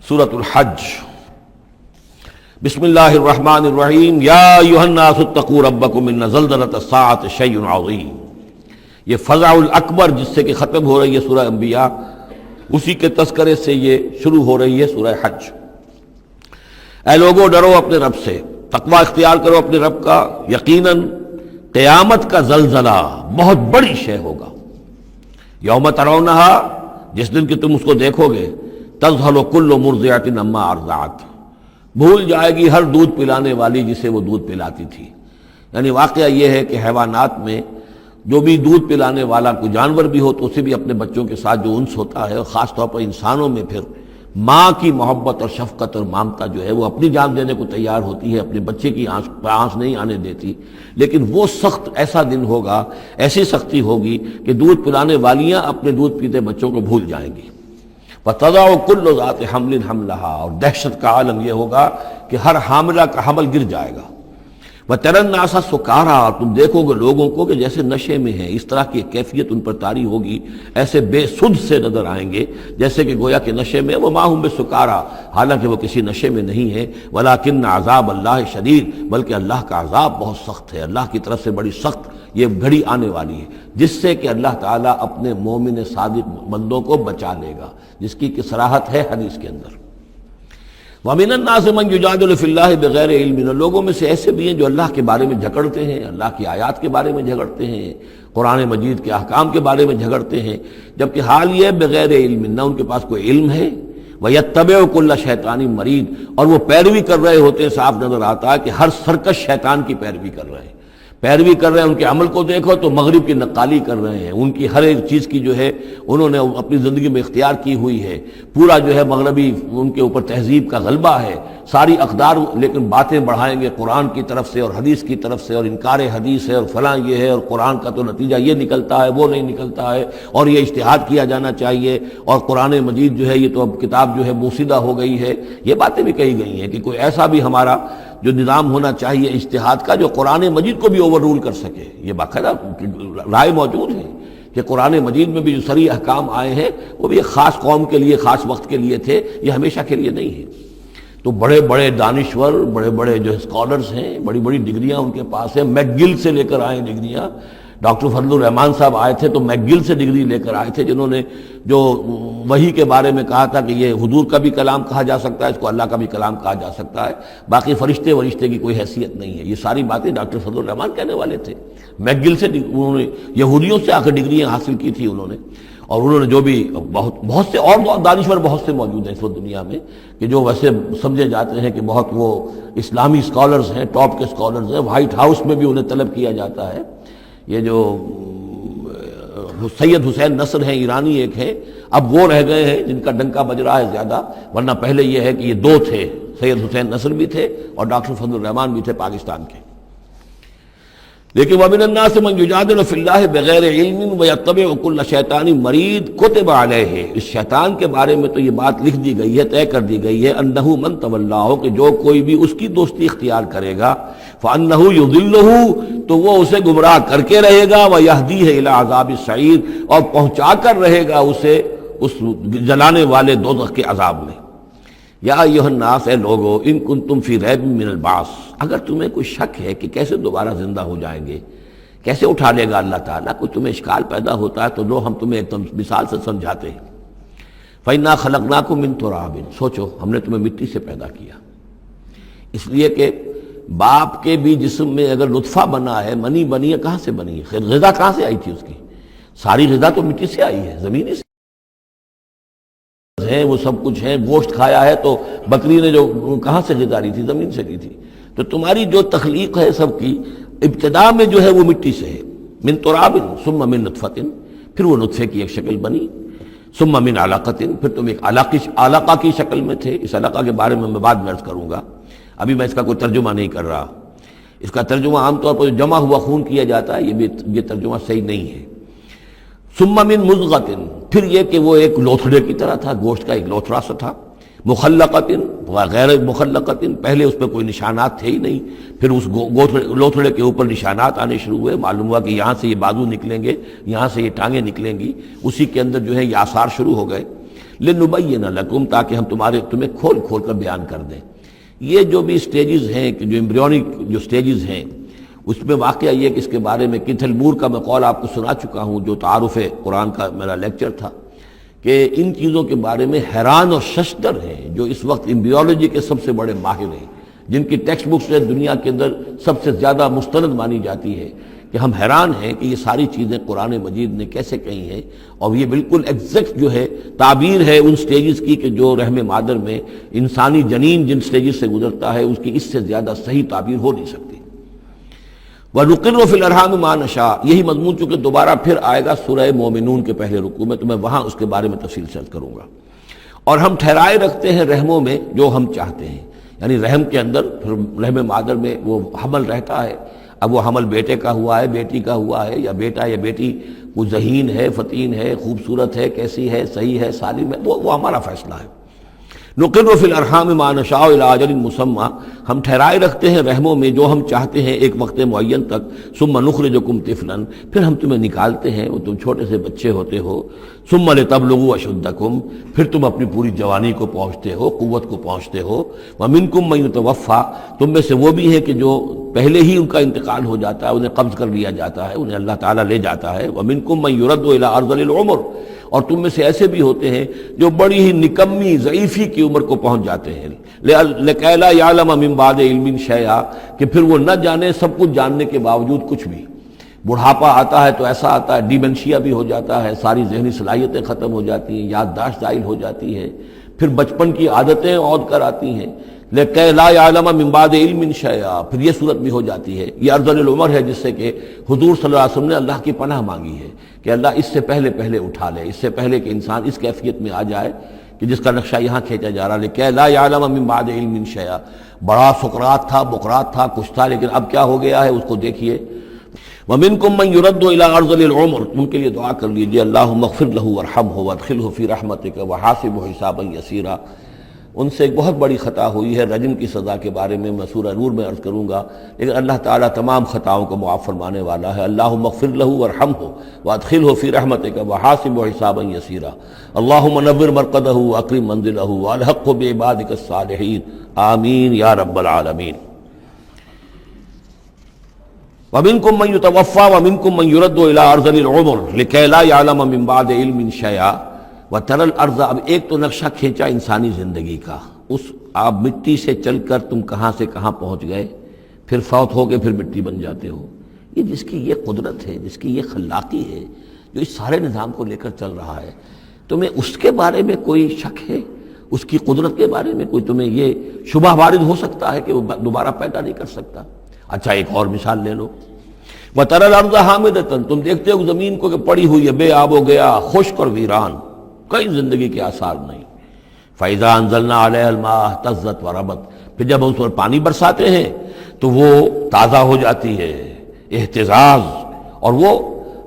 سورۃ الحج۔ بسم اللہ الرحمن الرحیم۔ یا ایھا الناس اتقوا ربکم ان زلزلۃ الساعۃ شیء عظیم۔ یہ فزع الاکبر جس سے کہ ختم ہو رہی ہے سورہ انبیاء، اسی کے تذکرے سے یہ شروع ہو رہی ہے سورہ حج۔ اے لوگو ڈرو اپنے رب سے، تقوی اختیار کرو اپنے رب کا، یقیناً قیامت کا زلزلہ بہت بڑی شے ہوگا۔ یوم ترونہا، جس دن کہ تم اس کو دیکھو گے، تذہل کل مرضعۃ عما ارضعت، بھول جائے گی ہر دودھ پلانے والی جسے وہ دودھ پلاتی تھی۔ یعنی واقعہ یہ ہے کہ حیوانات میں جو بھی دودھ پلانے والا کوئی جانور بھی ہو تو اسے بھی اپنے بچوں کے ساتھ جو انس ہوتا ہے، اور خاص طور پر انسانوں میں پھر ماں کی محبت اور شفقت اور ممتا جو ہے وہ اپنی جان دینے کو تیار ہوتی ہے، اپنے بچے کی آنس نہیں آنے دیتی۔ لیکن وہ سخت ایسا دن ہوگا، ایسی سختی ہوگی کہ دودھ پلانے والیاں اپنے دودھ پیتے بچوں کو بھول جائیں گی۔ وَتَضَعُ كُلُّ ذَاتِ حَمْلٍ حَمْلَهَا، اور دہشت کا عالم یہ ہوگا کہ ہر حاملہ کا حمل گر جائے گا۔ وَتَرَى النَّاسَ سُكَارَىٰ، تم دیکھو گے لوگوں کو کہ جیسے نشے میں ہیں، اس طرح کی کیفیت ان پر طاری ہوگی، ایسے بے سدھ سے نظر آئیں گے جیسے کہ گویا کہ نشے میں، وَمَا هُم بِسُكَارَىٰ، حالانکہ وہ کسی نشے میں نہیں ہے۔ وَلَٰكِنَّ عَذَابَ اللَّهِ شَدِيدٌ، بلکہ اللہ کا عذاب بہت سخت ہے، اللہ کی طرف سے بڑی سخت یہ گھڑی آنے والی ہے جس سے کہ اللہ تعالیٰ اپنے مومن صادق بندوں کو بچا لے گا، جس کی کہ صراحت ہے حدیث کے اندر۔ وَمِنَ النَّاسِ مَن يُجَادِلُ فِي اللَّهِ بِغَيْرِ عِلْمٍ، لوگوں میں سے ایسے بھی ہیں جو اللہ کے بارے میں جھگڑتے ہیں، اللہ کی آیات کے بارے میں جھگڑتے ہیں، قرآن مجید کے احکام کے بارے میں جھگڑتے ہیں، جبکہ حال یہ بغیر علم، نہ ان کے پاس کوئی علم ہے۔ وَيَتَّبِعُ كُلَّ شَيْطَانٍ مَرِيدٍ، اور وہ پیروی کر رہے ہوتے ہیں، صاف نظر آتا ہے کہ ہر سرکش شیطان کی پیروی کر رہے ہیں۔ ان کے عمل کو دیکھو تو مغرب کی نقالی کر رہے ہیں، ان کی ہر ایک چیز کی جو ہے انہوں نے اپنی زندگی میں اختیار کی ہوئی ہے، پورا جو ہے مغربی ان کے اوپر تہذیب کا غلبہ ہے، ساری اقدار، لیکن باتیں بڑھائیں گے قرآن کی طرف سے اور حدیث کی طرف سے، اور انکار حدیث ہے اور فلاں یہ ہے، اور قرآن کا تو نتیجہ یہ نکلتا ہے وہ نہیں نکلتا ہے، اور یہ اجتہاد کیا جانا چاہیے، اور قرآن مجید جو ہے یہ تو اب کتاب جو ہے بوسیدہ ہو گئی ہے۔ یہ باتیں بھی کہی گئی ہیں کہ کوئی ایسا بھی ہمارا جو نظام ہونا چاہیے اجتہاد کا جو قرآن مجید کو بھی اوور رول کر سکے۔ یہ باقاعدہ رائے موجود ہے کہ قرآن مجید میں بھی جو صریح احکام آئے ہیں وہ بھی ایک خاص قوم کے لیے، خاص وقت کے لیے تھے، یہ ہمیشہ کے لیے نہیں ہے۔ تو بڑے بڑے دانشور، بڑے بڑے جو اسکالرز ہیں، بڑی بڑی ڈگریاں ان کے پاس ہیں، میک گل سے لے کر آئے ڈگریاں۔ ڈاکٹر فضل الرحمان صاحب آئے تھے تو میک گل سے ڈگری لے کر آئے تھے، جنہوں نے جو وحی کے بارے میں کہا تھا کہ یہ حضور کا بھی کلام کہا جا سکتا ہے، اس کو اللہ کا بھی کلام کہا جا سکتا ہے، باقی فرشتے کی کوئی حیثیت نہیں ہے۔ یہ ساری باتیں ڈاکٹر فضل الرحمان کہنے والے تھے۔ میک گل سے انہوں نے یہودیوں سے آ کر ڈگریاں حاصل کی تھی انہوں نے، اور انہوں نے جو بھی بہت سے اور دانشور بہت سے موجود ہیں اس وقت دنیا میں کہ جو ویسے سمجھے جاتے ہیں کہ بہت وہ اسلامی اسکالرز ہیں، ٹاپ کے اسکالرز ہیں۔ وائٹ ہاؤس میں بھی انہیں طلب کیا جاتا ہے۔ یہ جو سید حسین نصر ہیں، ایرانی ایک ہیں، اب وہ رہ گئے ہیں جن کا ڈنکا بج رہا ہے زیادہ، ورنہ پہلے یہ ہے کہ یہ دو تھے، سید حسین نصر بھی تھے اور ڈاکٹر فضل الرحمان بھی تھے پاکستان کے۔ لیکن وَمِنَ النَّاسِ مَن يُجَادِلُ فِي اللَّهِ بِغَيْرِ عِلْمٍ وَيَتَّبِعُ كُلَّ شَيْطَانٍ مَرِيدٍ كُتِبَ عَلَيْهِ، اس شیطان کے بارے میں تو یہ بات لکھ دی گئی ہے، طے کر دی گئی ہے، أَنَّهُ مَن تَوَلَّاهُ، کہ جو کوئی بھی اس کی دوستی اختیار کرے گا، فَأَنَّهُ يُضِلُّهُ، تو وہ اسے گمراہ کر کے رہے گا، وَيَهْدِيهِ إِلَىٰ عَذَابِ السَّعِيرِ، اور پہنچا کر رہے گا اسے اس جلانے والے دوزخ کے عذاب میں۔ یا ایھا الناس، اے لوگو، ان کنتم فی ریب من البعث، اگر تمہیں کوئی شک ہے کہ کیسے دوبارہ زندہ ہو جائیں گے، کیسے اٹھا لے گا اللہ تعالیٰ، کوئی تمہیں اشکال پیدا ہوتا ہے تو لو ہم تمہیں ایک مثال سے سمجھاتے ہیں۔ فَإِنَّا خَلَقْنَاكُم مِّن تُرَابٍ، سوچو ہم نے تمہیں مٹی سے پیدا کیا، اس لیے کہ باپ کے بھی جسم میں اگر نطفہ بنا ہے، منی بنی ہے، کہاں سے بنی ہے؟ غذا کہاں سے آئی تھی اس کی؟ ساری غذا تو مٹی سے آئی ہے، زمین سے ہے، وہ سب کچھ ہے، گوشت کھایا ہے تو بکری نے جو کہاں سے غذا لی تھی؟ زمین سے لی تھی۔ تو تمہاری جو تخلیق ہے سب کی ابتدا میں جو ہے وہ مٹی سے ہے۔ من تراب ثم من نطفۃ، پھر وہ نطفے کی ایک شکل بنی، ثم من علقۃ، پھر تم ایک علقہ کی شکل میں تھے۔ اس علقہ کے بارے میں بعد میں عرض کروں گا، ابھی میں اس کا کوئی ترجمہ نہیں کر رہا۔ اس کا ترجمہ عام طور پر جمع ہوا خون کیا جاتا ہے، یہ ترجمہ صحیح نہیں ہے۔ ثم من مضغۃ، پھر یہ کہ وہ ایک لوتھڑے کی طرح تھا، گوشت کا ایک لوتھڑا سا تھا، مخلقۃ وغیر مخلقۃ، پہلے اس پہ کوئی نشانات تھے ہی نہیں، پھر اس لوتھڑے کے اوپر نشانات آنے شروع ہوئے، معلوم ہوا کہ یہاں سے یہ بازو نکلیں گے، یہاں سے یہ ٹانگیں نکلیں گی، اسی کے اندر جو ہے یہ آثار شروع ہو گئے۔ لنبین لکم، تاکہ ہم تمہیں کھول کھول کر بیان کر دیں۔ یہ جو بھی سٹیجز ہیں کہ جو ایمبریونک جو سٹیجز ہیں، اس میں واقعہ یہ کہ اس کے بارے میں کتھل مور کا میں قول آپ کو سنا چکا ہوں، جو تعارف قرآن کا میرا لیکچر تھا، کہ ان چیزوں کے بارے میں حیران اور ششدر ہیں جو اس وقت ایمبریولوجی کے سب سے بڑے ماہر ہیں، جن کی ٹیکسٹ بکس دنیا کے اندر سب سے زیادہ مستند مانی جاتی ہے، کہ ہم حیران ہیں کہ یہ ساری چیزیں قرآن مجید نے کیسے کہی ہیں، اور یہ بالکل ایگزیکٹ جو ہے تعبیر ہے ان سٹیجز کی کہ جو رحم مادر میں انسانی جنین جن سٹیجز سے گزرتا ہے اس کی اس سے زیادہ صحیح تعبیر ہو نہیں سکتی۔ وَنُقِرُّ فِي الْأَرْحَامِ مَا نَشَاءُ، یہی مضمون چونکہ دوبارہ پھر آئے گا سورہ مومنون کے پہلے رکوع میں، تو میں وہاں اس کے بارے میں تفصیل سے کروں گا۔ اور ہم ٹھہرائے رکھتے ہیں رحموں میں جو ہم چاہتے ہیں، یعنی رحم کے اندر پھر رحم مادر میں وہ حمل رہتا ہے، اب وہ حمل بیٹے کا ہوا ہے، بیٹی کا ہوا ہے، یا بیٹا یا بیٹی وہ ذہین ہے، فتین ہے، خوبصورت ہے، کیسی ہے، صحیح ہے، سالم ہے، وہ ہمارا فیصلہ ہے۔ نقر فی الارحام ما نشاء الی اجل مسمى، ہم ٹھہرائے رکھتے ہیں رحموں میں جو ہم چاہتے ہیں ایک وقت معین تک، ثم نخرجکم طفلا، پھر ہم تمہیں نکالتے ہیں، وہ تم چھوٹے سے بچے ہوتے ہو، ثم لتبلغوا اشدکم، پھر تم اپنی پوری جوانی کو پہنچتے ہو، قوت کو پہنچتے ہو، ومنکم من یتوفى، تم میں سے وہ بھی ہیں کہ جو پہلے ہی ان کا انتقال ہو جاتا ہے، انہیں قبض کر لیا جاتا ہے، انہیں اللہ تعالیٰ لے جاتا ہے، ومنکم من یرد الی ارذل العمر، اور تم میں سے ایسے بھی ہوتے ہیں جو بڑی ہی نکمی ضعیفی کی عمر کو پہنچ جاتے ہیں، لِكَيْ لَا يَعْلَمَ مِن بَعْدِ عِلْمٍ شَيْئًا، کہ پھر وہ نہ جانے سب کچھ جاننے کے باوجود کچھ بھی۔ بڑھاپا آتا ہے تو ایسا آتا ہے، ڈیمنشیا بھی ہو جاتا ہے، ساری ذہنی صلاحیتیں ختم ہو جاتی ہیں، یادداشت زائل ہو جاتی ہے، پھر بچپن کی عادتیں عود کر آتی ہیں، لِكَيْ لَا يَعْلَمَ مِن بَعْدِ عِلْمٍ شَيْئًا، پھر یہ صورت بھی ہو جاتی ہے۔ یہ ارذل العمر ہے جس سے کہ حضور صلی اللہ علیہ وسلم نے اللہ کی پناہ مانگی ہے کہ اللہ اس سے پہلے اٹھا لے، اس سے پہلے کہ انسان اس کیفیت میں آ جائے کہ جس کا نقشہ یہاں کھینچا جا رہا ہے، لِكَيْ لَا يَعْلَمَ مِن بَعْدِ عِلْمٍ شَيْئًا۔ بڑا سقراط تھا، بقراط تھا، کچھ تھا، لیکن اب کیا ہو گیا ہے اس کو دیکھیے۔ وَمِنكُم مَّن يُرَدُّ إِلَىٰ أَرْذَلِ الْعُمُرِ، ان کے لیے دعا کر لیجیے، اللہم اغفر لہ وارحمہ وادخلہ فی رحمتک وحاسبہ حسابا یسیرا۔ ان سے ایک بہت بڑی خطا ہوئی ہے، رجم کی سزا کے بارے میں سورہ نور میں عرض کروں گا، لیکن اللہ تعالیٰ تمام خطاؤں کو معاف فرمانے والا ہے۔ اللہم اغفر لہ وارحمہ وادخلہ فی رحمتک وحاسبہ حسابا یسیرا، اللہم نور مرقدہ واکرم منزلہ والحقہ بعبادک الصالحین، آمین یا رب العالمین۔ وَمِنكُم مَّن يُتَوَفَّى وَمِنكُم مَّن يُرَدُّ إِلَىٰ أَرْذَلِ الْعُمُرِ لِكَيْ لَا يَعْلَمَ مِن بَعْدِ عِلْمٍ شَيْئًا وَتَرَى الْأَرْضَ، اب ایک تو نقشہ کھینچا انسانی زندگی کا، اس آپ مٹی سے چل کر تم کہاں سے کہاں پہنچ گئے، پھر فوت ہو کے پھر مٹی بن جاتے ہو۔ یہ جس کی یہ قدرت ہے، جس کی یہ خلاقی ہے، جو اس سارے نظام کو لے کر چل رہا ہے، تمہیں اس کے بارے میں کوئی شک ہے؟ اس کی قدرت کے بارے میں کوئی تمہیں یہ شبہ وارد ہو سکتا ہے کہ وہ دوبارہ پیدا نہیں کر سکتا؟ اچھا ایک اور مثال لے لو، وَتَرَى الْأَرْضَ حَامِدَةً، تم دیکھتے ہو زمین کو کہ پڑی ہوئی ہے، بے آب و گیا، خشک اور ویران، کئی زندگی کے آثار نہیں۔ فَإِذَا أَنزَلْنَا عَلَيْهَا الْمَاءَ اهْتَزَّتْ وَرَبَتْ، پھر جب ہم اس پر پانی برساتے ہیں تو وہ تازہ ہو جاتی ہے، اہتزاز، اور وہ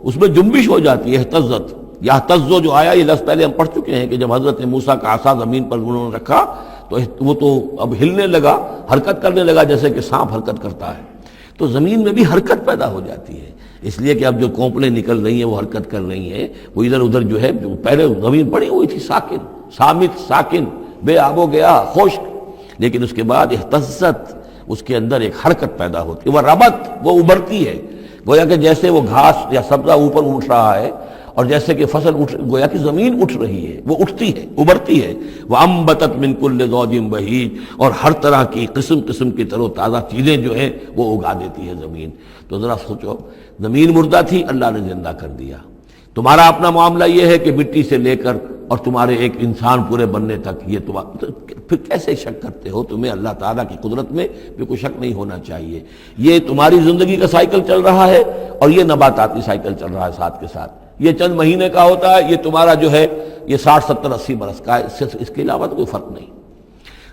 اس میں جنبش ہو جاتی ہے، اہتزت۔ یہتز جو آیا یہ لفظ پہلے ہم پڑھ چکے ہیں کہ جب حضرت موسیٰ کا عصا زمین پر انہوں نے رکھا تو وہ تو اب ہلنے لگا، حرکت کرنے لگا جیسے کہ سانپ حرکت کرتا ہے، تو زمین میں بھی حرکت پیدا ہو جاتی ہے، اس لیے کہ اب جو کونپلیں نکل رہی ہیں وہ حرکت کر رہی ہیں، وہ ادھر ادھر جو ہے، جو پہلے زمین پڑی ہوئی تھی ساکن، صامت، ساکن، بے آب و گیا، خشک، لیکن اس کے بعد اہتزت، اس کے اندر ایک حرکت پیدا ہوتی ہے، وہ ربت، وہ ابھرتی ہے، گویا کہ جیسے وہ گھاس یا سبزہ اوپر اٹھ رہا ہے، اور جیسے کہ فصل گویا کہ زمین اٹھ رہی ہے، وہ اٹھتی ہے، ابھرتی ہے، وَأَنبَتَتْ مِن كُلِّ زَوْجٍ بَهِيجٍ، اور ہر طرح کی قسم قسم کی تر و تازہ چیزیں جو ہیں وہ اگا دیتی ہے زمین۔ تو ذرا سوچو، زمین مردہ تھی، اللہ نے زندہ کر دیا۔ تمہارا اپنا معاملہ یہ ہے کہ مٹی سے لے کر اور تمہارے ایک انسان پورے بننے تک، یہ پھر کیسے شک کرتے ہو؟ تمہیں اللہ تعالیٰ کی قدرت میں بھی کوئی شک نہیں ہونا چاہیے۔ یہ تمہاری زندگی کا سائیکل چل رہا ہے اور یہ نباتاتی سائیکل چل رہا ہے ساتھ کے ساتھ، یہ چند مہینے کا ہوتا ہے، یہ تمہارا جو ہے یہ 60 70 80 برس کا ہے، اس کے علاوہ تو کوئی فرق نہیں۔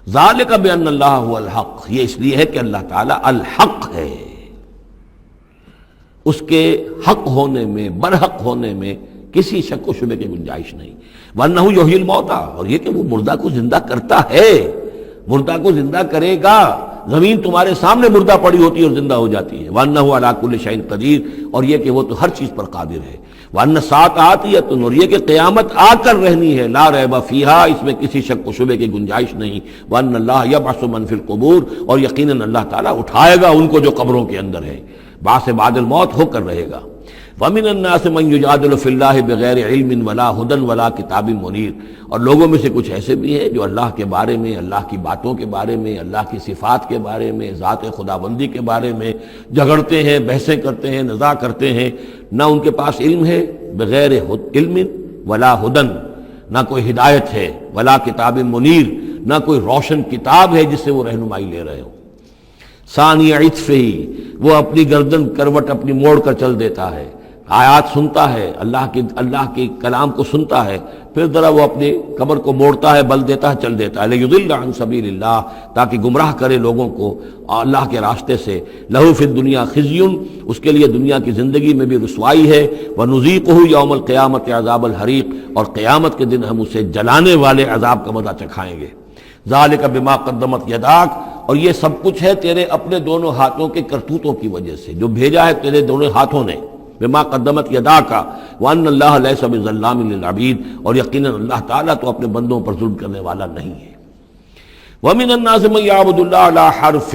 ذالک بان اللہ هو الحق، یہ اس لیے ہے کہ اللہ تعالیٰ الحق ہے، اس کے حق ہونے میں، برحق ہونے میں کسی شک و شبے کی گنجائش نہیں۔ وانہ یحیی الموتیٰ، اور یہ کہ وہ مردہ کو زندہ کرتا ہے، مردہ کو زندہ کرے گا، زمین تمہارے سامنے مردہ پڑی ہوتی ہے اور زندہ ہو جاتی ہے، وَأَنَّهُ عَلَىٰ كُلِّ شَيْءٍ قَدِيرٌ، اور یہ کہ وہ تو ہر چیز پر قادر ہے، وَأَنَّ السَّاعَةَ آتِيَةٌ، اور یہ کہ قیامت آ کر رہنی ہے، لَا رَيْبَ فِيهَا، اس میں کسی شک و شبے کی گنجائش نہیں، وَأَنَّ اللَّهَ يَبْعَثُ مَن فِي الْقُبُورِ، اور یقیناً اللہ تعالیٰ اٹھائے گا ان کو جو قبروں کے اندر ہے، بعث بعد الموت ہو کر رہے گا۔ وَمِنَ النَّاسِ مَن يُجَادِلُ فِي اللَّهِ بِغَيْرِ عِلْمٍ وَلَا هُدًى وَلَا كِتَابٍ مُنِيرٍ، اور لوگوں میں سے کچھ ایسے بھی ہیں جو اللہ کے بارے میں، اللہ کی باتوں کے بارے میں، اللہ کی صفات کے بارے میں، ذات خداوندی کے بارے میں جھگڑتے ہیں، بحثیں کرتے ہیں، نزاع کرتے ہیں، نہ ان کے پاس علم ہے، بغیر علم ولا ہدن، نہ کوئی ہدایت ہے، ولا کتاب منیر، نہ کوئی روشن کتاب ہے جس سے وہ رہنمائی لے رہے ہوں۔ ثانی عطفہ، وہ اپنی گردن کروٹ اپنی موڑ کر چل دیتا ہے، آیات سنتا ہے، اللہ کے کلام کو سنتا ہے، پھر ذرا وہ اپنی کمر کو موڑتا ہے، بل دیتا ہے، چل دیتا ہے، لیضل عن سبیل اللہ، تاکہ گمراہ کرے لوگوں کو اللہ کے راستے سے۔ لہ فی الدنیا خزی، اس کے لیے دنیا کی زندگی میں بھی رسوائی ہے، ونذیقہ یوم القیامت عذاب الحریق، اور قیامت کے دن ہم اسے جلانے والے عذاب کا مزہ چکھائیں گے۔ ذالک بما قدمت یداک، اور یہ سب کچھ ہے تیرے اپنے دونوں ہاتھوں کے کرتوتوں کی وجہ سے، جو بھیجا ہے تیرے دونوں ہاتھوں نے، بما قدمت یداک، وان اللہ لیس بظلام للعبید، اور یقیناً اللہ تعالیٰ تو اپنے بندوں پر ظلم کرنے والا نہیں ہے۔ ومن الناس من يعبد الله على حرف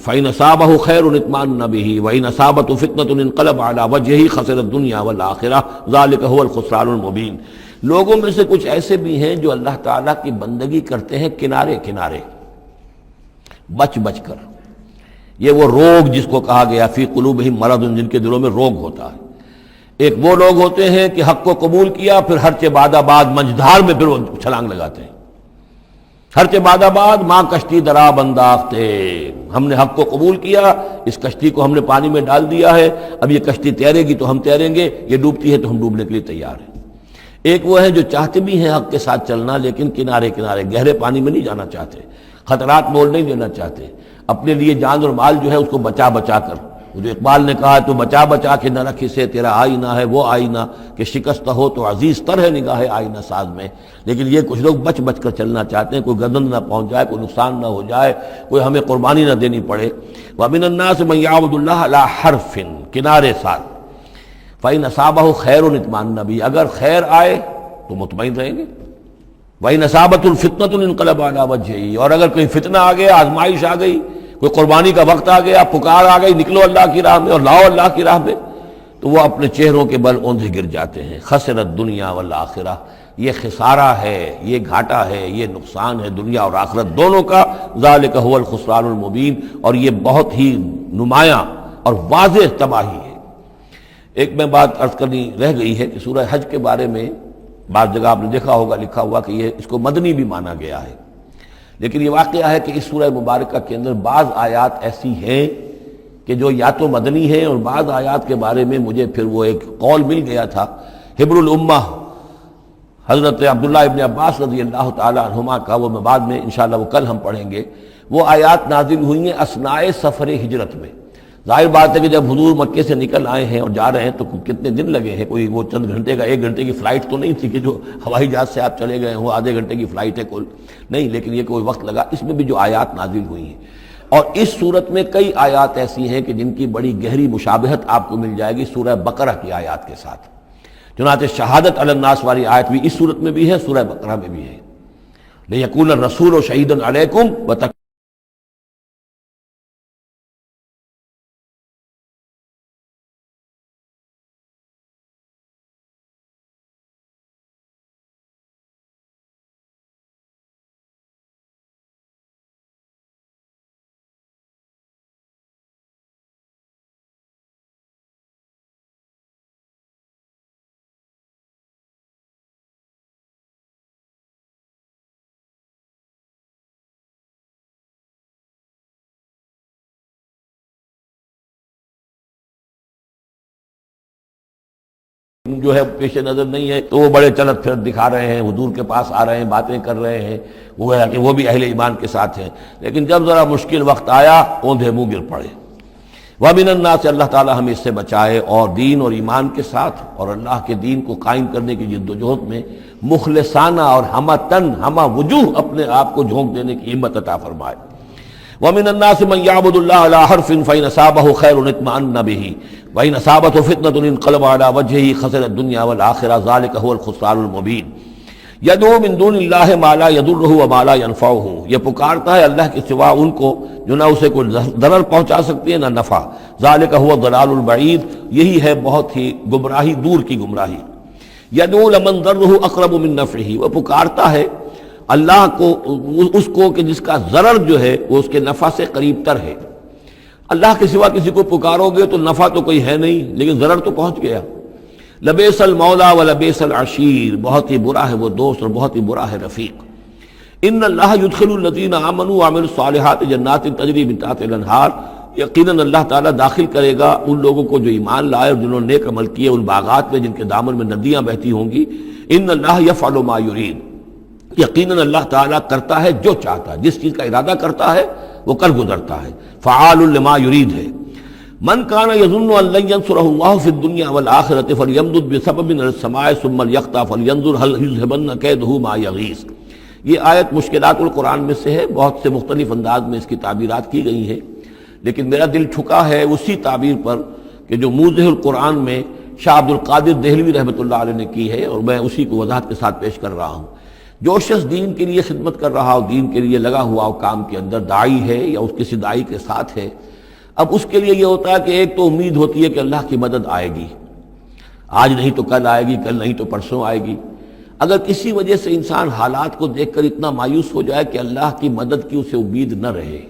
فإن أصابه خير اطمأن به وإن أصابته فتنة انقلب على وجهه خسر الدنيا والآخرة ذلك هو الخسران المبين، لوگوں میں سے کچھ ایسے بھی ہیں جو اللہ تعالیٰ کی بندگی کرتے ہیں کنارے کنارے، بچ بچ کر۔ یہ وہ روگ جس کو کہا گیا فی قلوبہم مرض، جن کے دلوں میں روگ ہوتا ہے۔ ایک وہ لوگ ہوتے ہیں کہ حق کو قبول کیا، پھر ہر چہ بعد آباد منجدھار میں پھر وہ چھلانگ لگاتے ہیں، ہر چہ بعد آباد ماں کشتی دراب انداختے، ہم نے حق کو قبول کیا، اس کشتی کو ہم نے پانی میں ڈال دیا ہے، اب یہ کشتی تیرے گی تو ہم تیریں گے، یہ ڈوبتی ہے تو ہم ڈوبنے کے لیے تیار ہیں۔ ایک وہ ہیں جو چاہتے بھی ہیں حق کے ساتھ چلنا، لیکن کنارے کنارے گہرے پانی میں نہیں جانا چاہتے، خطرات مول نہیں لینا چاہتے، اپنے لیے جان اور مال جو ہے اس کو بچا بچا کر، جو اقبال نے کہا تو بچا بچا کے نہ رکھ اسے، تیرا آئینہ ہے وہ آئینہ کہ شکست ہو تو عزیز تر ہے نگاہ آئینہ ساز میں۔ لیکن یہ کچھ لوگ بچ بچ کر چلنا چاہتے ہیں، کوئی گردن نہ پہنچ جائے، کوئی نقصان نہ ہو جائے، کوئی ہمیں قربانی نہ دینی پڑے۔ وَمِنَ النَّاسِ مَن يَعْبُدُ اللَّهَ عَلَىٰ حَرْفٍ، کنارے ساتھ، فَإِنْ أَصَابَهُ خَيْرٌ اطْمَأَنَّ بِهِ، اگر خیر آئے تو مطمئن رہیں گے، وَإِنْ أَصَابَتْهُ الْفِتْنَةُ انقلب عَلَىٰ وَجْهِهِ، اور اگر کوئی فتنہ آ گیا، آزمائش آ گئی، کوئی قربانی کا وقت آ گیا، پکار آ گئی، نکلو اللہ کی راہ میں اور لاؤ اللہ کی راہ میں، تو وہ اپنے چہروں کے بل اوندھے گر جاتے ہیں۔ خسرت دنیا والآخرہ، یہ خسارہ ہے، یہ گھاٹا ہے، یہ نقصان ہے دنیا اور آخرت دونوں کا۔ ذالک هو الخسران المبین، اور یہ بہت ہی نمایاں اور واضح تباہی ہے۔ ایک میں بات عرض کرنی رہ گئی ہے کہ سورہ حج کے بارے میں بعض جگہ آپ نے دیکھا ہوگا لکھا ہوا کہ یہ اس کو مدنی بھی مانا گیا ہے، لیکن یہ واقعہ ہے کہ اس سورہ مبارکہ کے اندر بعض آیات ایسی ہیں کہ جو یا تو مدنی ہیں، اور بعض آیات کے بارے میں مجھے پھر وہ ایک قول مل گیا تھا حبر الامہ حضرت عبداللہ ابن عباس رضی اللہ تعالی عنہما کا، وہ میں بعد میں انشاءاللہ وہ کل ہم پڑھیں گے۔ وہ آیات نازل ہوئی ہیں اثناء سفر ہجرت میں۔ ظاہر بات ہے کہ جب حضور مکے سے نکل آئے ہیں اور جا رہے ہیں تو کتنے دن لگے ہیں، کوئی وہ چند گھنٹے کا، ایک گھنٹے کی فلائٹ تو نہیں تھی کہ جو ہوائی جہاز سے آپ چلے گئے وہ آدھے گھنٹے کی فلائٹ ہے کل، نہیں، لیکن یہ کوئی وقت لگا۔ اس میں بھی جو آیات نازل ہوئی ہیں، اور اس صورت میں کئی آیات ایسی ہیں کہ جن کی بڑی گہری مشابہت آپ کو مل جائے گی سورہ بقرہ کی آیات کے ساتھ۔ چنانچہ شہادت علی الناس والی آیت بھی اس صورت میں بھی ہے، سورہ بقرہ میں بھی ہے، لیکون الرسول شہیدا علیکم وتقوا۔ جو ہے پیش نظر نہیں ہے تو وہ بڑے چلت پھرت دکھا رہے ہیں، حضور کے پاس آ رہے ہیں، باتیں کر رہے ہیں، وہ ہے کہ وہ بھی اہل ایمان کے ساتھ ہیں، لیکن جب ذرا مشکل وقت آیا اوندھے منہ گر پڑے۔ وَمِنَ النَّاسِ، اللہ تعالی ہمیں اس سے بچائے، اور دین اور ایمان کے ساتھ اور اللہ کے دین کو قائم کرنے کی جد و جہد میں مخلصانہ اور ہمہ تن ہمہ وجوہ اپنے آپ کو جھونک دینے کی ہمت عطا فرمائے۔ ومن الناس من يعبد الله على حرف فإن أصابه خير اطمأن به وإن أصابته فتنة انقلب على وجهه خسر الدنيا والآخرة ذلك هو الخسران المبين يدعو من دون الله ما لا يضره وما لا ينفعه، یہ پکارتا ہے اللہ کے سوا ان کو جو نہ اسے کوئی ضرر پہنچا سکتی ہے نہ نفع، ذلك هو الضلال البعید، یہی ہے بہت ہی گمراہی دور کی گمراہی۔ يدعو لمن ضره اقرب من نفعه، وہ پکارتا ہے اللہ کو اس کو کہ جس کا ضرر جو ہے وہ اس کے نفع سے قریب تر ہے۔ اللہ کے سوا کسی کو پکارو گے تو نفع تو کوئی ہے نہیں لیکن ضرر تو پہنچ گیا۔ لبیس المولا و لبیس العشیر، بہت ہی برا ہے وہ دوست اور بہت ہی برا ہے رفیق۔ ان اللہ يدخل الذین آمنوا وعملوا الصالحات جنات تجری من تحتها الانہار، یقیناً اللہ تعالیٰ داخل کرے گا ان لوگوں کو جو ایمان لائے اور جنہوں نے نیک عمل کیے ان باغات میں جن کے دامن میں ندیاں بہتی ہوں گی۔ ان اللہ یفعل ما یرید، یقیناً اللہ تعالیٰ کرتا ہے جو چاہتا ہے، جس چیز کا ارادہ کرتا ہے وہ کر گزرتا ہے، فعال لما یرید ہے۔ من کان یظن ان لن ینصرہ اللہ فی الدنیا والآخرۃ فلیمدد بسبب من السماء ثم لیقطع فلینظر هل یذهبن کیدہ ما یغیظ۔ یہ آیت مشکلات القرآن میں سے ہے، بہت سے مختلف انداز میں اس کی تعبیرات کی گئی ہیں، لیکن میرا دل ٹھکا ہے اسی تعبیر پر کہ جو موضح القرآن میں شاہ عبد القادر دہلوی رحمۃ اللہ علیہ نے کی ہے، اور میں اسی کو وضاحت کے ساتھ پیش کر رہا ہوں۔ جو شخص دین کے لیے خدمت کر رہا ہو، دین کے لیے لگا ہوا ہو کام کے اندر، داعی ہے یا اس کسی داعی کے ساتھ ہے، اب اس کے لیے یہ ہوتا ہے کہ ایک تو امید ہوتی ہے کہ اللہ کی مدد آئے گی، آج نہیں تو کل آئے گی، کل نہیں تو پرسوں آئے گی۔ اگر کسی وجہ سے انسان حالات کو دیکھ کر اتنا مایوس ہو جائے کہ اللہ کی مدد کی اسے امید نہ رہے،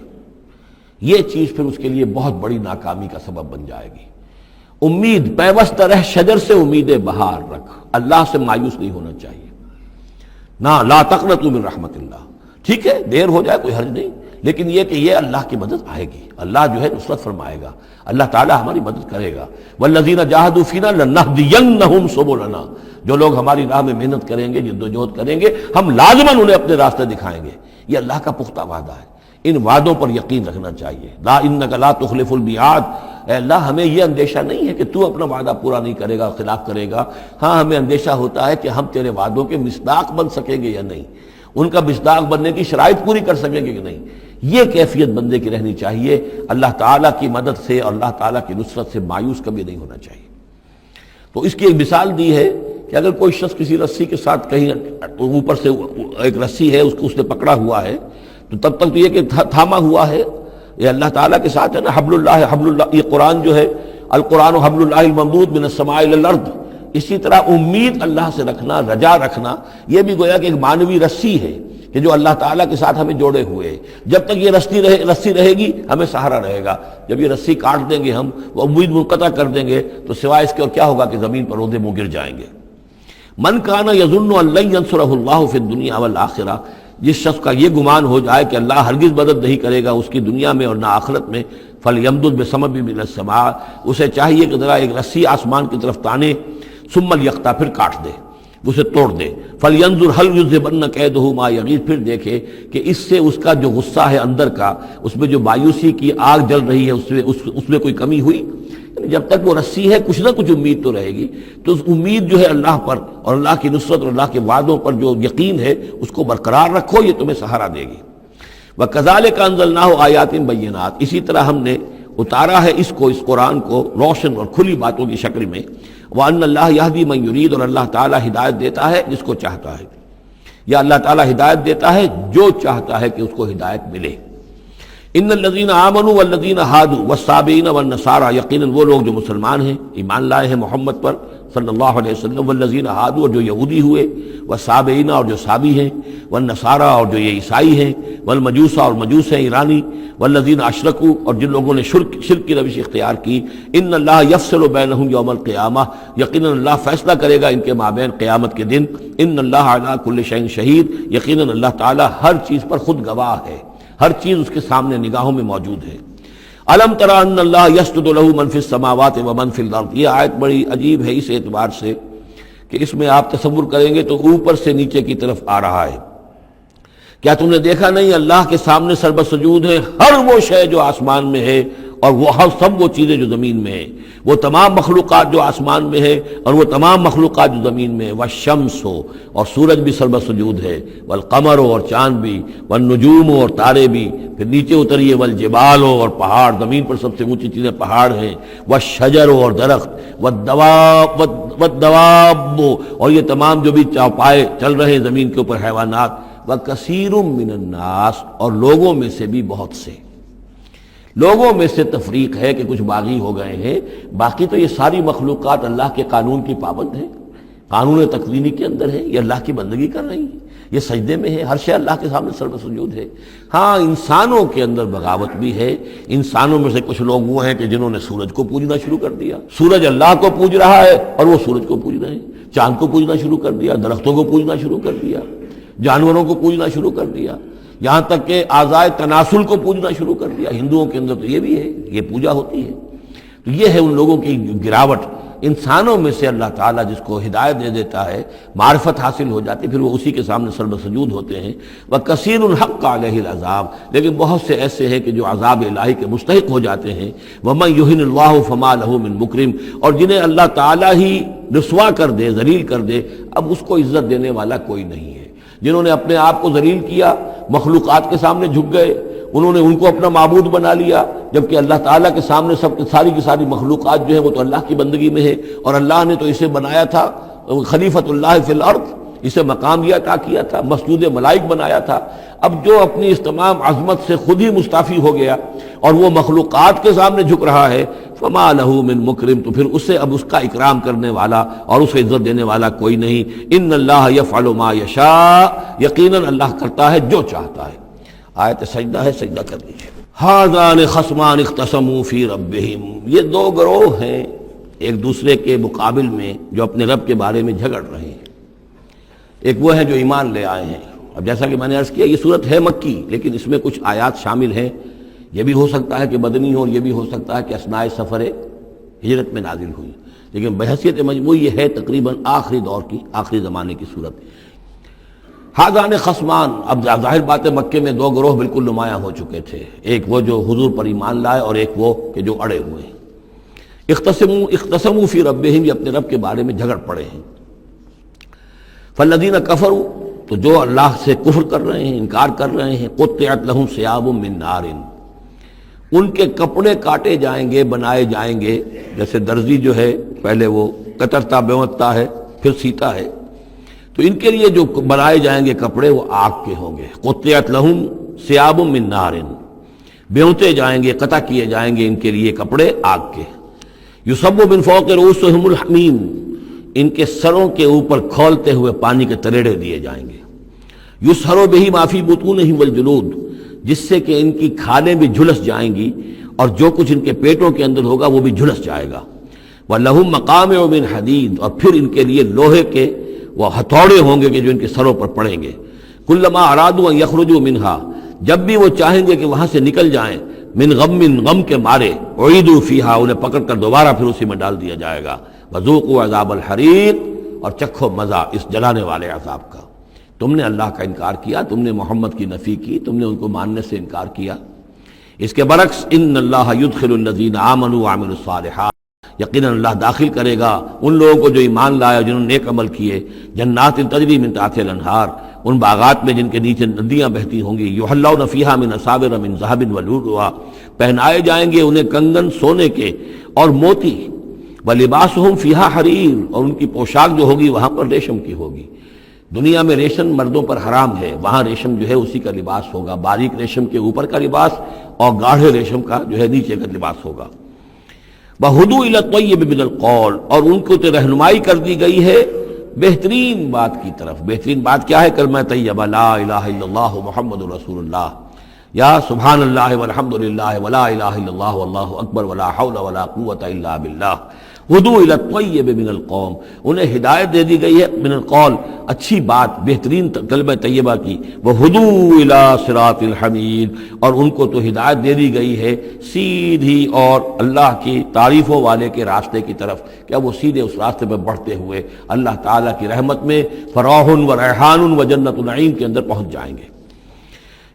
یہ چیز پھر اس کے لیے بہت بڑی ناکامی کا سبب بن جائے گی۔ امید پیوستہ رہ شجر سے امید بہار رکھ، اللہ سے مایوس نہیں ہونا چاہیے۔ نہ لا تقنطوا من رحمت اللہ، ٹھیک ہے دیر ہو جائے کوئی حرج نہیں، لیکن یہ کہ یہ اللہ کی مدد آئے گی، اللہ جو ہے نصرت فرمائے گا، اللہ تعالی ہماری مدد کرے گا۔ والذین جاہدوا فینا لنہدینہم سبلنا، جو لوگ ہماری راہ میں محنت کریں گے، جدوجہد کریں گے، ہم لازماً انہیں اپنے راستے دکھائیں گے۔ یہ اللہ کا پختہ وعدہ ہے، ان وعدوں پر یقین رکھنا چاہیے۔ لا انک لا تخلف المیعاد، اے اللہ ہمیں یہ اندیشہ نہیں ہے کہ تو اپنا وعدہ پورا نہیں کرے گا، خلاف کرے گا، ہاں ہمیں اندیشہ ہوتا ہے کہ ہم تیرے وعدوں کے مصداق بن سکیں گے یا نہیں، ان کا مصداق بننے کی شرائط پوری کر سکیں گے کہ نہیں۔ یہ کیفیت بندے کی رہنی چاہیے، اللہ تعالیٰ کی مدد سے اور اللہ تعالیٰ کی نصرت سے مایوس کبھی نہیں ہونا چاہیے۔ تو اس کی ایک مثال دی ہے کہ اگر کوئی شخص کسی رسی کے ساتھ کہیں اوپر سے ایک رسی ہے اس نے پکڑا ہوا ہے، تو تب تک تو یہ کہ تھاما ہوا ہے، یہ اللہ تعالیٰ کے ساتھ ہے نا، حبل اللہ حبل اللہ، یہ قرآن جو ہے القرآن حبل اللہ الممدود من السماء الی الارض، اسی طرح امید اللہ سے رکھنا، رجا رکھنا، یہ بھی گویا کہ ایک معنوی رسی ہے کہ جو اللہ تعالیٰ کے ساتھ ہمیں جوڑے ہوئے، جب تک یہ رسی رہے گی ہمیں سہارا رہے گا، جب یہ رسی کاٹ دیں گے ہم، وہ امید منقطع کر دیں گے تو سوائے اس کے اور کیا ہوگا کہ زمین پر رودے منہ گر جائیں گے۔ من کان یظن ان لن ینصرہ اللہ فی الدنیا والآخرہ، جس شخص کا یہ گمان ہو جائے کہ اللہ ہرگز مدد نہیں کرے گا اس کی دنیا میں اور نہ آخرت میں، فلیمدد بسبب من السماء، اسے چاہیے کہ ذرا ایک رسی آسمان کی طرف تانے، ثم لیقطع، پھر کاٹ دے، اسے توڑ دے، فلینظر هل یذهبن کیدہ ما یغیظ، پھر دیکھے کہ اس سے اس کا جو غصہ ہے اندر کا، اس میں جو مایوسی کی آگ جل رہی ہے اس میں کوئی کمی ہوئی؟ جب تک وہ رسی ہے کچھ نہ کچھ امید تو رہے گی، تو اس امید جو ہے اللہ پر اور اللہ کی نصرت اور اللہ کے وعدوں پر جو یقین ہے اس کو برقرار رکھو، یہ تمہیں سہارا دے گی۔ وَكَذَلِكَ أَنزَلْنَاهُ آيَاتٍ بَيِّنَاتٍ، اسی طرح ہم نے اتارا ہے اس قرآن کو روشن اور کھلی باتوں کی شکل میں۔ وَأَنَّ اللَّهَ يَهْدِي مَن يُرِيدُ، اور اللہ تعالیٰ ہدایت دیتا ہے جس کو چاہتا ہے، یا اللہ تعالیٰ ہدایت دیتا ہے جو چاہتا ہے کہ اس کو ہدایت ملے۔ ان الذین آمنوا والذین ہادوا والصابئین والنصارى، یقیناً وہ لوگ جو مسلمان ہیں، ایمان لائے ہیں محمد پر صلی اللہ علیہ وسلم، والذین ہادوا، اور جو یہودی ہوئے، والصابئین، اور جو صابی ہیں، والنصارى، اور جو یہ عیسائی ہیں، والمجوس، اور مجوس ہیں ایرانی، والذین اشرکوا، اور جن لوگوں نے شرک کی روش اختیار کی، ان اللہ یفصل بینہم یوم القیامہ، یقیناً اللہ فیصلہ کرے گا ان کے مابین قیامت کے دن۔ ان اللہ علی کل شیء شہید، یقیناً اللہ تعالیٰ ہر چیز پر خود گواہ ہے، ہر چیز اس کے سامنے نگاہوں میں موجود ہے۔ الم تری ان اللہ یسجد لہ من فی السماوات ومن فی الارض، یہ آیت بڑی عجیب ہے اس اعتبار سے کہ اس میں آپ تصور کریں گے تو اوپر سے نیچے کی طرف آ رہا ہے۔ کیا تم نے دیکھا نہیں اللہ کے سامنے سربسجود ہے ہر وہ شے جو آسمان میں ہے اور وہ ہر سب وہ چیزیں جو زمین میں ہیں، وہ تمام مخلوقات جو آسمان میں ہے اور وہ تمام مخلوقات جو زمین میں ہے، والشمس ہو، اور سورج بھی سربسجود ہے، والقمر ہو، اور چاند بھی، والنجوم ہو، اور تارے بھی، پھر نیچے اتریے والجبال، اور پہاڑ، زمین پر سب سے اونچی چیزیں پہاڑ ہیں، والشجر، اور درخت، والدواب، اور یہ تمام جو بھی چوپائے چل رہے ہیں زمین کے اوپر حیوانات، وکثیر من الناس، اور لوگوں میں سے بھی بہت سے۔ لوگوں میں سے تفریق ہے کہ کچھ باغی ہو گئے ہیں، باقی تو یہ ساری مخلوقات اللہ کے قانون کی پابند ہیں، قانون تکوینی کے اندر ہے، یہ اللہ کی بندگی کر رہی ہیں، یہ سجدے میں ہے، ہر شے اللہ کے سامنے سر سجود ہے۔ ہاں انسانوں کے اندر بغاوت بھی ہے، انسانوں میں سے کچھ لوگ وہ ہیں کہ جنہوں نے سورج کو پوجنا شروع کر دیا، سورج اللہ کو پوج رہا ہے اور وہ سورج کو پوج رہے ہیں، چاند کو پوجنا شروع کر دیا، درختوں کو پوجنا شروع کر دیا، جانوروں کو پوجنا شروع کر دیا، یہاں تک کہ اعضائے تناسل کو پوجنا شروع کر دیا۔ ہندوؤں کے اندر تو یہ بھی ہے، یہ پوجا ہوتی ہے۔ تو یہ ہے ان لوگوں کی گراوٹ۔ انسانوں میں سے اللہ تعالیٰ جس کو ہدایت دے دیتا ہے، معرفت حاصل ہو جاتی، پھر وہ اسی کے سامنے سر بسجود ہوتے ہیں۔ وَكَثِيرٌ حَقَّ عَلَيْهِ الْعَذَابُ، لیکن بہت سے ایسے ہیں کہ جو عذاب الہی کے مستحق ہو جاتے ہیں۔ وَمَن يُهِنِ اللَّهُ فَمَا لَهُ مِن مُكْرِمٍ، اور جنہیں اللہ تعالیٰ ہی رسوا کر دے، ذلیل کر دے، اب اس کو عزت دینے والا کوئی نہیں ہے۔ جنہوں نے اپنے آپ کو ذلیل کیا، مخلوقات کے سامنے جھک گئے، انہوں نے ان کو اپنا معبود بنا لیا، جبکہ اللہ تعالیٰ کے سامنے ساری کی ساری مخلوقات جو ہے وہ تو اللہ کی بندگی میں ہے، اور اللہ نے تو اسے بنایا تھا خلیفۃ اللہ فی الارض، اسے مقام یہ عطا کیا تھا، مسجود ملائک بنایا تھا۔ اب جو اپنی اس تمام عظمت سے خود ہی مستعفی ہو گیا اور وہ مخلوقات کے سامنے جھک رہا ہے، فما لہ من مکرم، تو پھر اسے اب اس کا اکرام کرنے والا اور اسے عزت دینے والا کوئی نہیں۔ ان اللہ یفعل ما یشاء، یقیناً اللہ کرتا ہے جو چاہتا ہے۔ آیت سجدہ ہے، سجدہ کر لیجیے۔ ھذان خصمان اختصموا فی ربہم، یہ دو گروہ ہیں ایک دوسرے کے مقابل میں جو اپنے رب کے بارے میں جھگڑ رہے ہیں۔ ایک وہ ہے جو ایمان لے آئے ہیں۔ اب جیسا کہ میں نے عرض کیا یہ صورت ہے مکی، لیکن اس میں کچھ آیات شامل ہیں، یہ بھی ہو سکتا ہے کہ مدنی ہو اور یہ بھی ہو سکتا ہے کہ اثناء سفر ہجرت میں نازل ہوئی، لیکن بحیثیت مجموعی یہ ہے تقریباً آخری دور کی، آخری زمانے کی صورت۔ ھذان خصمان، اب ظاہر بات ہے مکے میں دو گروہ بالکل نمایاں ہو چکے تھے، ایک وہ جو حضور پر ایمان لائے اور ایک وہ کہ جو اڑے ہوئے ہیں۔ اختصموا فی ربہم، یہ اپنے رب کے بارے میں جھگڑ پڑے ہیں۔ فالذین کفروا، تو جو اللہ سے کفر کر رہے ہیں، انکار کر رہے ہیں، قطعت لہم ثیاب من نار، ان کے کپڑے کاٹے جائیں گے، بنائے جائیں گے، جیسے درزی جو ہے پہلے وہ کترتا بیوتتا ہے پھر سیتا ہے، تو ان کے لیے جو بنائے جائیں گے کپڑے وہ آگ کے ہوں گے۔ قطعت لہم ثیاب من نار، بیوتے جائیں گے، قطع کیے جائیں گے ان کے لیے کپڑے آگ کے۔ یصب من فوق رؤوسہم الحمیم، ان کے سروں کے اوپر کھولتے ہوئے پانی کے تریڑے دیے جائیں گے۔ یسحر بہ ما فی بطونہم والجلود، جس سے کہ ان کی کھالیں بھی جھلس جائیں گی اور جو کچھ ان کے پیٹوں کے اندر ہوگا وہ بھی جھلس جائے گا۔ وَلَهُم مَّقَامِعُ مِنْ حَدِيدٍ، اور پھر ان کے لیے لوہے کے وہ ہتھوڑے ہوں گے کہ جو ان کے سروں پر پڑیں گے۔ كُلَّمَا أَرَادُوا أَن يَخْرُجُوا مِنْهَا، جب بھی وہ چاہیں گے کہ وہاں سے نکل جائیں، من غم کے مارے، اعیدوا فیہا، انہیں پکڑ کر دوبارہ پھر اسی میں ڈال دیا جائے گا۔ وذوقوا عذاب الحریق، اور چکھو مزہ اس جلانے والے عذاب کا۔ تم نے اللہ کا انکار کیا، تم نے محمد کی نفی کی، تم نے ان کو ماننے سے انکار کیا۔ اس کے برعکس ان اللہ یدخل الذین آمنوا وعملوا الصالحات، یقیناً اللہ داخل کرے گا ان لوگوں کو جو ایمان لایا، جنہوں نے نیک عمل کیے، جنات تجری من تحتها الانہار، ان باغات میں جن کے نیچے ندیاں بہتی ہوں گی، یحلون فیہا من اساور من ذہب ولؤلؤا، پہنائے جائیں گے انہیں کنگن سونے کے اور موتی، ولباسہم فیہا حریر، اور ان کی پوشاک جو ہوگی وہاں پر ریشم کی ہوگی۔ دنیا میں ریشم مردوں پر حرام ہے، وہاں ریشم جو ہے اسی کا لباس ہوگا، باریک ریشم کے اوپر کا لباس اور گاڑھے ریشم کا جو ہے نیچے کا لباس ہوگا۔ وَہُدُوا إِلَى الطَّيِّبِ مِنَ الْقَوْلِ، اور ان کو تو رہنمائی کر دی گئی ہے بہترین بات کی طرف۔ بہترین بات کیا ہے؟ کلمہ طیبہ، لا الہ الا اللہ محمد رسول اللہ، یا سبحان اللہ والحمد للہ ولا الہ الا اللہ واللہ اکبر ولا حول ولا قوۃ الا باللہ۔ ہدوا الی الطیب من القول، انہیں ہدایت دے دی گئی ہے من القول، اچھی بات، بہترین کلمہ طیبہ کی۔ وہدوا الی صراط الحمید، اور ان کو تو ہدایت دے دی گئی ہے سیدھی اور اللہ کی تعریفوں والے کے راستے کی طرف، کیا وہ سیدھے اس راستے پہ بڑھتے ہوئے اللہ تعالیٰ کی رحمت میں فراح و ریحان و جنت النعیم کے اندر پہنچ جائیں گے۔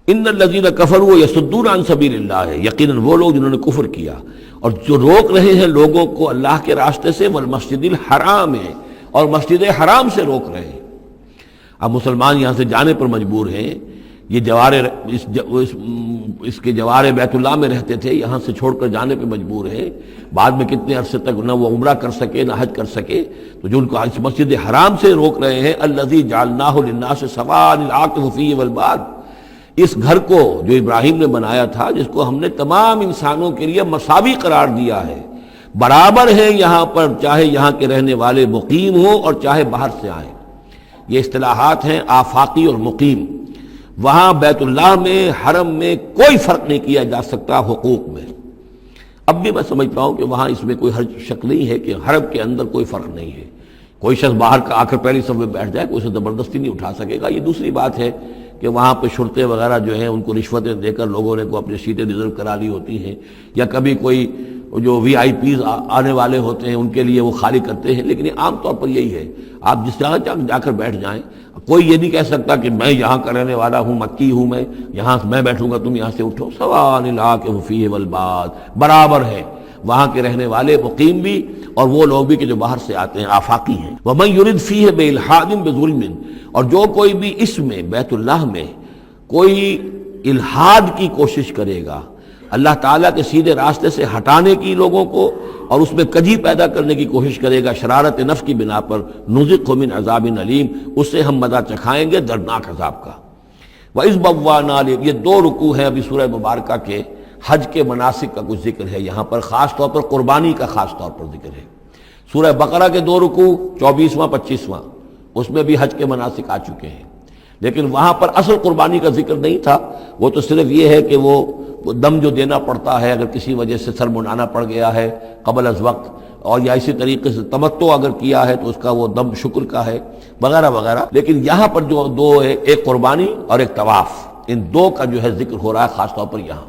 ان الذین کفروا یصدون عن سبیل اللہ، یقیناً وہ لوگ جنہوں نے کفر کیا اور جو روک رہے ہیں لوگوں کو اللہ کے راستے سے، والمسجد الحرام ہے، اور مسجد حرام سے روک رہے ہیں۔ اب مسلمان یہاں سے جانے پر مجبور ہیں، یہ اس کے جوار بیت اللہ میں رہتے تھے، یہاں سے چھوڑ کر جانے پہ مجبور ہیں، بعد میں کتنے عرصے تک نہ وہ عمرہ کر سکے نہ حج کر سکے، تو جو ان کو اس مسجد حرام سے روک رہے ہیں، الذی جعلناہ للناس سواء العاکف فیہ والباد، اس گھر کو جو ابراہیم نے بنایا تھا، جس کو ہم نے تمام انسانوں کے لیے مساوی قرار دیا ہے، برابر ہیں یہاں پر، چاہے یہاں کے رہنے والے مقیم ہوں اور چاہے باہر سے آئیں۔ یہ اصطلاحات ہیں آفاقی اور مقیم۔ وہاں بیت اللہ میں، حرم میں کوئی فرق نہیں کیا جا سکتا حقوق میں۔ اب بھی میں سمجھتا ہوں کہ وہاں اس میں کوئی حرج شک نہیں ہے کہ حرم کے اندر کوئی فرق نہیں ہے۔ کوئی شخص باہر کا آ کر پہلی صف میں بیٹھ جائے، کوئی اسے زبردستی نہیں اٹھا سکے گا۔ یہ دوسری بات ہے کہ وہاں پہ شرطے وغیرہ جو ہیں ان کو رشوتیں دے کر لوگوں نے کو اپنی سیٹیں ریزرو کرا لی ہوتی ہیں، یا کبھی کوئی جو وی آئی پیز آنے والے ہوتے ہیں ان کے لیے وہ خالی کرتے ہیں، لیکن یہ عام طور پر یہی ہے، آپ جس جگہ جا کر بیٹھ جائیں۔ کوئی یہ نہیں کہہ سکتا کہ میں یہاں کا رہنے والا ہوں، مکی ہوں، میں بیٹھوں گا، تم یہاں سے اٹھو۔ سواء العاکف فیہ والباد، برابر ہے وہاں کے رہنے والے مقیم بھی اور وہ لوگ بھی کہ جو باہر سے آتے ہیں، آفاقی ہیں۔ وَمَن يُرِدْ فِيهِ بِإِلْحَادٍ بِظُلْمٍ، اور جو کوئی بھی اس میں بیت اللہ میں کوئی الحاد کی کوشش کرے گا، اللہ تعالیٰ کے سیدھے راستے سے ہٹانے کی لوگوں کو، اور اس میں کجی پیدا کرنے کی کوشش کرے گا شرارت نفس کی بنا پر، نُذِقْهُ مِنْ عَذَابٍ أَلِيمٍ، اس سے ہم مزہ چکھائیں گے دردناک عذاب کا۔ وَإِذْ بَوَّأْنَا، یہ دو رکوع ہیں ابھی سورہ مبارکہ کے، حج کے مناسک کا کچھ ذکر ہے یہاں پر، خاص طور پر قربانی کا خاص طور پر ذکر ہے۔ سورہ بقرہ کے دو رکوع 24واں 25واں، اس میں بھی حج کے مناسک آ چکے ہیں، لیکن وہاں پر اصل قربانی کا ذکر نہیں تھا۔ وہ تو صرف یہ ہے کہ وہ دم جو دینا پڑتا ہے اگر کسی وجہ سے سر منڈانا پڑ گیا ہے قبل از وقت، اور یا اسی طریقے سے تمتع اگر کیا ہے تو اس کا وہ دم شکر کا ہے وغیرہ وغیرہ۔ لیکن یہاں پر جو دو ہے، ایک قربانی اور ایک طواف، ان دو کا جو ہے ذکر ہو رہا ہے خاص طور پر یہاں۔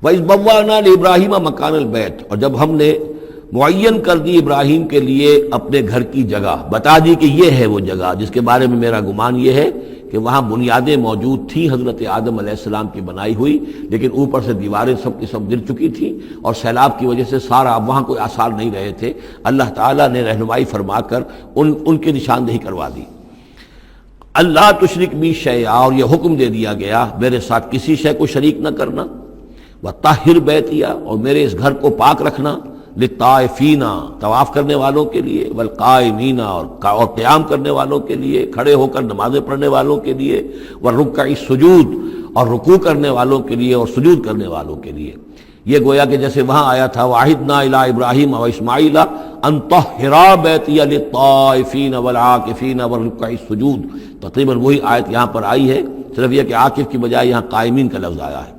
وَإِذْ بَوَّأْنَا لِإِبْرَاهِيمَ مَكَانَ الْبَيْتِ، اور جب ہم نے معین کر دی ابراہیم کے لیے اپنے گھر کی جگہ، بتا دی کہ یہ ہے وہ جگہ جس کے بارے میں میرا گمان یہ ہے کہ وہاں بنیادیں موجود تھیں حضرت آدم علیہ السلام کی بنائی ہوئی، لیکن اوپر سے دیواریں سب کی سب گر چکی تھیں اور سیلاب کی وجہ سے سارا اب وہاں کوئی آثار نہیں رہے تھے۔ اللہ تعالیٰ نے رہنمائی فرما کر ان کی نشاندہی کروا دی۔ اللہ تشرک بی شیئا، اور یہ حکم دے دیا گیا میرے ساتھ کسی شے کو شریک نہ کرنا، وطہر بیتیا، اور میرے اس گھر کو پاک رکھنا، للطائفین، طواف کرنے والوں کے لیے، والقائمین، اور قیام کرنے والوں کے لیے، کھڑے ہو کر نمازیں پڑھنے والوں کے لیے، والرکع السجود، اور رکوع کرنے والوں کے لیے اور سجود کرنے والوں کے لیے۔ یہ گویا کہ جیسے وہاں آیا تھا وَعَهِدْنَا إِلَىٰ إِبْرَاهِيمَ وَإِسْمَاعِيلَ أَن طَهِّرَا بَيْتِيَ لِلطَّائِفِينَ وَالْعَاكِفِينَ وَالرُّكَّعِ السُّجُودِ، تقریباً وہی آیت یہاں پر آئی ہے، صرف یہ کہ عاکف کی بجائے یہاں قائمین کا لفظ آیا ہے۔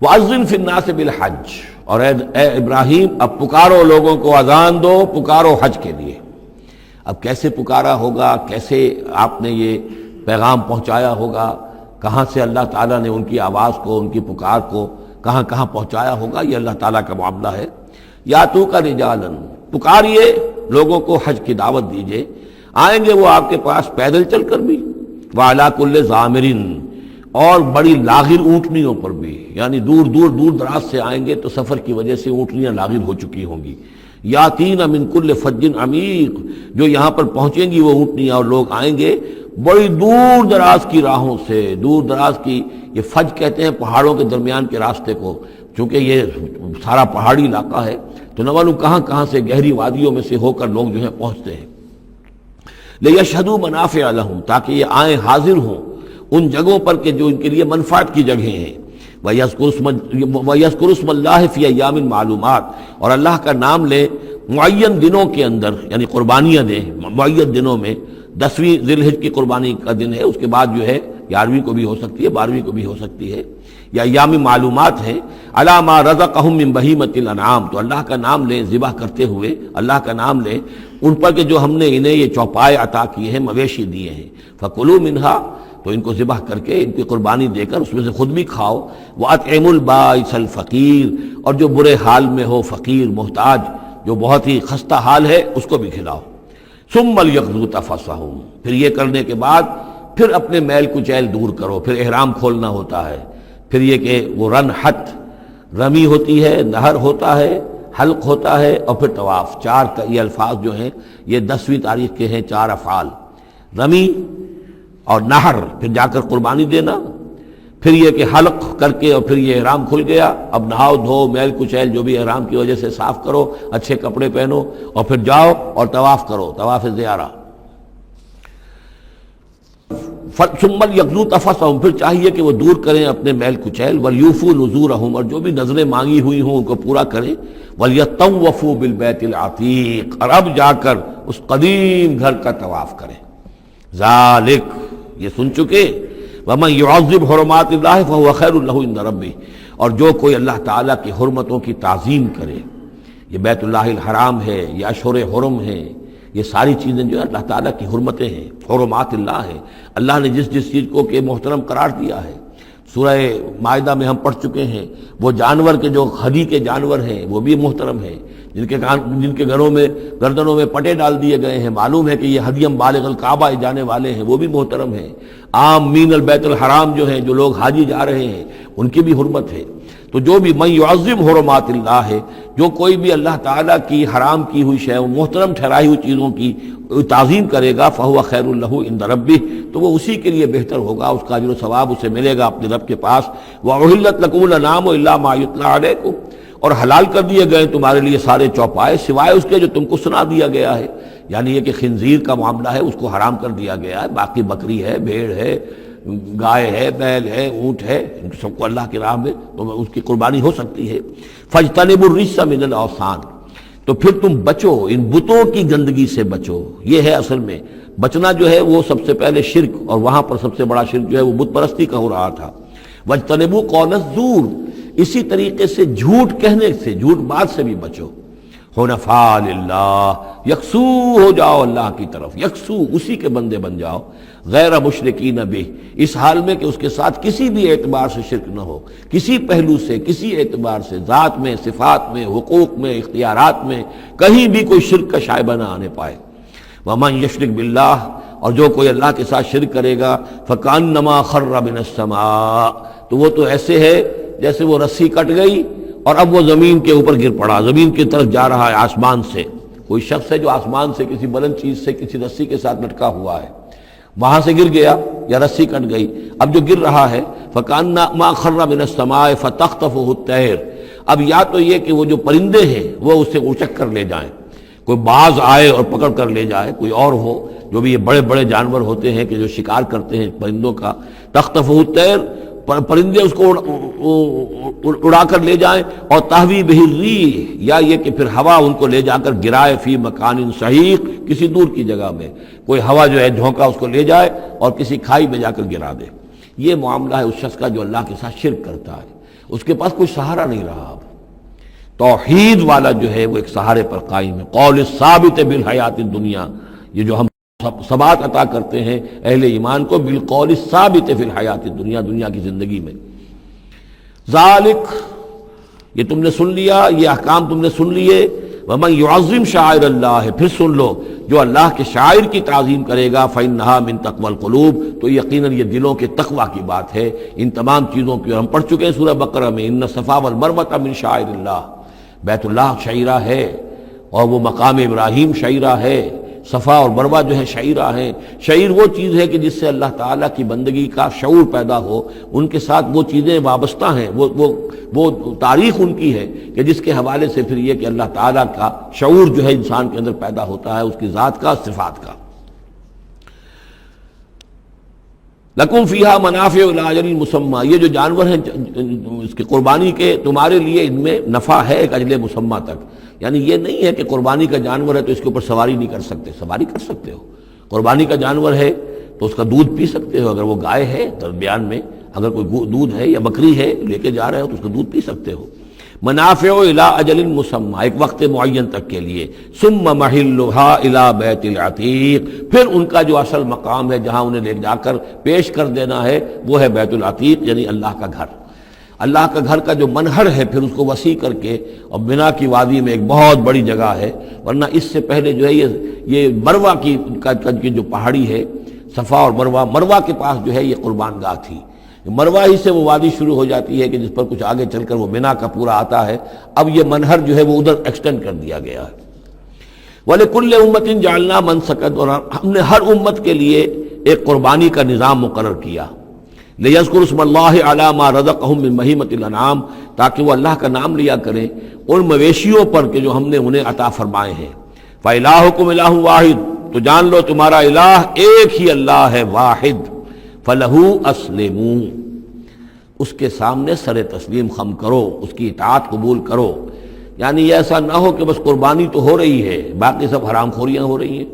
وَأَذِّن فِي النَّاسِ بِالْحَجِّ، اور اے ابراہیم اب پکارو لوگوں کو، اذان دو، پکارو حج کے لیے۔ اب کیسے پکارا ہوگا، کیسے آپ نے یہ پیغام پہنچایا ہوگا، کہاں سے اللہ تعالیٰ نے ان کی آواز کو، ان کی پکار کو کہاں کہاں پہنچایا ہوگا، یہ اللہ تعالیٰ کا معاملہ ہے۔ یا تو کا رجالن، پکاریے لوگوں کو، حج کی دعوت دیجئے، آئیں گے وہ آپ کے پاس پیدل چل کر بھی، وعلی کل ضامر، اور بڑی لاغر اونٹنیوں پر بھی، یعنی دور دراز سے آئیں گے تو سفر کی وجہ سے اونٹنیاں لاغر ہو چکی ہوں گی۔ یاتین من کل فج عمیق، جو یہاں پر پہنچیں گی وہ اونٹنیاں اور لوگ آئیں گے بڑی دور دراز کی راہوں سے، دور دراز کی، یہ فج کہتے ہیں پہاڑوں کے درمیان کے راستے کو، چونکہ یہ سارا پہاڑی علاقہ ہے تو نہ معلوم کہاں کہاں سے گہری وادیوں میں سے ہو کر لوگ جو ہیں پہنچتے ہیں۔ لیشہدوا منافع لہم، تاکہ یہ آئیں حاضر ہوں ان جگہوں پر کہ جو ان کے لیے منفعت کی جگہیں ہیں۔ وَيَذْكُرُ اسْمَ اللَّهِ فِي أَيَّامٍ مَعْلُومَاتٍ، اور اللہ کا نام لیں معین دنوں کے اندر، یعنی قربانیاں دیں معین دنوں میں۔ 10ویں ذی الحجہ کی قربانی کا دن ہے، اس کے بعد جو ہے 11ویں کو بھی ہو سکتی ہے، 12ویں کو بھی ہو سکتی ہے، یا ایام معلومات ہیں۔ عَلَىٰ مَا رَزَقَهُم مِّن بَهِیمَةِ الْأَنْعَامِ، تو اللہ کا نام لیں ذبح کرتے ہوئے، اللہ کا نام لیں ان پر کہ جو ہم نے انہیں یہ چوپائے عطا کیے ہیں، مویشی دیے ہیں۔ فَكُلُوا مِنْهَا، تو ان کو ذبح کر کے ان کی قربانی دے کر اس میں سے خود بھی کھاؤ۔ وَأَطْعِمُوا الْبَائِسَ الْفَقِيرَ، اور جو برے حال میں ہو، فقیر محتاج جو بہت ہی خستہ حال ہے، اس کو بھی کھلاؤ۔ ثُمَّ لْيَقْضُوا تَفَثَّهُمْ، پھر یہ کرنے کے بعد پھر اپنے میل کچیل دور کرو، پھر احرام کھولنا ہوتا ہے، پھر یہ کہ وہ رمی ہوتی ہے، نہر ہوتا ہے، حلق ہوتا ہے، اور پھر طواف۔ چار یہ الفاظ جو ہیں یہ 10ویں تاریخ کے ہیں، 4 افعال، رمی اور نہر پھر جا کر قربانی دینا، پھر یہ کہ حلق کر کے اور پھر یہ احرام کھل گیا، اب نہاؤ دھو میل کچیل جو بھی احرام کی وجہ سے صاف کرو، اچھے کپڑے پہنو اور پھر جاؤ اور طواف کرو، طواف زیارہ۔ ثم یقضوا تفثهم، پھر چاہیے کہ وہ دور کریں اپنے میل کچیل، ولیوفوا نذورهم، اور جو بھی نذریں مانگی ہوئی ہوں ان کو پورا کریں، ولیطوفوا بالبیت العتیق، اور اب جا کر اس قدیم گھر کا طواف کریں۔ ذالک، یہ سن چکے، ومن يعظم حرمات اللہ فهو خیر له عند ربہ، اور جو کوئی اللہ تعالیٰ کی حرمتوں کی تعظیم کرے، یہ بیت اللہ الحرام ہے، یہ اشہر حرم ہے، یہ ساری چیزیں جو ہے اللہ تعالیٰ کی حرمتیں ہیں، حرمات اللہ ہیں، اللہ نے جس جس چیز کو کہ محترم قرار دیا ہے۔ سورہ مائدہ میں ہم پڑھ چکے ہیں، وہ جانور کے جو خدی کے جانور ہیں وہ بھی محترم ہیں، جن کے گھروں میں گردنوں میں پٹے ڈال دیے گئے ہیں، معلوم ہے کہ یہ ہدیم بالغ الکعبہ جانے والے ہیں، وہ بھی محترم ہیں۔ عام مین البیت الحرام جو ہیں، جو لوگ حاجی جا رہے ہیں، ان کی بھی حرمت ہے۔ تو جو بھی من یعظم حرمات اللہ ہے، جو کوئی بھی اللہ تعالیٰ کی حرام کی ہوئی شے، محترم ٹھہرائی ہوئی چیزوں کی تعظیم کرے گا، فہو خیر لہ عند ربہ، تو وہ اسی کے لیے بہتر ہوگا، اس کا اجر و ثواب اسے ملے گا اپنے رب کے پاس۔ وَأُحِلَّتْ لَكُمُ الْأَنْعَامُ إِلَّا مَا يُتْلَىٰ عَلَيْكُمْ، اور حلال کر دیے گئے تمہارے لیے سارے چوپائے سوائے اس کے جو تم کو سنا دیا گیا ہے، یعنی یہ کہ خنزیر کا معاملہ ہے اس کو حرام کر دیا گیا ہے، باقی بکری ہے، بھیڑ ہے، گائے ہے، بیل ہے، اونٹ ہے، ان سب کو اللہ کی راہ میں تو اس کی قربانی ہو سکتی ہے۔ فَاجْتَنِبُوا الرِّجْسَ مِنَ الْأَوْثَانِ، تو پھر تم بچو، ان بتوں کی گندگی سے بچو۔ یہ ہے اصل میں بچنا جو ہے وہ سب سے پہلے شرک، اور وہاں پر سب سے بڑا شرک جو ہے وہ بت پرستی کا ہو رہا تھا۔ وَاجْتَنِبُوا قَوْلَ الزُّورِ، اسی طریقے سے جھوٹ کہنے سے، جھوٹ بات سے بھی بچو۔ حنفاء للہ، یکسو ہو جاؤ اللہ کی طرف، یکسو اسی کے بندے بن جاؤ، غیر مشرکین بہ، اس حال میں کہ اس کے ساتھ کسی بھی اعتبار سے شرک نہ ہو، کسی پہلو سے، کسی اعتبار سے، ذات میں، صفات میں، حقوق میں، اختیارات میں، کہیں بھی کوئی شرک کا شائبہ نہ آنے پائے۔ ومن یشرک باللہ، اور جو کوئی اللہ کے ساتھ شرک کرے گا، فکأنما خر من السماء، تو وہ تو ایسے ہے جیسے وہ رسی کٹ گئی اور اب وہ زمین کے اوپر گر پڑا، زمین کی طرف جا رہا ہے آسمان سے۔ کوئی شخص ہے جو آسمان سے کسی بلند چیز سے کسی رسی کے ساتھ لٹکا ہوا ہے، وہاں سے گر گیا یا رسی کٹ گئی، اب جو گر رہا ہے فکأنما خر من السماء فتخطفه الطیر، اب یا تو یہ کہ وہ جو پرندے ہیں وہ اسے اچک کر لے جائیں، کوئی باز آئے اور پکڑ کر لے جائے، کوئی اور ہو، جو بھی یہ بڑے بڑے جانور ہوتے ہیں کہ جو شکار کرتے ہیں پرندوں کا، تخطفه الطیر، پرندے اس کو اڑا کر لے جائیں، اور تہوی بہ الریح، یا یہ کہ پھر ہوا ان کو لے جا کر گرائے فی مکان صحیح، کسی دور کی جگہ میں کوئی ہوا جو ہے جھونکا اس کو لے جائے اور کسی کھائی میں جا کر گرا دے۔ یہ معاملہ ہے اس شخص کا جو اللہ کے ساتھ شرک کرتا ہے، اس کے پاس کوئی سہارا نہیں رہا۔ اب توحید والا جو ہے وہ ایک سہارے پر قائم ہے، قول ثابت بالحیات الدنیا، یہ جو ہم ثبات عطا کرتے ہیں اہل ایمان کو، بالقول ثابت فی الحیات الدنیا، دنیا کی زندگی میں۔ ذالک، یہ تم نے سن لیا، یہ احکام تم نے سن لیے۔ ومن یعظم شعائر اللہ، پھر سن لو، جو اللہ کے شاعر کی تعظیم کرے گا، فإنہا من تقوی القلوب، تو یقیناً یہ دلوں کے تقوی کی بات ہے۔ ان تمام چیزوں کی ہم پڑھ چکے ہیں سورہ بقرہ میں، ان الصفا والمروۃ من شعائر اللہ، بیت اللہ شعیرہ ہے اور وہ مقام ابراہیم شعیرہ ہے، صفا اور مروہ جو ہے شعیرہ ہیں۔ شعیر وہ چیز ہے کہ جس سے اللہ تعالیٰ کی بندگی کا شعور پیدا ہو، ان کے ساتھ وہ چیزیں وابستہ ہیں، وہ تاریخ ان کی ہے کہ جس کے حوالے سے پھر یہ کہ اللہ تعالیٰ کا شعور جو ہے انسان کے اندر پیدا ہوتا ہے، اس کی ذات کا، صفات کا۔ لکم فیہا منافع الی اجل مسمی، یہ جو جانور ہیں اس کی قربانی کے، تمہارے لیے ان میں نفع ہے ایک اجل مسمی تک، یعنی یہ نہیں ہے کہ قربانی کا جانور ہے تو اس کے اوپر سواری نہیں کر سکتے، سواری کر سکتے ہو۔ قربانی کا جانور ہے تو اس کا دودھ پی سکتے ہو، اگر وہ گائے ہے درمیان میں اگر کوئی دودھ ہے یا بکری ہے لے کے جا رہے ہو تو اس کا دودھ پی سکتے ہو۔ منافع الی اجل مسمی، ایک وقت معین تک کے لیے۔ ثم محلھا الی بیت العتیق، پھر ان کا جو اصل مقام ہے جہاں انہیں لے جا کر پیش کر دینا ہے وہ ہے بیت العتیق، یعنی اللہ کا گھر۔ اللہ کا گھر کا جو منہر ہے پھر اس کو وسیع کر کے، اور بنا کی وادی میں ایک بہت بڑی جگہ ہے، ورنہ اس سے پہلے جو ہے یہ مروہ کی جو پہاڑی ہے، صفا اور مروہ کے پاس جو ہے یہ قربان گاہ تھی۔ مروہ ہی سے وہ وادی شروع ہو جاتی ہے کہ جس پر کچھ آگے چل کر وہ بنا کا پورا آتا ہے، اب یہ منہر جو ہے وہ ادھر ایکسٹینڈ کر دیا گیا ہے۔ وَلِكُلِّ أُمَّةٍ جَعَلْنَا مَنْسَكًا، اور ہم نے ہر امت کے لیے ایک قربانی کا نظام مقرر کیا، لیذکروا اسم اللہ علی ما رزقہم من بہیمۃ الانعام، تاکہ وہ اللہ کا نام لیا کریں ان مویشیوں پر کہ جو ہم نے انہیں عطا فرمائے ہیں۔ فإلہکم الہ واحد، تو جان لو تمہارا الہ ایک ہی اللہ ہے، واحد، فلہ اسلموا، اس کے سامنے سر تسلیم خم کرو، اس کی اطاعت قبول کرو۔ یعنی یہ ایسا نہ ہو کہ بس قربانی تو ہو رہی ہے، باقی سب حرام خوریاں ہو رہی ہیں،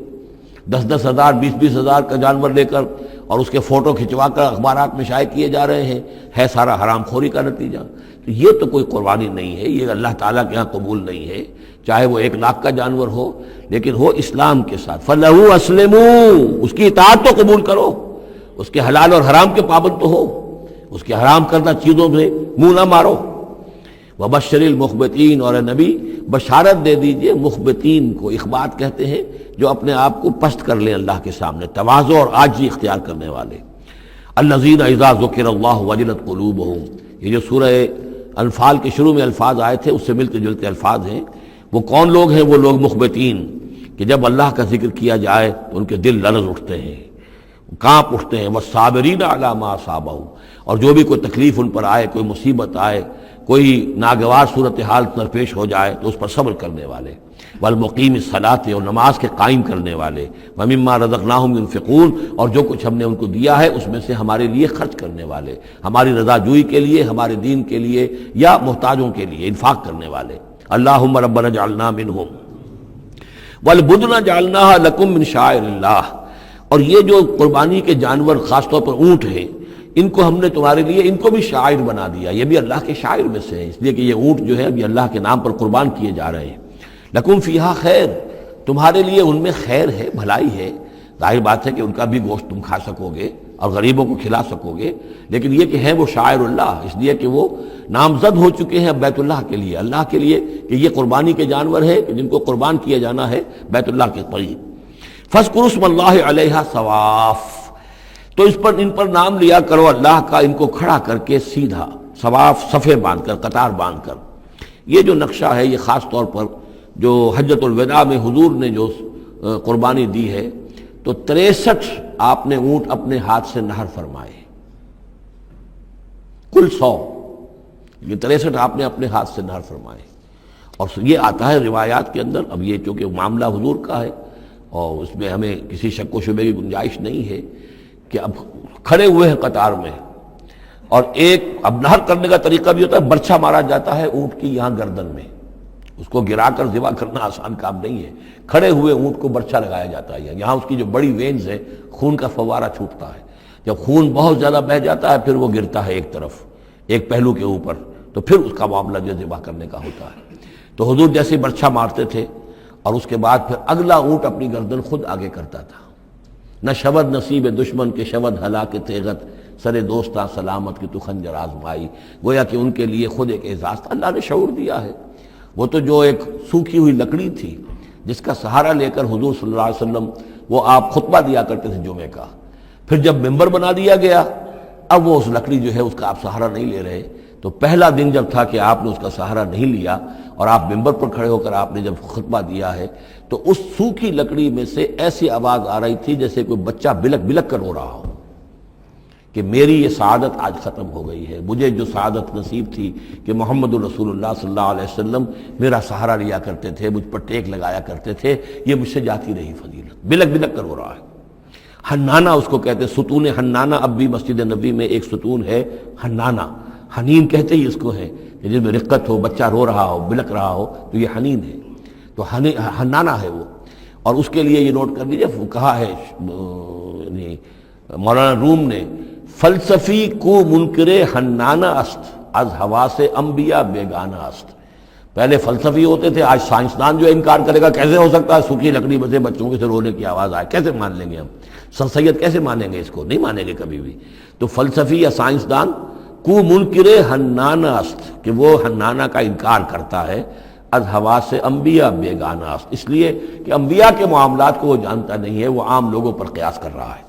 10-10 ہزار 20-20 ہزار کا جانور لے کر اور اس کے فوٹو کھنچوا کر اخبارات میں شائع کیے جا رہے ہیں، ہے سارا حرام خوری کا نتیجہ۔ تو یہ تو کوئی قربانی نہیں ہے، یہ اللہ تعالیٰ کے ہاں قبول نہیں ہے، چاہے وہ 1 لاکھ کا جانور ہو لیکن ہو اسلام کے ساتھ۔ فَلَهُ أَسْلِمُوا، اس کی اطاعت تو قبول کرو، اس کے حلال اور حرام کے پابند تو ہو، اس کے حرام کردہ چیزوں میں منہ نہ مارو۔ وبشر المخبتین، اور اے نبی بشارت دے دیجئے مخبتین کو، اخبات کہتے ہیں جو اپنے آپ کو پست کر لیں اللہ کے سامنے، تواضع اور عاجزی اختیار کرنے والے۔ الذین اذا ذکر اللہ وجلت قلوبہم، یہ جو سورہ انفال کے شروع میں الفاظ آئے تھے اس سے ملتے جلتے الفاظ ہیں۔ وہ کون لوگ ہیں؟ وہ لوگ مخبتین کہ جب اللہ کا ذکر کیا جائے تو ان کے دل لرز اٹھتے ہیں، کانپ اٹھتے ہیں۔ والصابرین علی ما اصابہم، اور جو بھی کوئی تکلیف ان پر آئے، کوئی مصیبت آئے، کوئی ناگوار صورتحال درپیش ہو جائے تو اس پر صبر کرنے والے۔ والمقیم الصلاۃ، اور نماز کے قائم کرنے والے۔ ومما رزقناہم ينفقون، اور جو کچھ ہم نے ان کو دیا ہے اس میں سے ہمارے لیے خرچ کرنے والے، ہماری رضا جوئی کے لیے، ہمارے دین کے لیے یا محتاجوں کے لیے انفاق کرنے والے۔ اللہم ربنا اجعلنا منہم والبدن جعلناها لکم من شعائر اللہ، اور یہ جو قربانی کے جانور خاص طور پر اونٹ ہیں، ان کو ہم نے تمہارے لیے، ان کو بھی شاعر بنا دیا، یہ بھی اللہ کے شاعر میں سے ہیں، اس لیے کہ یہ اونٹ جو ہے ابھی اللہ کے نام پر قربان کیے جا رہے ہیں۔ لکم فیہا خیر، تمہارے لیے ان میں خیر ہے، بھلائی ہے۔ ظاہر بات ہے کہ ان کا بھی گوشت تم کھا سکو گے اور غریبوں کو کھلا سکو گے، لیکن یہ کہ ہیں وہ شاعر اللہ، اس لیے کہ وہ نامزد ہو چکے ہیں بیت اللہ کے لیے، اللہ کے لیے، کہ یہ قربانی کے جانور ہیں کہ جن کو قربان کیا جانا ہے بیت اللہ کے قریب۔ فاذکروا اسم اللہ علیہا صواف، تو اس پر، ان پر نام لیا کرو اللہ کا، ان کو کھڑا کر کے سیدھا، صواف صفے باندھ کر، قطار باندھ کر۔ یہ جو نقشہ ہے یہ خاص طور پر جو حجۃ الوداع میں حضور نے جو قربانی دی ہے تو 63 آپ نے اونٹ اپنے ہاتھ سے نہر فرمائے، کل 100، یہ 63 آپ نے اپنے ہاتھ سے نہر فرمائے۔ اور یہ آتا ہے روایات کے اندر، اب یہ چونکہ معاملہ حضور کا ہے اور اس میں ہمیں کسی شک و شبے کی گنجائش نہیں ہے کہ اب کھڑے ہوئے ہیں قطار میں، اور ایک اب نہر کرنے کا طریقہ بھی ہوتا ہے، برچھا مارا جاتا ہے اونٹ کی یہاں گردن میں، اس کو گرا کر ذبح کرنا آسان کام نہیں ہے، کھڑے ہوئے اونٹ کو برچھا لگایا جاتا ہے، یہاں اس کی جو بڑی وینز ہے خون کا فوارہ چھوٹتا ہے، جب خون بہت زیادہ بہہ جاتا ہے پھر وہ گرتا ہے ایک طرف، ایک پہلو کے اوپر، تو پھر اس کا معاملہ جو ذبح کرنے کا ہوتا ہے۔ تو حضور جیسے برچھا مارتے تھے اور اس کے بعد پھر اگلا اونٹ اپنی گردن خود آگے کرتا تھا۔ نہ شود نصیب دشمن کے شود ہلاک تیغت، سر دوستاں سلامت کی تو خنجر آزمائی، گویا کہ ان کے لیے خود ایک اعزاز تھا، اللہ نے شعور دیا ہے۔ وہ تو جو ایک سوکھی ہوئی لکڑی تھی جس کا سہارا لے کر حضور صلی اللہ علیہ وسلم وہ آپ خطبہ دیا کرتے تھے جمعے کا، پھر جب ممبر بنا دیا گیا اب وہ اس لکڑی جو ہے اس کا آپ سہارا نہیں لے رہے، تو پہلا دن جب تھا کہ آپ نے اس کا سہارا نہیں لیا اور آپ ممبر پر کھڑے ہو کر آپ نے جب خطبہ دیا ہے تو اس سوکھی لکڑی میں سے ایسی آواز آ رہی تھی جیسے کوئی بچہ بلک بلک کر رو رہا ہو کہ میری یہ سعادت آج ختم ہو گئی ہے، مجھے جو سعادت نصیب تھی کہ محمد الرسول اللہ صلی اللہ علیہ وسلم میرا سہارا لیا کرتے تھے، مجھ پر ٹیک لگایا کرتے تھے، یہ مجھ سے جاتی رہی فضیلت، بلک بلک کر رو رہا ہے۔ حنانہ اس کو کہتے ہیں، ستون حنانہ، اب بھی مسجد نبی میں ایک ستون ہے حنانہ، حنین کہتے ہی اس کو ہے کہ جس میں رقت ہو، بچہ رو رہا ہو، بلک رہا ہو تو یہ حنین ہے، تو حنانہ ہے وہ۔ اور اس کے لیے یہ نوٹ کر لیجیے، کہا ہے مولانا روم نے، فلسفی کو منکر حنانہ است، از حواس انبیاء بیگانہ است۔ پہلے فلسفی ہوتے تھے، آج سائنسدان جو انکار کرے گا کیسے ہو سکتا ہے سوکھی لکڑی میں سے بچوں کے سے رونے کی آواز آئے، کیسے مان لیں گے ہم؟ سر سید کیسے مانیں گے اس کو؟ نہیں مانیں گے کبھی بھی۔ تو فلسفی یا سائنسدان کو منکر حنانہ است، کہ وہ حنانہ کا انکار کرتا ہے، از حواس انبیاء بیگانہ است، اس لیے کہ انبیاء کے معاملات کو وہ جانتا نہیں ہے، وہ عام لوگوں پر قیاس کر رہا ہے۔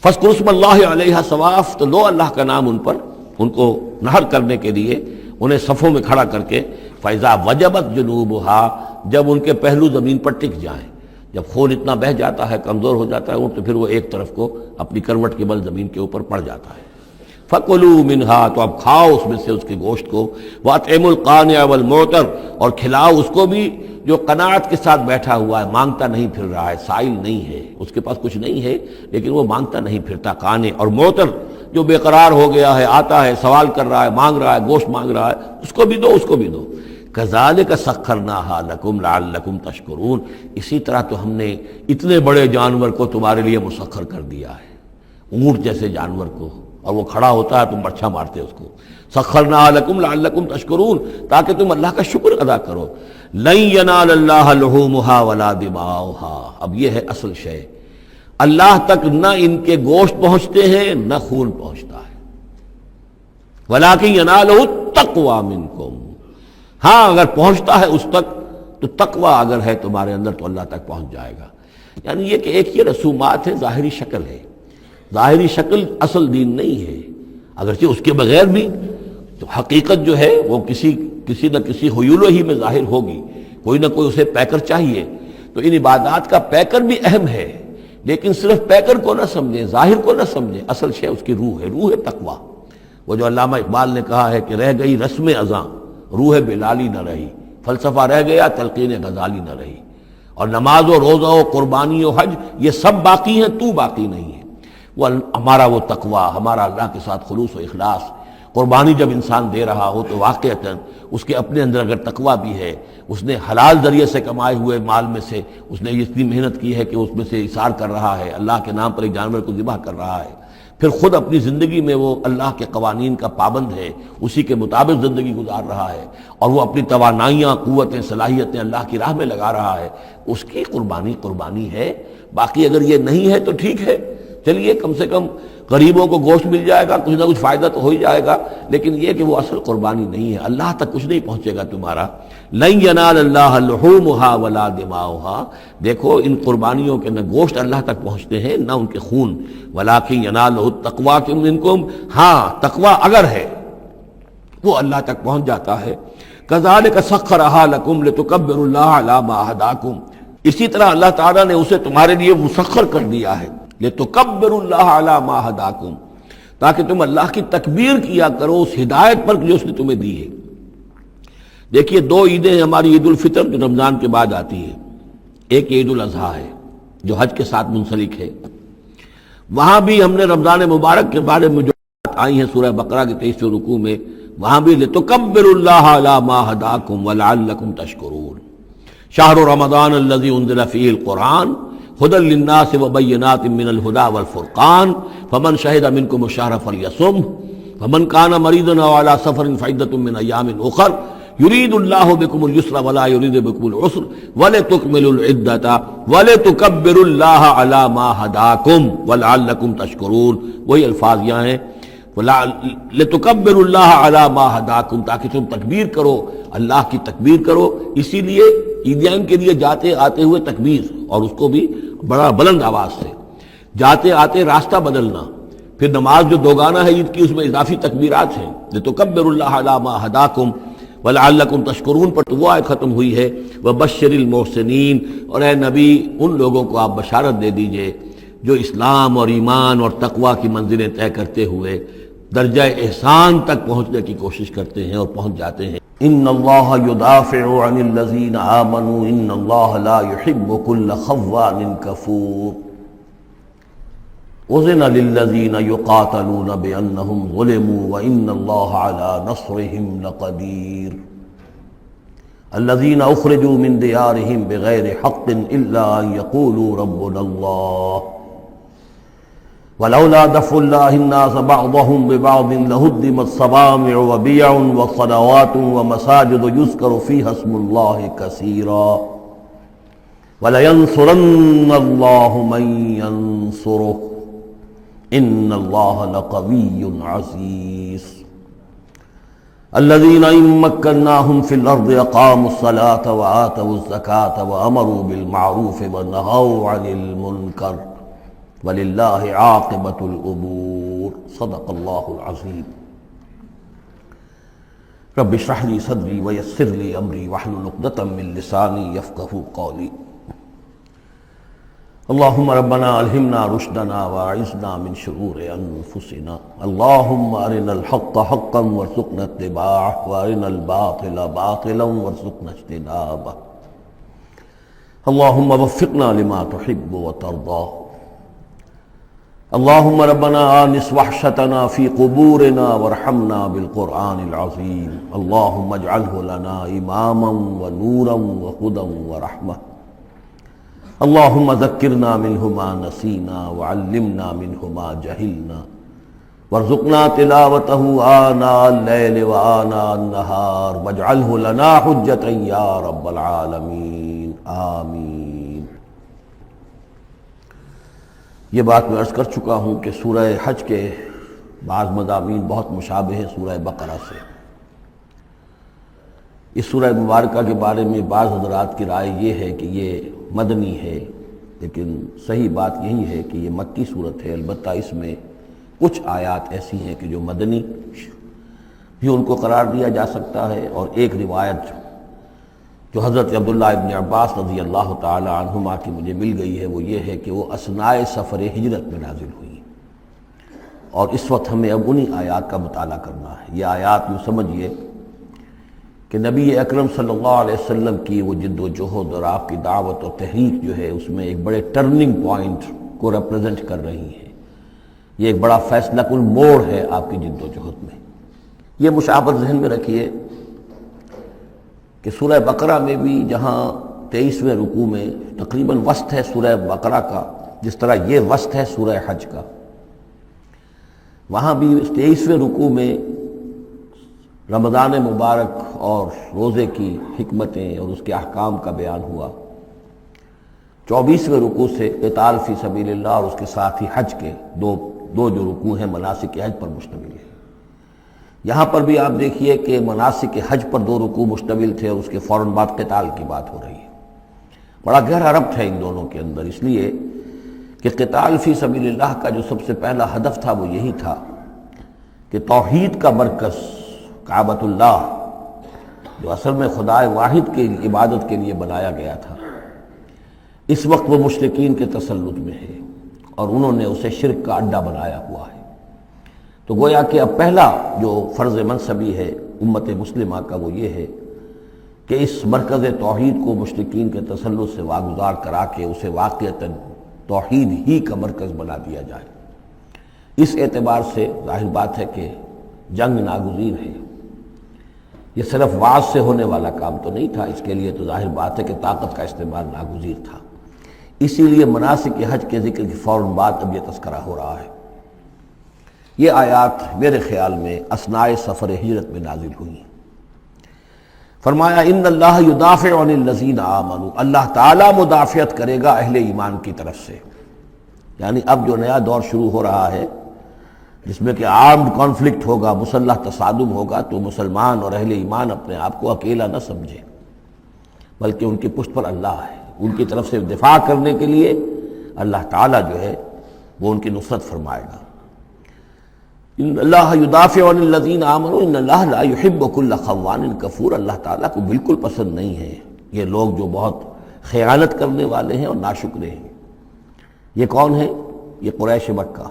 فاذکروا اسم اللہ علیہا صواف، تو لو اللہ کا نام ان پر، ان کو نہر کرنے کے لیے انہیں صفوں میں کھڑا کر کے، فَإِذَا وَجَبَتْ جُنُوبُهَا، جب ان کے پہلو زمین پر ٹک جائیں، جب خون اتنا بہہ جاتا ہے، کمزور ہو جاتا ہے اونٹ، تو پھر وہ ایک طرف کو اپنی کروٹ کے بل زمین کے اوپر پڑ جاتا ہے۔ فَكُلُوا مِنْهَا، تو اب کھاؤ اس میں سے اس کے گوشت کو، وَأَطْعِمُوا الْقَانِعَ وَالْمُعْتَرَ، اور کھلاؤ اس کو بھی جو قناعت کے ساتھ بیٹھا ہوا ہے، مانگتا نہیں پھر رہا ہے، سائل نہیں ہے، اس کے پاس کچھ نہیں ہے لیکن وہ مانگتا نہیں پھرتا، قانع، اور معتر جو بے قرار ہو گیا ہے، آتا ہے سوال کر رہا ہے، مانگ رہا ہے، گوشت مانگ رہا ہے، اس کو بھی دو، اس کو بھی دو۔ كَذَلِكَ سَخَّرْنَاهَا لَكُمْ لَعَلَّكُمْ تَشْكُرُونَ، اسی طرح تو ہم نے اتنے بڑے جانور کو تمہارے لیے مسخر کر دیا ہے، اونٹ جیسے جانور کو، اور وہ کھڑا ہوتا ہے تم برچھا مارتے اس کو، سخرناها لکم لعلکم تشکرون، تاکہ تم اللہ کا شکر ادا کرو۔ لن ینال اللہ لحومها ولا دماؤها، اب یہ ہے اصل شے، اللہ تک نہ ان کے گوشت پہنچتے ہیں نہ خون پہنچتا ہے، ولکن ینالہ التقوی منکم، ہاں اگر پہنچتا ہے اس تک تو تقوی اگر ہے تمہارے اندر تو اللہ تک پہنچ جائے گا۔ یعنی یہ کہ ایک یہ رسومات ہے، ظاہری شکل ہے، ظاہری شکل اصل دین نہیں ہے، اگرچہ اس کے بغیر بھی تو حقیقت جو ہے وہ کسی نہ کسی حیول ہی میں ظاہر ہوگی، کوئی نہ کوئی اسے پیکر چاہیے۔ تو ان عبادات کا پیکر بھی اہم ہے، لیکن صرف پیکر کو نہ سمجھیں، ظاہر کو نہ سمجھیں، اصل شے اس کی روح ہے، روح تقویٰ۔ وہ جو علامہ اقبال نے کہا ہے کہ رہ گئی رسم ازاں روح بلالی نہ رہی، فلسفہ رہ گیا تلقین غزالی نہ رہی، اور نماز و روزہ و قربانی و حج یہ سب باقی ہیں، تو باقی نہیں ہے۔ وہ ہمارا وہ تقویٰ، ہمارا اللہ کے ساتھ خلوص و اخلاص، قربانی جب انسان دے رہا ہو تو واقعتاً اس کے اپنے اندر اگر تقویٰ بھی ہے، اس نے حلال ذریعے سے کمائے ہوئے مال میں سے اس نے اتنی محنت کی ہے کہ اس میں سے اثار کر رہا ہے، اللہ کے نام پر ایک جانور کو ذبح کر رہا ہے، پھر خود اپنی زندگی میں وہ اللہ کے قوانین کا پابند ہے، اسی کے مطابق زندگی گزار رہا ہے، اور وہ اپنی توانائیاں، قوتیں، صلاحیتیں اللہ کی راہ میں لگا رہا ہے، اس کی قربانی ہے۔ باقی اگر یہ نہیں ہے تو ٹھیک ہے، چلیے کم سے کم غریبوں کو گوشت مل جائے گا، کچھ نہ کچھ فائدہ تو ہو ہی جائے گا، لیکن یہ کہ وہ اصل قربانی نہیں ہے، اللہ تک کچھ نہیں پہنچے گا تمہارا۔ لن ینال اللہ لحومها ولا دماؤها، دیکھو ان قربانیوں کے نہ گوشت اللہ تک پہنچتے ہیں نہ ان کے خون، ولکن ینالہ التقوی منکم، ہاں تقوی اگر ہے وہ اللہ تک پہنچ جاتا ہے۔ کذالک سخرھا لکم لتکبروا اللہ علی ما ھداکم، اسی طرح اللہ تعالیٰ نے اسے تمہارے لیے مسخر کر دیا ہے، لتکبروا اللہ علی ما ھداکم، تاکہ تم اللہ کی تکبیر کیا کرو اس ہدایت پر جو اس نے تمہیں دی ہے۔ دیکھیے دو عیدیں ہماری، عید الفطر جو رمضان کے بعد آتی ہے، ایک عید الاضحیٰ ہے جو حج کے ساتھ منسلک ہے، وہاں بھی ہم نے رمضان مبارک کے بارے میں جو بات آئی ہیں سورہ بقرہ کے 23ویں رکوع میں، وہاں بھی لتکبروا اللہ علی ما ھداکم ولعلکم تشکرون، شہر رمضان الذی انزل فیہ القرآن ھدی للناس وبینات من الھدی والفرقان فمن شہد منکم الشہر فلیصم فمن کان مریضا او علی سفر فعدۃ من ایام اخر یرید اللہ بکم الیسر ولا یرید بکم العسر ولتکملوا العدۃ ولتکبروا اللہ علی ما ھداکم ولعلکم تشکرون، وہی الفاظ یہاں ہیں، لتکبروا اللہ علی ما ھداکم، تاکہ تم تکبیر کرو، اللہ کی تکبیر کرو۔ اسی لیے عیدیان کے لیے جاتے آتے ہوئے تکبیر، اور اس کو بھی بڑا بلند آواز سے، جاتے آتے راستہ بدلنا، پھر نماز جو دوگانہ ہے عید کی اس میں اضافی تکبیرات ہیں، لتکبروا اللہ علی ما ھداکم ولعلکم تشکرون پر تو وہ آیت ختم ہوئی ہے، وبشر المحسنین، اور اے نبی ان لوگوں کو آپ بشارت دے دیجئے جو اسلام اور ایمان اور تقوی کی منزلیں طے کرتے ہوئے درجہ احسان تک پہنچنے کی کوشش کرتے ہیں اور پہنچ جاتے ہیں۔ ان اللہ یدافع عن الذین آمنوا ان اللہ لا يحب كل خوان کفور اذن للذین یقاتلون بانہم ظلموا وان اللہ علی نصرہم لقدیر الذین اخرجوا من دیارہم بغیر حق الا ان یقولوا ربنا اللہ ولولا دفع الله الناس بعضهم ببعض لهدمت صوامع وبيع وصلوات ومساجد يذكر فيها اسم الله كثيرا ولينصرن الله من ينصره إن الله لقوي عزيز الذين إن مكناهم في الأرض أقاموا الصلاة وآتوا الزكاة وأمروا بالمعروف ونهوا عن المنكر وَلِلَّهِ عَاقِبَةُ الْأُمُورِ صدق اللہ العظیم۔ رب اشرح لي صدری ويسر لي أمری واحلل عقدۃ من لسانی یفقہوا قولی۔ اللهم ربنا الہمنا رشدنا واعذنا من شرور انفسنا اللهم ارنا الحق حقا وارزقنا اتباعه وارنا الباطل باطلا وارزقنا اجتنابه اللهم وفقنا لما تحب وترضى اللهم ربنا آنس وحشتنا في قبورنا وارحمنا بالقرآن العظيم اللهم اجعله لنا إماما ونورا وهدى ورحمة اللهم ذكرنا منه ما نسينا وعلمنا منه ما جهلنا وارزقنا تلاوته آناء الليل وآناء النهار واجعله لنا حجة يا رب العالمين آمين۔ یہ بات میں عرض کر چکا ہوں کہ سورہ حج کے بعض مضامین بہت مشابہ ہیں سورہ بقرہ سے۔ اس سورہ مبارکہ کے بارے میں بعض حضرات کی رائے یہ ہے کہ یہ مدنی ہے، لیکن صحیح بات یہی ہے کہ یہ مکی صورت ہے، البتہ اس میں کچھ آیات ایسی ہیں کہ جو مدنی بھی ان کو قرار دیا جا سکتا ہے، اور ایک روایت جو حضرت عبداللہ ابن عباس رضی اللہ تعالی عنہما کی مجھے مل گئی ہے وہ یہ ہے کہ وہ اثناء سفر ہجرت میں نازل ہوئی، اور اس وقت ہمیں اب انہی آیات کا مطالعہ کرنا ہے۔ یہ آیات یوں سمجھیے کہ نبی اکرم صلی اللہ علیہ وسلم کی وہ جد و جہد اور آپ کی دعوت اور تحریک جو ہے اس میں ایک بڑے ٹرننگ پوائنٹ کو ریپرزینٹ کر رہی ہے، یہ ایک بڑا فیصلہ کن موڑ ہے آپ کی جد و جہد میں۔ یہ مشابہت ذہن میں رکھیے کہ سورہ بقرہ میں بھی جہاں 23ویں رکوع میں تقریباً وسط ہے سورہ بقرہ کا، جس طرح یہ وسط ہے سورہ حج کا، وہاں بھی 23ویں رکوع میں رمضان مبارک اور روزے کی حکمتیں اور اس کے احکام کا بیان ہوا۔ 24ویں رکوع سے قتال فی سبیل اللہ اور اس کے ساتھ ہی حج کے دو جو رکوع ہیں مناسک حج پر مشتمل ہے۔ یہاں پر بھی آپ دیکھیے کہ مناسک حج پر 2 رکوع مشتمل تھے اور اس کے فوراً بعد قتال کی بات ہو رہی ہے۔ بڑا گہرا ربط ہے ان دونوں کے اندر، اس لیے کہ قتال فی سبیل اللہ کا جو سب سے پہلا ہدف تھا وہ یہی تھا کہ توحید کا مرکز کعبۃ اللہ جو اصل میں خدا واحد کی عبادت کے لیے بنایا گیا تھا، اس وقت وہ مشرکین کے تسلط میں ہے اور انہوں نے اسے شرک کا اڈا بنایا ہوا ہے۔ تو گویا کہ اب پہلا جو فرض منصبی ہے امت مسلمہ کا وہ یہ ہے کہ اس مرکز توحید کو مشرکین کے تسلط سے واگزار کرا کے اسے واقعتاً توحید ہی کا مرکز بنا دیا جائے۔ اس اعتبار سے ظاہر بات ہے کہ جنگ ناگزیر ہے، یہ صرف واعظ سے ہونے والا کام تو نہیں تھا، اس کے لیے تو ظاہر بات ہے کہ طاقت کا استعمال ناگزیر تھا، اسی لیے مناسک حج کے ذکر کی فوراً بعد اب یہ تذکرہ ہو رہا ہے۔ یہ آیات میرے خیال میں اثناء سفر ہجرت میں نازل ہوئی۔ فرمایا ان اللہ یدافع عن الذین آمنوا، اللہ تعالیٰ مدافعت کرے گا اہل ایمان کی طرف سے، یعنی اب جو نیا دور شروع ہو رہا ہے جس میں کہ آرمڈ کانفلکٹ ہوگا، مسلح تصادم ہوگا، تو مسلمان اور اہل ایمان اپنے آپ کو اکیلا نہ سمجھے، بلکہ ان کی پشت پر اللہ ہے، ان کی طرف سے دفاع کرنے کے لیے اللہ تعالیٰ جو ہے وہ ان کی نصرت فرمائے گا۔ ان اللہ یدافع عن الذین آمنوا ان اللہ لا یحب کل خوان کفور، اللہ تعالیٰ کو بالکل پسند نہیں ہے یہ لوگ جو بہت خیانت کرنے والے ہیں اور ناشکرے ہیں۔ یہ کون ہیں؟ یہ قریش مکہ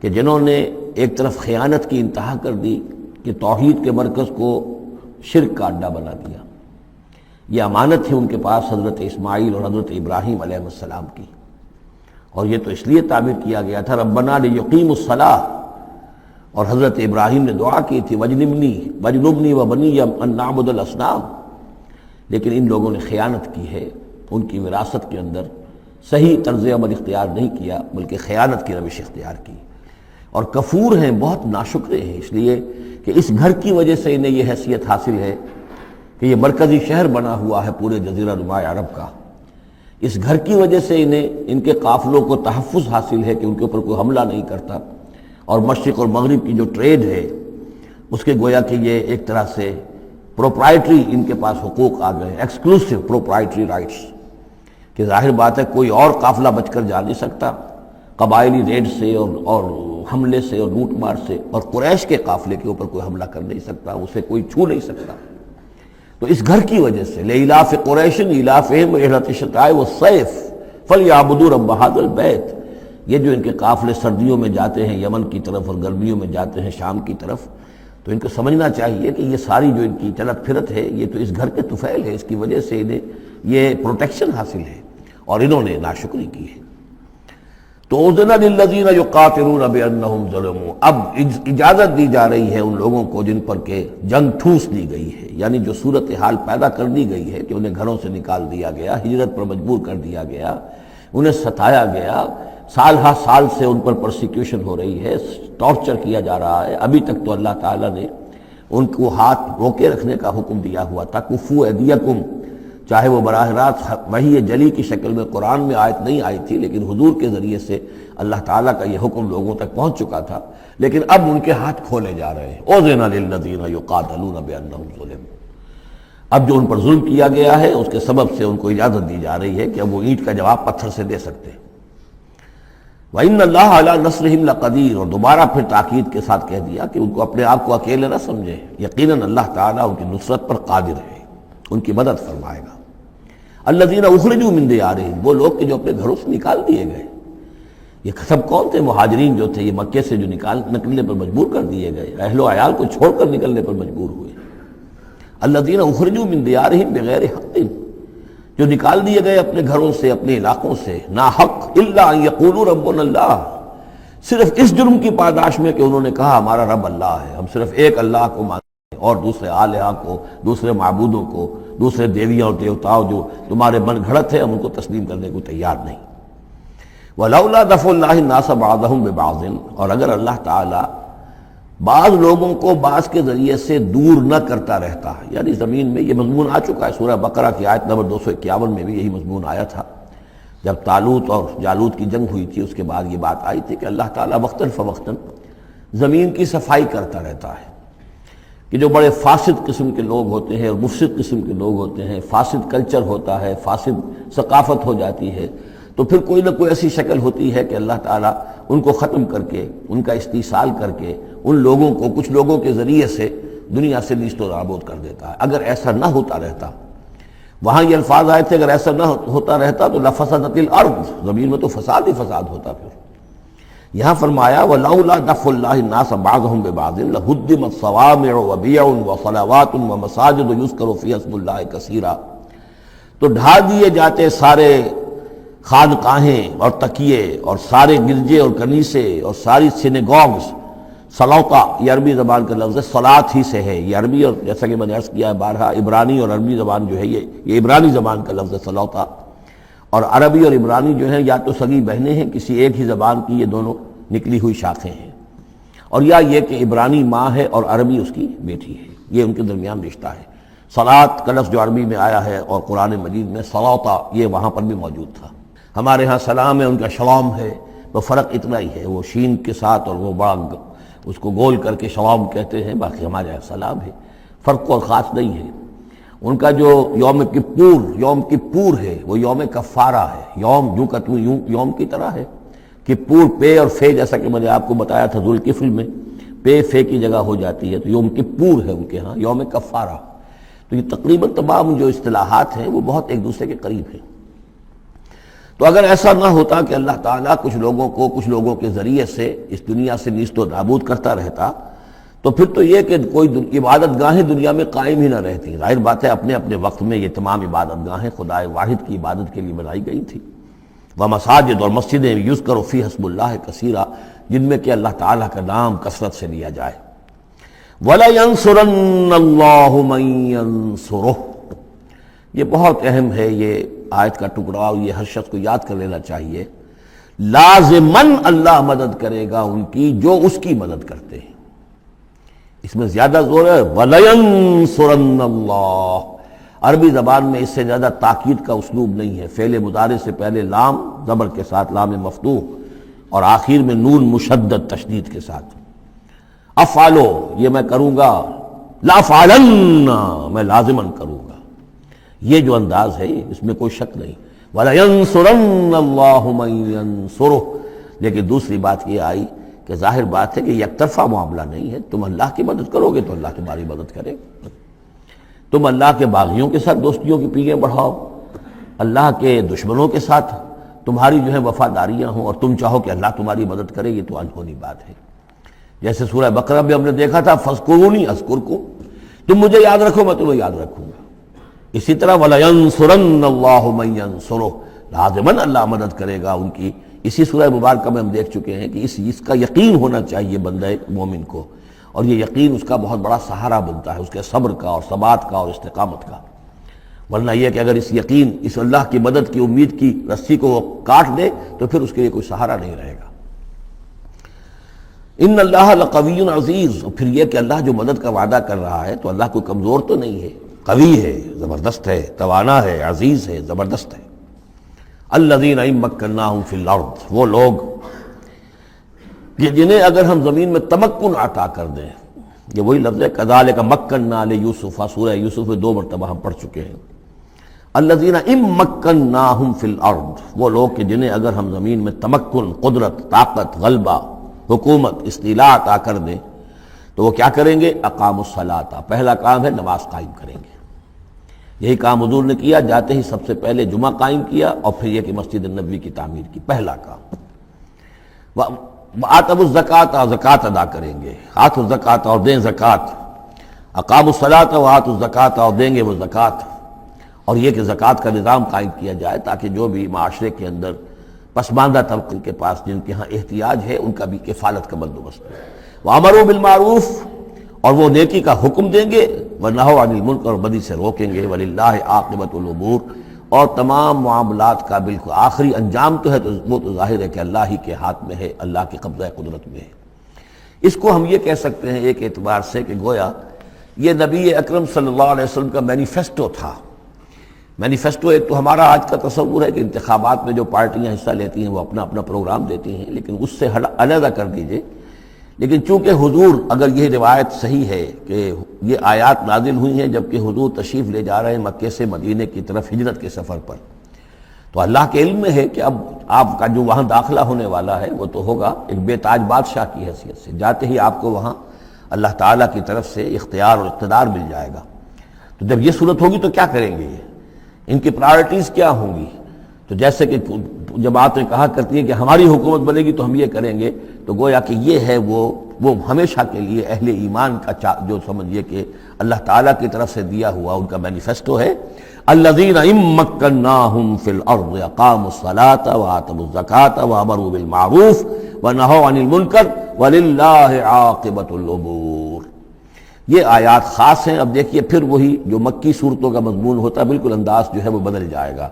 کہ جنہوں نے ایک طرف خیانت کی انتہا کر دی کہ توحید کے مرکز کو شرک کا اڈا بنا دیا۔ یہ امانت ہے ان کے پاس حضرت اسماعیل اور حضرت ابراہیم علیہ السلام کی، اور یہ تو اس لیے تعبیر کیا گیا تھا ربنا لیقیموا الصلاۃ، اور حضرت ابراہیم نے دعا کی تھی وجنبنی وبنی ان نعبد الاصنام، لیکن ان لوگوں نے خیانت کی ہے، ان کی وراثت کے اندر صحیح طرز عمل اختیار نہیں کیا بلکہ خیانت کی روش اختیار کی، اور کفور ہیں، بہت ناشکرے ہیں، اس لیے کہ اس گھر کی وجہ سے انہیں یہ حیثیت حاصل ہے کہ یہ مرکزی شہر بنا ہوا ہے پورے جزیرہ نما عرب کا، اس گھر کی وجہ سے انہیں ان کے قافلوں کو تحفظ حاصل ہے کہ ان کے اوپر کوئی حملہ نہیں کرتا، اور مشرق اور مغرب کی جو ٹریڈ ہے اس کے گویا کہ یہ ایک طرح سے پروپرائٹری ان کے پاس حقوق آ گئے، ایکسکلوسیو پروپرائٹری رائٹس، کہ ظاہر بات ہے کوئی اور قافلہ بچ کر جا نہیں سکتا قبائلی ریڈ سے اور حملے سے اور لوٹ مار سے، اور قریش کے قافلے کے اوپر کوئی حملہ کر نہیں سکتا، اسے کوئی چھو نہیں سکتا۔ تو اس گھر کی وجہ سے لإلاف قریش إِلَافِهِمْ رِحْلَةَ الشِّتَاءِ وَالصَّيْفِ فَلْيَعْبُدُوا رَبَّ هَذَا الْبَيْتِ، یہ جو ان کے قافلے سردیوں میں جاتے ہیں یمن کی طرف اور گرمیوں میں جاتے ہیں شام کی طرف، تو ان کو سمجھنا چاہیے کہ یہ ساری جو ان کی چلت پھرت ہے یہ تو اس گھر کے طفیل ہے، اس کی وجہ سے انہیں یہ پروٹیکشن حاصل ہے اور انہوں نے ناشکری کی ہے۔ تو اذن للذین یقاتلون بانہم ظلموا، اب اجازت دی جا رہی ہے ان لوگوں کو جن پر کہ جنگ ٹھوس دی گئی ہے، یعنی جو صورتحال پیدا کر دی گئی ہے کہ انہیں گھروں سے نکال دیا گیا، ہجرت پر مجبور کر دیا گیا، انہیں ستایا گیا، سال ہر سال سے ان پر پرسیکیوشن ہو رہی ہے، ٹارچر کیا جا رہا ہے۔ ابھی تک تو اللہ تعالیٰ نے ان کو ہاتھ روکے رکھنے کا حکم دیا ہوا تھا، کفوا ایدیکم، چاہے وہ براہ راست وحی جلی کی شکل میں قرآن میں آیت نہیں آئی تھی، لیکن حضور کے ذریعے سے اللہ تعالیٰ کا یہ حکم لوگوں تک پہنچ چکا تھا، لیکن اب ان کے ہاتھ کھولے جا رہے ہیں۔ اذن للذین یقاتلون بانہم ظلموا، اب جو ان پر ظلم کیا گیا ہے اس کے سبب سے ان کو اجازت دی جا رہی ہے کہ اب وہ اینٹ کا جواب پتھر سے دے سکتے ہیں۔ وَإِنَّ اللَّهَ عَلَىٰ نَصْرِهِمْ لَقَدِيرٌ، اور دوبارہ پھر تاکید کے ساتھ کہہ دیا کہ ان کو اپنے آپ کو اکیلے نہ سمجھیں، یقیناً اللہ تعالیٰ ان کی نصرت پر قادر ہے، ان کی مدد فرمائے گا۔ الذین اخرجوا من دیارہم، وہ لوگ کہ جو اپنے گھروں سے نکال دیے گئے، یہ سب کون تھے؟ مہاجرین جو تھے، یہ مکے سے جو نکلنے پر مجبور کر دیے گئے، اہل و عیال کو چھوڑ کر نکلنے پر مجبور ہوئے۔ الذین اخرجوا من دیارہم بغیر حق، جو نکال دیے گئے اپنے گھروں سے، اپنے علاقوں سے نا حق، الا ان یقولوا ربنا اللہ، صرف اس جرم کی پاداش میں کہ انہوں نے کہا ہمارا رب اللہ ہے، ہم صرف ایک اللہ کو مانتے ہیں اور دوسرے آلہہ کو، دوسرے معبودوں کو، دوسرے دیویاں اور دیوتاؤں جو تمہارے من گھڑت ہے، ہم ان کو تسلیم کرنے کو تیار نہیں۔ وَلَوْلَا دَفْعُ اللَّهِ النَّاسَ بَعْضَهُمْ بِبَعْضٍ، اور اگر اللہ تعالیٰ بعض لوگوں کو بعض کے ذریعے سے دور نہ کرتا رہتا، یعنی زمین میں یہ مضمون آ چکا ہے، سورہ بقرہ کی آیت نمبر 251 میں بھی یہی مضمون آیا تھا، جب طالوت اور جالوت کی جنگ ہوئی تھی، اس کے بعد یہ بات آئی تھی کہ اللہ تعالیٰ وقتاً فوقتاً زمین کی صفائی کرتا رہتا ہے، کہ جو بڑے فاسد قسم کے لوگ ہوتے ہیں اور مفسد قسم کے لوگ ہوتے ہیں، فاسد کلچر ہوتا ہے، فاسد ثقافت ہو جاتی ہے، تو پھر کوئی نہ کوئی ایسی شکل ہوتی ہے کہ اللہ تعالیٰ ان کو ختم کر کے، ان کا استیصال کر کے، ان لوگوں کو کچھ لوگوں کے ذریعے سے دنیا سے نیست و نابود کر دیتا ہے۔ اگر ایسا نہ ہوتا رہتا، وہاں یہ الفاظ آئے تھے، اگر ایسا نہ ہوتا رہتا تو لفسدت الارض، زمین میں تو فساد ہی فساد ہوتا۔ پھر یہاں فرمایا وَلَوْلَا دَفْعُ اللَّهِ النَّاسَ بَعْضَهُمْ بِبَعْضٍ لَهُدِّمَتْ صَوَامِعُ وَبِيَعٌ وَصَلَوَاتٌ وَمَسَاجِدُ يُذْكَرُ فِيهَا اسْمُ اللَّهِ كَثِيرًا، تو ڈھا دیے جاتے سارے خانقاہیں اور تکیے اور سارے گرجے اور کنیسے اور ساری سینیگوگز۔ صلوتا یہ عربی زبان کا لفظ ہے، صلاۃ ہی سے ہے، یہ عربی اور جیسا کہ میں نے عرض کیا ہے بارہا، عبرانی اور عربی زبان جو ہے یہ عبرانی زبان کا لفظ ہے صلوتا، اور عربی اور عبرانی جو ہیں یا تو سگی بہنیں ہیں، کسی ایک ہی زبان کی یہ دونوں نکلی ہوئی شاخیں ہیں، اور یا یہ کہ عبرانی ماں ہے اور عربی اس کی بیٹی ہے، یہ ان کے درمیان رشتہ ہے۔ صلاۃ کا لفظ جو عربی میں آیا ہے اور قرآن مجید میں صلوتا، یہ وہاں پر بھی موجود تھا۔ ہمارے ہاں سلام ہے، ان کا شلام ہے، وہ فرق اتنا ہی ہے، وہ شین کے ساتھ اور وہ بڑا اس کو گول کر کے شلام کہتے ہیں، باقی ہمارے یہاں سلام ہے، فرق اور خاص نہیں ہے۔ ان کا جو یوم کپور ہے وہ یوم کفارہ ہے، یوم جو کہ یوم کی طرح ہے، کپور پے اور فے، جیسا کہ میں نے آپ کو بتایا تھا ذوالکفل میں پے فے کی جگہ ہو جاتی ہے، تو یوم کپور ہے ان کے ہاں، یوم کفارہ۔ تو یہ تقریباً تمام جو اصطلاحات ہیں وہ بہت ایک دوسرے کے قریب ہیں۔ تو اگر ایسا نہ ہوتا کہ اللہ تعالیٰ کچھ لوگوں کو کچھ لوگوں کے ذریعے سے اس دنیا سے نیست و نابود کرتا رہتا، تو پھر تو یہ کہ کوئی عبادت گاہیں دنیا میں قائم ہی نہ رہتی۔ ظاہر بات ہے اپنے اپنے وقت میں یہ تمام عبادت گاہیں خدائے واحد کی عبادت کے لیے بنائی گئی تھی، ومساجد، اور مسجدیں یذکر فیہا اسم اللہ کثیرا، جن میں کہ اللہ تعالیٰ کا نام کثرت سے لیا جائے۔ وَلَيَنصُرَنَّ اللَّهُ مَن يَنصُرُهُ، یہ بہت اہم ہے، یہ آیت کا ٹکڑا، اور یہ ہر شخص کو یاد کر لینا چاہیے۔ لازماً اللہ مدد کرے گا ان کی جو اس کی مدد کرتے ہیں، اس میں زیادہ زور ہے وَلَيَنصُرَنَّ اللَّهُ، عربی زبان میں اس سے زیادہ تاکید کا اسلوب نہیں ہے۔ فعل مضارع سے پہلے لام زبر کے ساتھ، لام مفتوح، اور آخر میں نون مشدد تشدید کے ساتھ۔ افعلو، یہ میں کروں گا، لافعلن، میں لازماً کروں گا، یہ جو انداز ہے اس میں کوئی شک نہیں۔ وَلَيَنصُرَنَّ اللَّهُ مَن يَنصُرُهُ، لیکن دوسری بات یہ آئی کہ ظاہر بات ہے کہ یک طرفہ معاملہ نہیں ہے، تم اللہ کی مدد کرو گے تو اللہ تمہاری مدد کرے گا۔ تم اللہ کے باغیوں کے ساتھ دوستیوں کی پیلیں بڑھاؤ، اللہ کے دشمنوں کے ساتھ تمہاری جو ہے وفاداریاں ہوں اور تم چاہو کہ اللہ تمہاری مدد کرے، یہ تو انہونی بات ہے۔ جیسے سورہ بقرہ میں ہم نے دیکھا تھا فاذکرونی اذکرکم، تم مجھے یاد رکھو میں تمہیں یاد رکھوں گا۔ اسی طرح وَلَيَنصُرَنَّ اللَّهُ مَن يَنصُرُهُ، لازماً اللہ مدد کرے گا ان کی۔ اسی سورہ مبارکہ میں ہم دیکھ چکے ہیں کہ اس کا یقین ہونا چاہیے بندہ مومن کو، اور یہ یقین اس کا بہت بڑا سہارا بنتا ہے، اس کے صبر کا اور ثبات کا اور استقامت کا۔ ورنہ یہ کہ اگر اس یقین، اس اللہ کی مدد کی امید کی رسی کو وہ کاٹ دے تو پھر اس کے لیے کوئی سہارا نہیں رہے گا۔ ان اللہ لقوی عزیز، اور پھر یہ کہ اللہ جو مدد کا وعدہ کر رہا ہے تو اللہ کوئی کمزور تو نہیں ہے، قوی ہے، زبردست ہے، توانا ہے، عزیز ہے، زبردست ہے۔ الذین ان مکناہم فی الارض، وہ لوگ کہ جنہیں اگر ہم زمین میں تمکن عطا کر دیں، یہ وہی لفظ ہے کذالک مکننا لیوسف، سورہ یوسف میں 2 مرتبہ ہم پڑھ چکے ہیں۔ الذین ان مکناہم فی الارض، وہ لوگ کہ جنہیں اگر ہم زمین میں تمکن، قدرت، طاقت، غلبہ، حکومت، استیلاء عطا کر دیں تو وہ کیا کریں گے؟ اقاموا الصلاۃ، پہلا کام ہے نماز قائم کریں گے۔ یہی کام حضور نے کیا، جاتے ہی سب سے پہلے جمعہ قائم کیا، اور پھر یہ کہ مسجد النبوی کی تعمیر کی، پہلا کام۔ وآتوا الزکوٰۃ، زکوٰۃ ادا کریں گے، آتوا الزکوٰۃ، اور دیں زکوٰۃ، اقاموا الصلاۃ وآتوا الزکوٰۃ، اور دیں گے وہ زکوٰۃ، اور یہ کہ زکوٰۃ کا نظام قائم کیا جائے تاکہ جو بھی معاشرے کے اندر پسماندہ طبقے کے پاس جن کے ہاں احتیاج ہے ان کا بھی کفالت کا بندوبست ہو۔ وَأَمَرُوا بِالْمَعْرُوفِ، اور وہ نیکی کا حکم دیں گے، وَنَهَوْا عَنِ الْمُنکَرِ، اور بدی سے روکیں گے، وَلِلَّهِ عَاقِبَةُ الْأُمُورِ، اور تمام معاملات کا بالکل آخری انجام تو ہے تو وہ تو ظاہر ہے کہ اللہ ہی کے ہاتھ میں ہے، اللہ کے قبضہ قدرت میں ہے۔ اس کو ہم یہ کہہ سکتے ہیں ایک اعتبار سے کہ گویا یہ نبی اکرم صلی اللہ علیہ وسلم کا مینیفیسٹو تھا۔ مینیفیسٹو ایک تو ہمارا آج کا تصور ہے کہ انتخابات میں جو پارٹیاں حصہ لیتی ہیں وہ اپنا اپنا پروگرام دیتی ہیں، لیکن اس سے علیحدہ کر دیجئے۔ لیکن چونکہ حضور، اگر یہ روایت صحیح ہے کہ یہ آیات نازل ہوئی ہیں جبکہ حضور تشریف لے جا رہے ہیں مکے سے مدینے کی طرف ہجرت کے سفر پر، تو اللہ کے علم میں ہے کہ اب آپ کا جو وہاں داخلہ ہونے والا ہے وہ تو ہوگا ایک بے تاج بادشاہ کی حیثیت سے، جاتے ہی آپ کو وہاں اللہ تعالیٰ کی طرف سے اختیار اور اقتدار مل جائے گا۔ تو جب یہ صورت ہوگی تو کیا کریں گے یہ؟ ان کی پرائرٹیز کیا ہوں گی؟ تو جیسے کہ جماعتیں کہا کرتی ہیں کہ ہماری حکومت بنے گی تو ہم یہ کریں گے، تو گویا کہ یہ ہے وہ ہمیشہ کے لیے اہل ایمان کا جو سمجھیے کہ اللہ تعالیٰ کی طرف سے دیا ہوا ان کا مینیفیسٹو ہے۔ الذین ان مکناہم فی الارض اقاموا الصلاۃ وآتوا الزکوٰۃ وامروا بالمعروف ونہوا عن المنکر وللہ عاقبۃ الامور۔ یہ آیات خاص ہیں۔ اب دیکھیے پھر وہی جو مکی صورتوں کا مضمون ہوتا ہے بالکل انداز جو ہے وہ بدل جائے گا۔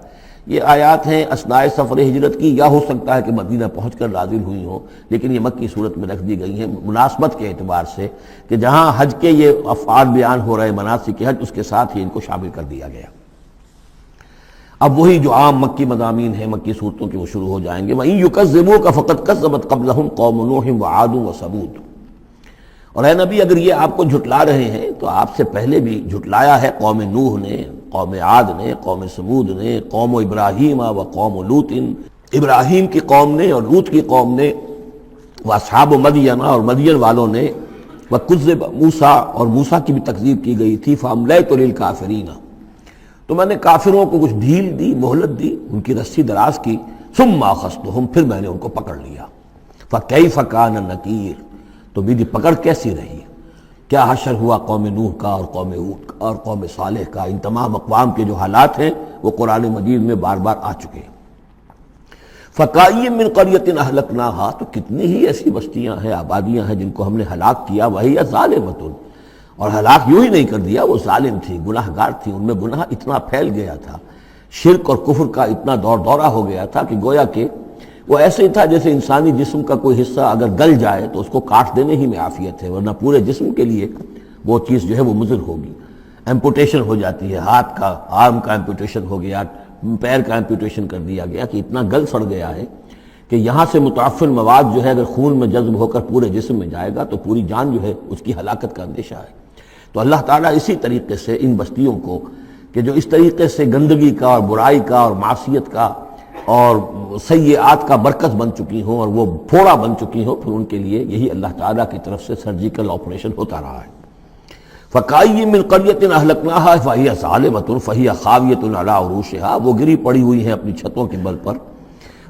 یہ آیات ہیں اثناء سفر ہجرت کی، یا ہو سکتا ہے کہ مدینہ پہنچ کر نازل ہوئی ہوں، لیکن یہ مکی صورت میں رکھ دی گئی ہیں مناسبت کے اعتبار سے کہ جہاں حج کے یہ افعال بیان ہو رہے مناسک حج، اس کے ساتھ ہی ان کو شامل کر دیا گیا۔ اب وہی جو عام مکی مضامین ہیں مکی صورتوں کے وہ شروع ہو جائیں گے۔ وَإِن يُكَذِّبُوكَ فَقَدْ كَذَّبَتْ قَبْلَهُمْ قَوْمُ نُوحٍ وَعَادٌ وَثَمُودُ۔ اور اے نبی اگر یہ آپ کو جھٹلا رہے ہیں تو آپ سے پہلے بھی جھٹلایا ہے قوم نوح نے، قوم عاد نے، قوم سمود نے، قوم ابراہیم و قوم لوط، ابراہیم کی قوم نے اور لوط کی قوم نے، واصحاب مدین، اور مدین والوں نے، وکذب موسیٰ، اور موسیٰ کی بھی تکذیب کی گئی تھی، فاملیت للکافرین، تو میں نے کافروں کو کچھ ڈھیل دی، مہلت دی، ان کی رسی دراز کی، ثم اخذتہم، پھر میں نے ان کو پکڑ لیا، فکیف کان نکیر، تو میری پکڑ کیسی رہی، کیا حشر ہوا قوم نوح کا اور قوم ہود کا اور قوم صالح کا۔ ان تمام اقوام کے جو حالات ہیں وہ قرآن مجید میں بار بار آ چکے ہیں۔ فَكَأَيٍّ مِّن قَرْيَةٍ أَهْلَكْنَاهَا، تو کتنی ہی ایسی بستیاں ہیں، آبادیاں ہیں جن کو ہم نے ہلاک کیا، وَهِيَ ظَالِمَةٌ، اور ہلاک یوں ہی نہیں کر دیا، وہ ظالم تھی، گناہ گار تھی، ان میں گناہ اتنا پھیل گیا تھا، شرک اور کفر کا اتنا دورہ ہو گیا تھا کہ گویا کہ وہ ایسے ہی تھا جیسے انسانی جسم کا کوئی حصہ اگر گل جائے تو اس کو کاٹ دینے ہی میں عافیت ہے، ورنہ پورے جسم کے لیے وہ چیز جو ہے وہ مضر ہوگی۔ ایمپوٹیشن ہو جاتی ہے، ہاتھ کا، آرم کا ایمپوٹیشن ہو گیا، پیر کا ایمپوٹیشن کر دیا گیا کہ اتنا گل سڑ گیا ہے کہ یہاں سے متعفن مواد جو ہے اگر خون میں جذب ہو کر پورے جسم میں جائے گا تو پوری جان جو ہے اس کی ہلاکت کا اندیشہ ہے۔ تو اللہ تعالیٰ اسی طریقے سے ان بستیوں کو کہ جو اس طریقے سے گندگی کا اور برائی کا اور معصیت کا اور سیئات کا مرکز بن چکی ہوں اور وہ پھوڑا بن چکی ہوں، پھر ان کے لیے یہی اللہ تعالیٰ کی طرف سے سرجیکل آپریشن ہوتا رہا ہے۔ فَكَأَيٍّ مِّن قَرْيَةٍ أَهْلَكْنَاهَا فَهِيَ ظَالِمَةٌ فَهِيَ خَاوِيَةٌ عَلَىٰ عُرُوشِهَا، وہ گری پڑی ہوئی ہیں اپنی چھتوں کے بل پر،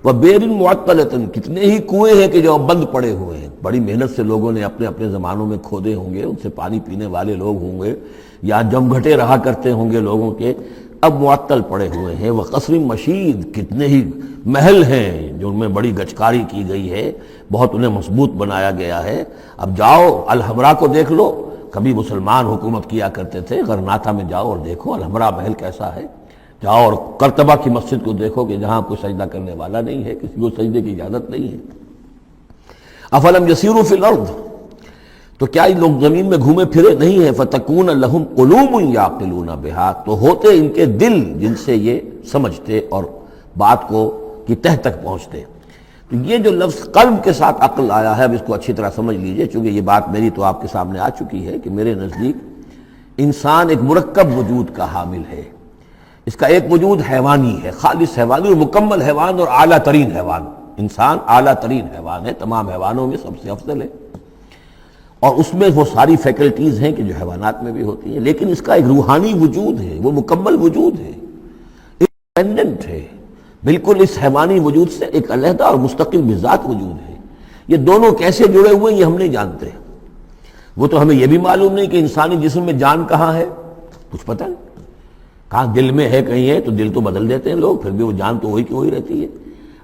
وبئر معطلۃ، کتنے ہی کنویں ہیں کہ جو اب بند پڑے ہوئے ہیں، بڑی محنت سے لوگوں نے اپنے اپنے زمانوں میں کھودے ہوں گے، ان سے پانی پینے والے لوگ ہوں گے، یا جمگھٹے رہا کرتے ہوں گے لوگوں کے، اب معطل پڑے ہوئے ہیں۔ وقصر مشید، کتنے ہی محل ہیں جو ان میں بڑی گچکاری کی گئی ہے، بہت انہیں مضبوط بنایا گیا ہے۔ اب جاؤ الحمراء کو دیکھ لو، کبھی مسلمان حکومت کیا کرتے تھے، غرناطہ میں جاؤ اور دیکھو الحمراء محل کیسا ہے، جاؤ اور قرطبہ کی مسجد کو دیکھو کہ جہاں کوئی سجدہ کرنے والا نہیں ہے، کسی کو سجدے کی اجازت نہیں ہے۔ افلم یسیروا فی الارض، تو کیا یہ لوگ زمین میں گھومے پھرے نہیں ہیں؟ فتکون لہم قلوب یعقلون بہا، تو ہوتے ان کے دل جن سے یہ سمجھتے اور بات کو کی تہ تک پہنچتے۔ تو یہ جو لفظ قلب کے ساتھ عقل آیا ہے، اب اس کو اچھی طرح سمجھ لیجئے، چونکہ یہ بات میری تو آپ کے سامنے آ چکی ہے کہ میرے نزدیک انسان ایک مرکب وجود کا حامل ہے۔ اس کا ایک وجود حیوانی ہے، خالص حیوانی اور مکمل حیوان اور اعلیٰ ترین حیوان۔ انسان اعلیٰ ترین حیوان ہے، تمام حیوانوں میں سب سے افضل ہے، اور اس میں وہ ساری فیکلٹیز ہیں کہ جو حیوانات میں بھی ہوتی ہیں، لیکن اس کا ایک روحانی وجود ہے، وہ مکمل وجود ہے، انڈیپینڈنٹ ہے، بالکل اس حیوانی وجود سے ایک علیحدہ اور مستقل بذات وجود ہے۔ یہ دونوں کیسے جڑے ہوئے ہیں یہ ہم نہیں جانتے۔ وہ تو ہمیں یہ بھی معلوم نہیں کہ انسانی جسم میں جان کہاں ہے، کچھ پتہ نہیں، کہاں دل میں ہے، کہیں ہے، تو دل تو بدل دیتے ہیں لوگ، پھر بھی وہ جان تو وہی کی وہی رہتی ہے۔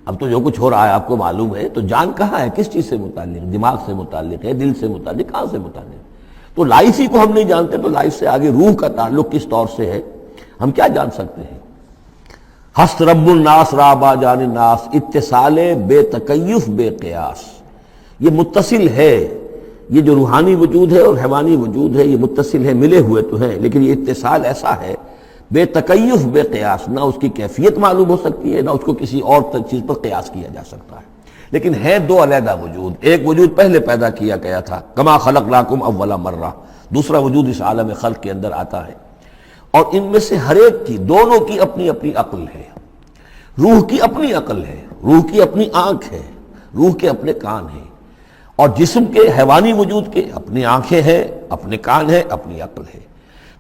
اب تو جو کچھ ہو رہا ہے آپ کو معلوم ہے، تو جان کہاں ہے، کس چیز سے متعلق، دماغ سے متعلق ہے، دل سے متعلق، کہاں سے متعلق؟ تو لائف ہی کو ہم نہیں جانتے، تو لائف سے آگے روح کا تعلق کس طور سے ہے ہم کیا جان سکتے ہیں؟ ہست رب الناس را با جان الناس، اتصال بے تکیف بے قیاس، یہ متصل ہے، یہ جو روحانی وجود ہے اور حیوانی وجود ہے یہ متصل ہے، ملے ہوئے تو ہیں، لیکن یہ اتصال ایسا ہے بے تکیف بے قیاس، نہ اس کی کیفیت معلوم ہو سکتی ہے، نہ اس کو کسی اور چیز پر قیاس کیا جا سکتا ہے، لیکن ہے دو علیحدہ وجود۔ ایک وجود پہلے پیدا کیا گیا تھا، کما خلقناکم اول مرہ، دوسرا وجود اس عالم خلق کے اندر آتا ہے، اور ان میں سے ہر ایک کی، دونوں کی اپنی اپنی عقل ہے۔ روح کی اپنی عقل ہے، روح کی اپنی آنکھ ہے، روح کے اپنے کان ہیں، اور جسم کے حیوانی وجود کے اپنی آنکھیں ہیں، اپنے کان ہیں، اپنی عقل ہے۔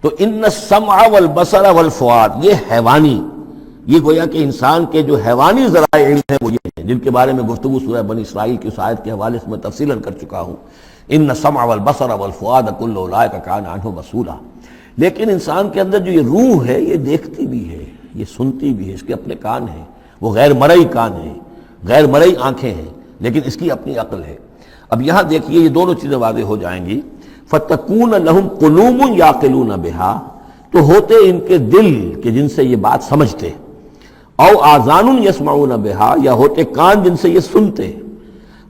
تو ان السمع والبصر والفؤاد، یہ حیوانی، یہ گویا کہ انسان کے جو حیوانی ذرائع علم ہیں وہ یہ ہیں، جن کے بارے میں گفتگو سورہ بنی اسرائیل کی اس آیت کے حوالے سے میں تفصیلاً کر چکا ہوں، ان السمع والبصر والفؤاد کل اولئک کان عنہ مسئولا۔ لیکن انسان کے اندر جو یہ روح ہے یہ دیکھتی بھی ہے، یہ سنتی بھی ہے، اس کے اپنے کان ہیں، وہ غیر مرئی کان ہیں، غیر مرئی آنکھیں ہیں، لیکن اس کی اپنی عقل ہے۔ اب یہاں دیکھیے یہ دونوں چیزیں واضح ہو جائیں گی۔ فَتَكُونَ لَهُمْ قُلُوبٌ يَعْقِلُونَ بِهَا، تو ہوتے ان کے دل کہ جن سے یہ بات سمجھتے، او آذان يَسْمَعُونَ بِهَا، یا ہوتے کان جن سے یہ سنتے،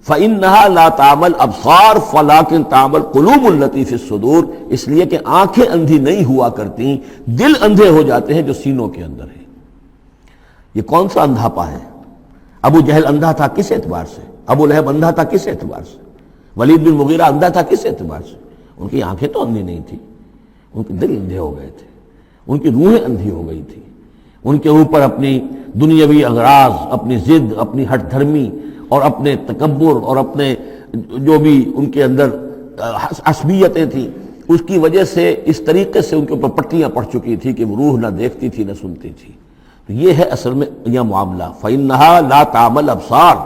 فَإِنَّهَا لَا تَعْمَى الْأَبْصَارُ وَلَكِنْ تَعْمَى الْقُلُوبُ الَّتِي فِي الصُّدُورِ، اس لیے کہ آنکھیں اندھی نہیں ہوا کرتی، دل اندھے ہو جاتے ہیں جو سینوں کے اندر ہے۔ یہ کون سا اندھاپا ہے؟ ابو جہل اندھا تھا کس اعتبار سے؟ ابو لہب اندھا تھا کس اعتبار سے؟ ولید بن مغیرہ اندھا تھا کس اعتبار سے؟ ان کی آنکھیں تو اندھی نہیں تھی، ان کے دل اندھے ہو گئے تھے، ان کی روحیں اندھی ہو گئی تھی، ان کے اوپر اپنی دنیاوی اغراض، اپنی ضد، اپنی ہٹ دھرمی اور اپنے تکبر اور اپنے جو بھی ان کے اندر عصبیتیں تھیں، اس کی وجہ سے اس طریقے سے ان کے اوپر پٹیاں پڑ چکی تھی کہ وہ روح نہ دیکھتی تھی نہ سنتی تھی۔ تو یہ ہے اصل میں یہ معاملہ، فَإِنَّهَا لَا تَعْمَى الْأَبْصَارُ،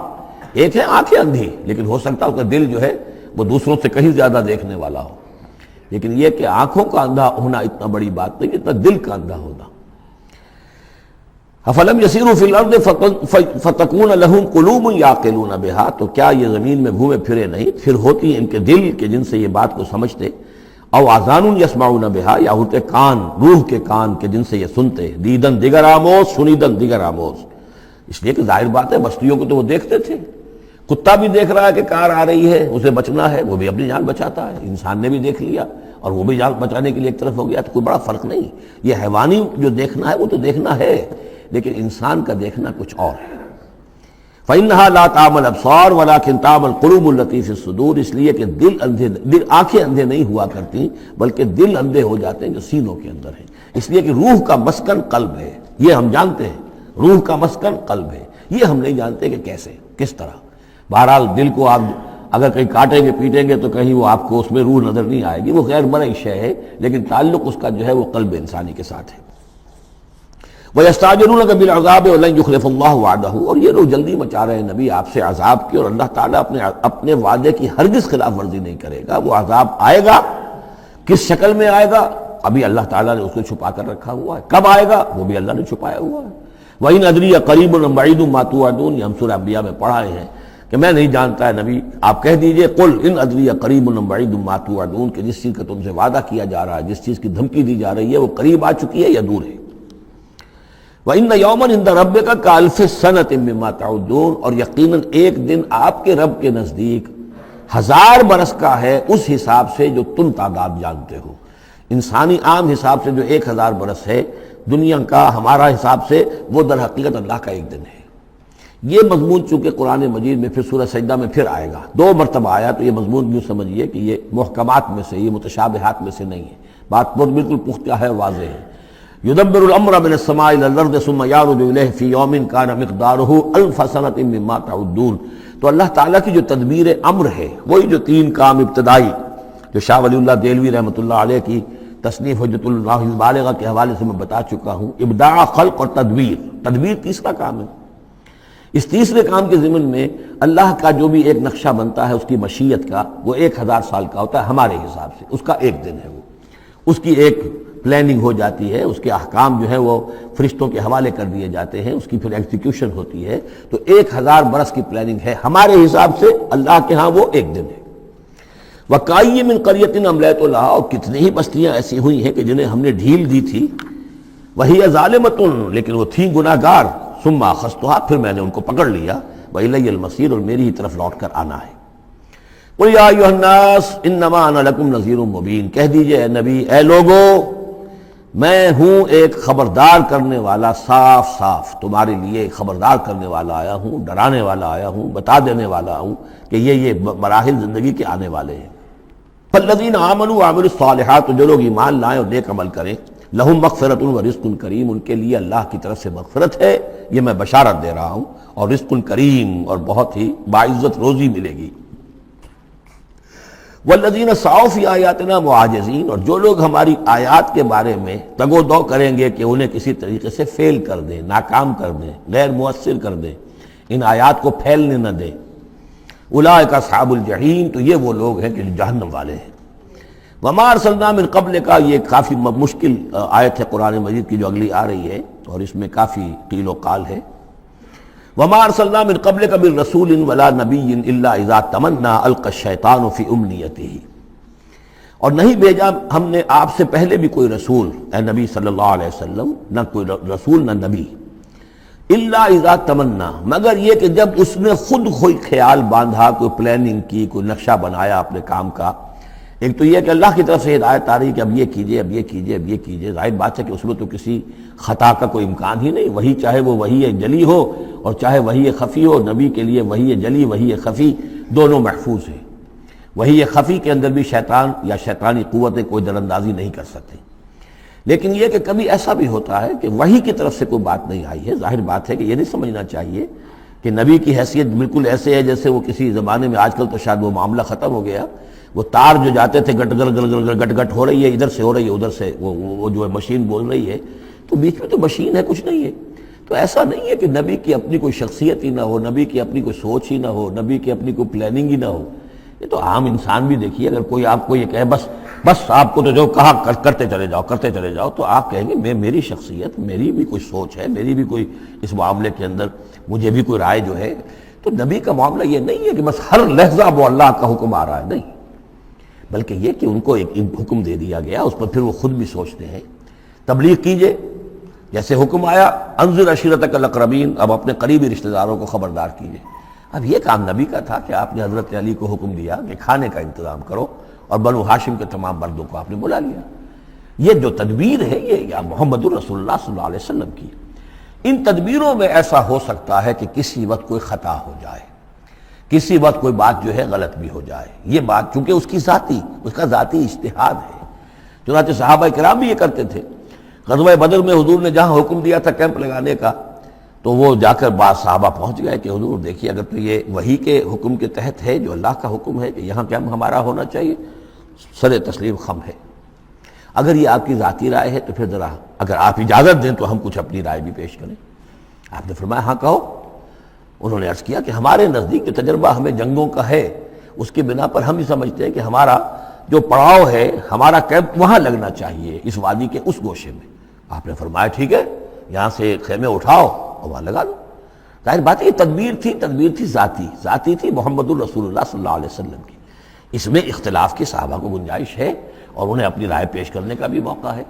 ایک ہے آنکھیں اندھی، لیکن ہو سکتا ہے اس کا دل جو ہے وہ دوسروں سے کہیں زیادہ دیکھنے والا ہو، لیکن یہ کہ آنکھوں کا اندھا ہونا اتنا بڑی بات نہیں، اتنا دل کا اندھا ہونا۔ افلم یسیروا فی الارض فتکون لہم قلوب یعقلون بہا، تو کیا یہ زمین میں گھومے پھرے نہیں، پھر ہوتی ان کے دل کہ جن سے یہ بات کو سمجھتے، او آذان یسمعون بہا، یا ہوتے کان، روح کے کان کہ جن سے یہ سنتے، دیدن دیگر آموز سنیدن دیگر آموز، اس لیے کہ ظاہر بات ہے بستیوں کو تو وہ دیکھتے تھے، کتا بھی دیکھ رہا ہے کہ کار آ رہی ہے، اسے بچنا ہے، وہ بھی اپنی جان بچاتا ہے، انسان نے بھی دیکھ لیا اور وہ بھی جان بچانے کے لیے ایک طرف ہو گیا، تو کوئی بڑا فرق نہیں۔ یہ حیوانی جو دیکھنا ہے وہ تو دیکھنا ہے، لیکن انسان کا دیکھنا کچھ اور ہے۔ فَإِنَّهَا لَا تَعْمَى الْأَبْصَارُ وَلَكِنْ تَعْمَى الْقُلُوبُ الَّتِي فِي الصُّدُورِ، اس لیے کہ دل آنکھیں اندھے نہیں ہوا کرتی، بلکہ دل اندھے ہو جاتے ہیں جو سینوں کے اندر ہیں، اس لیے کہ روح کا مسکن قلب ہے، یہ ہم جانتے ہیں، روح کا مسکن قلب ہے، یہ ہم نہیں جانتے کہ کیسے، کس طرح۔ بہرحال دل کو آپ اگر کہیں کاٹیں گے پیٹیں گے تو کہیں وہ آپ کو اس میں روح نظر نہیں آئے گی، وہ غیر مرئی شے ہے، لیکن تعلق اس کا جو ہے وہ قلب انسانی کے ساتھ ہے۔ وَيَسْتَعْجِلُونَكَ بِالْعَذَابِ وَلَن يُخْلِفَ اللَّهُ وَعْدَهُ، اور یہ لوگ جلدی مچا رہے ہیں نبی آپ سے عذاب کی، اور اللہ تعالیٰ اپنے وعدے کی ہرگز خلاف ورزی نہیں کرے گا۔ وہ عذاب آئے گا، کس شکل میں آئے گا ابھی اللہ تعالیٰ نے اس کو چھپا کر رکھا ہوا ہے، کب آئے گا وہ بھی اللہ نے چھپایا ہوا ہے۔ وَإِنْ أَدْرِيَ قَرِيبٌ أَمْ بَعِيدٌ مَا تُوعَدُونَ، یہ ہم سورہ انبیاء میں پڑھائے ہیں کہ میں نہیں جانتا ہے نبی، آپ کہہ دیجئے قُلْ إِنْ أَدْرِيَ قَرِيبٌ أَمْ بَعِيدٌ مَا تُوعَدُونَ، کہ جس چیز کا تم سے وعدہ کیا جا رہا ہے، جس چیز کی دھمکی دی جا رہی ہے، وہ قریب آ چکی ہے یا دور ہے۔ وَإِنَّ يَوْمًا عِندَ رَبِّكَ كَأَلْفِ سَنَةٍ مِّمَّا تَعُدُّونَ، اور یقیناً ایک دن آپ کے رب کے نزدیک 1000 برس کا ہے اس حساب سے جو تم تعداد جانتے ہو۔ انسانی عام حساب سے جو 1000 برس ہے، دنیا کا ہمارا حساب سے وہ در حقیقت اللہ کا ایک دن ہے۔ یہ مضمون چونکہ قرآن مجید میں پھر سورہ سجدہ میں پھر آئے گا، 2 مرتبہ آیا، تو یہ مضمون یوں سمجھیے کہ یہ محکمات میں سے، یہ متشابہات میں سے نہیں ہے، بات بہت بالکل پختہ ہے، واضح ہے۔ يُدَبِّرُ الْأَمْرَ مِنَ السَّمَاءِ إِلَى الْأَرْضِ ثُمَّ يَعْرُجُ إِلَيْهِ فِي يَوْمٍ كَانَ مِقْدَارُهُ أَلْفَ سَنَةٍ مِّمَّا تَعُدُّونَ، تو اللہ تعالیٰ کی جو تدبیر امر ہے، وہی جو 3 کام ابتدائی جو شاہ ولی اللہ دہلوی رحمۃ اللہ علیہ کی تصنیف حجت اللہ البالغہ کے حوالے سے میں بتا چکا ہوں، ابداع، خلق اور تدبیر، تدبیر تیسرا کام ہے۔ اس تیسرے کام کے ضمن میں اللہ کا جو بھی ایک نقشہ بنتا ہے اس کی مشیت کا، وہ 1000 سال کا ہوتا ہے ہمارے حساب سے، اس کا ایک دن ہے، وہ اس کی ایک پلاننگ ہو جاتی ہے، اس کے احکام جو ہے وہ فرشتوں کے حوالے کر دیے جاتے ہیں، اس کی پھر ایگزیکیوشن ہوتی ہے، تو 1000 برس کی پلاننگ ہے ہمارے حساب سے، اللہ کے ہاں وہ ایک دن ہے۔ وَكَأَيٍّ مِّن قَرْيَةٍ أَمْلَيْتُ لَهَا، اور کتنی ہی بستیاں ایسی ہوئی ہیں کہ جنہیں ہم نے ڈھیل دی تھی، وَهِيَ ظَالِمَةٌ، لیکن وہ تھیں گناہ گار، ثُمَّ أَخَذْتُهَا، پھر میں نے ان کو پکڑ لیا، وَإِلَيَّ الْمَصِيرُ، اور میری ہی طرف لوٹ کر آنا ہے۔ قُلْ يَا أَيُّهَا النَّاسُ إِنَّمَا أَنَا لَكُمْ نَذِيرٌ مُّبِينٌ، کہہ دیجئے اے نبی، اے لوگو، میں ہوں ایک خبردار کرنے والا، صاف صاف تمہارے لیے خبردار کرنے والا آیا ہوں، ڈرانے والا آیا ہوں، بتا دینے والا ہوں کہ یہ مراحل زندگی کے آنے والے ہیں۔ فالذین آمنوا وعملوا الصالحات، جو لوگ ایمان لائیں اور نیک عمل کریں، لہم مغفرۃ ورزق کریم، ان کے لیے اللہ کی طرف سے مغفرت ہے، یہ میں بشارت دے رہا ہوں، اور رزق کریم، اور بہت ہی باعزت روزی ملے گی۔ والذین سعوا فی آیاتنا معاجزین، اور جو لوگ ہماری آیات کے بارے میں تگ و دو کریں گے کہ انہیں کسی طریقے سے فیل کر دیں، ناکام کر دیں، غیر مؤثر کر دیں، ان آیات کو پھیلنے نہ دیں، اولئک اصحاب الجحیم، تو یہ وہ لوگ ہیں کہ جو جہنم والے ہیں۔ وما ارسلنا من قبل کا، یہ کافی مشکل آیت ہے قرآن مجید کی جو اگلی آ رہی ہے، اور اس میں کافی قیل و قال ہے۔ وما ارسلنا من قبلک من رسول ولا نبی الا اذا تمنى القى الشیطان فی امنیتہ، اور نہیں بھیجا ہم نے آپ سے پہلے بھی کوئی رسول، اے نبی صلی اللہ علیہ وسلم، نہ کوئی رسول نہ نبی، الا اذا تمنا، مگر یہ کہ جب اس نے خود کوئی خیال باندھا، کوئی پلاننگ کی، کوئی نقشہ بنایا اپنے کام کا۔ ایک تو یہ کہ اللہ کی طرف سے ہدایت آ رہی کہ اب یہ کیجئے، اب یہ کیجئے، اب یہ کیجئے، ظاہر بات ہے کہ اس میں تو کسی خطا کا کوئی امکان ہی نہیں، وہی چاہے وہ وحی جلی ہو اور چاہے وحی خفی ہو، نبی کے لیے وحی جلی، وحی خفی دونوں محفوظ ہیں۔ وحی خفی کے اندر بھی شیطان یا شیطانی قوتیں کوئی دراندازی نہیں کر سکتے، لیکن یہ کہ کبھی ایسا بھی ہوتا ہے کہ وحی کی طرف سے کوئی بات نہیں آئی ہے۔ ظاہر بات ہے کہ یہ نہیں سمجھنا چاہیے کہ نبی کی حیثیت بالکل ایسے ہے جیسے وہ کسی زمانے میں، آج کل تو شاید وہ معاملہ ختم ہو گیا، وہ تار جو جاتے تھے گٹ گل گل گل گٹ گٹ ہو رہی ہے، ادھر سے ہو رہی ہے، ادھر سے وہ جو ہے مشین بول رہی ہے، تو بیچ میں تو مشین ہے، کچھ نہیں ہے۔ تو ایسا نہیں ہے کہ نبی کی اپنی کوئی شخصیت ہی نہ ہو، نبی کی اپنی کوئی سوچ ہی نہ ہو، نبی کی اپنی کوئی پلاننگ ہی نہ ہو۔ یہ تو عام انسان بھی دیکھیے، اگر کوئی آپ کو یہ کہے بس آپ کو تو جو کہا کرتے چلے جاؤ، تو آپ کہیں گے میری شخصیت، میری بھی کوئی سوچ ہے، میری بھی کوئی اس معاملے کے اندر مجھے بھی کوئی رائے جو ہے۔ تو نبی کا معاملہ یہ نہیں ہے کہ بس ہر لحظہ وہ اللہ کا حکم آ رہا ہے، نہیں، بلکہ یہ کہ ان کو ایک حکم دے دیا گیا، اس پر پھر وہ خود بھی سوچتے ہیں۔ تبلیغ کیجئے، جیسے حکم آیا انذر عشیرتک الاقربین، اب اپنے قریبی رشتہ داروں کو خبردار کیجئے۔ اب یہ کام نبی کا تھا کہ آپ نے حضرت علی کو حکم دیا کہ کھانے کا انتظام کرو، اور بنو ہاشم کے تمام مردوں کو آپ نے بلا لیا۔ یہ جو تدبیر ہے یہ محمد الرسول اللہ صلی اللہ علیہ وسلم کی۔ ان تدبیروں میں ایسا ہو سکتا ہے کہ کسی وقت کوئی خطا ہو جائے، کسی وقت کوئی بات جو ہے غلط بھی ہو جائے، یہ بات چونکہ اس کا ذاتی اجتہاد ہے۔ چنانچہ صحابہ کرام بھی یہ کرتے تھے۔ غزوہ بدر میں حضور نے جہاں حکم دیا تھا کیمپ لگانے کا، تو وہ جا کر بعض صحابہ پہنچ گئے کہ حضور دیکھیے اگر تو یہ وحی کے حکم کے تحت ہے، جو اللہ کا حکم ہے کہ یہاں کیمپ ہمارا ہونا چاہیے، سر تسلیم خم ہے۔ اگر یہ آپ کی ذاتی رائے ہے تو پھر ذرا اگر آپ اجازت دیں تو ہم کچھ اپنی رائے بھی پیش کریں۔ آپ نے فرمایا ہاں کہو۔ انہوں نے عرض کیا کہ ہمارے نزدیک جو تجربہ ہمیں جنگوں کا ہے اس کی بنا پر ہم یہ سمجھتے ہیں کہ ہمارا جو پڑاؤ ہے، ہمارا کیمپ وہاں لگنا چاہیے، اس وادی کے اس گوشے میں۔ آپ نے فرمایا ٹھیک ہے، یہاں سے خیمے اٹھاؤ اور وہاں لگا دو۔ ظاہر بات ہے یہ تدبیر تھی ذاتی تھی محمد الرسول اللہ صلی اللہ علیہ وسلم کی۔ اس میں اختلاف کی صحابہ کو گنجائش ہے اور انہیں اپنی رائے پیش کرنے کا بھی موقع ہے۔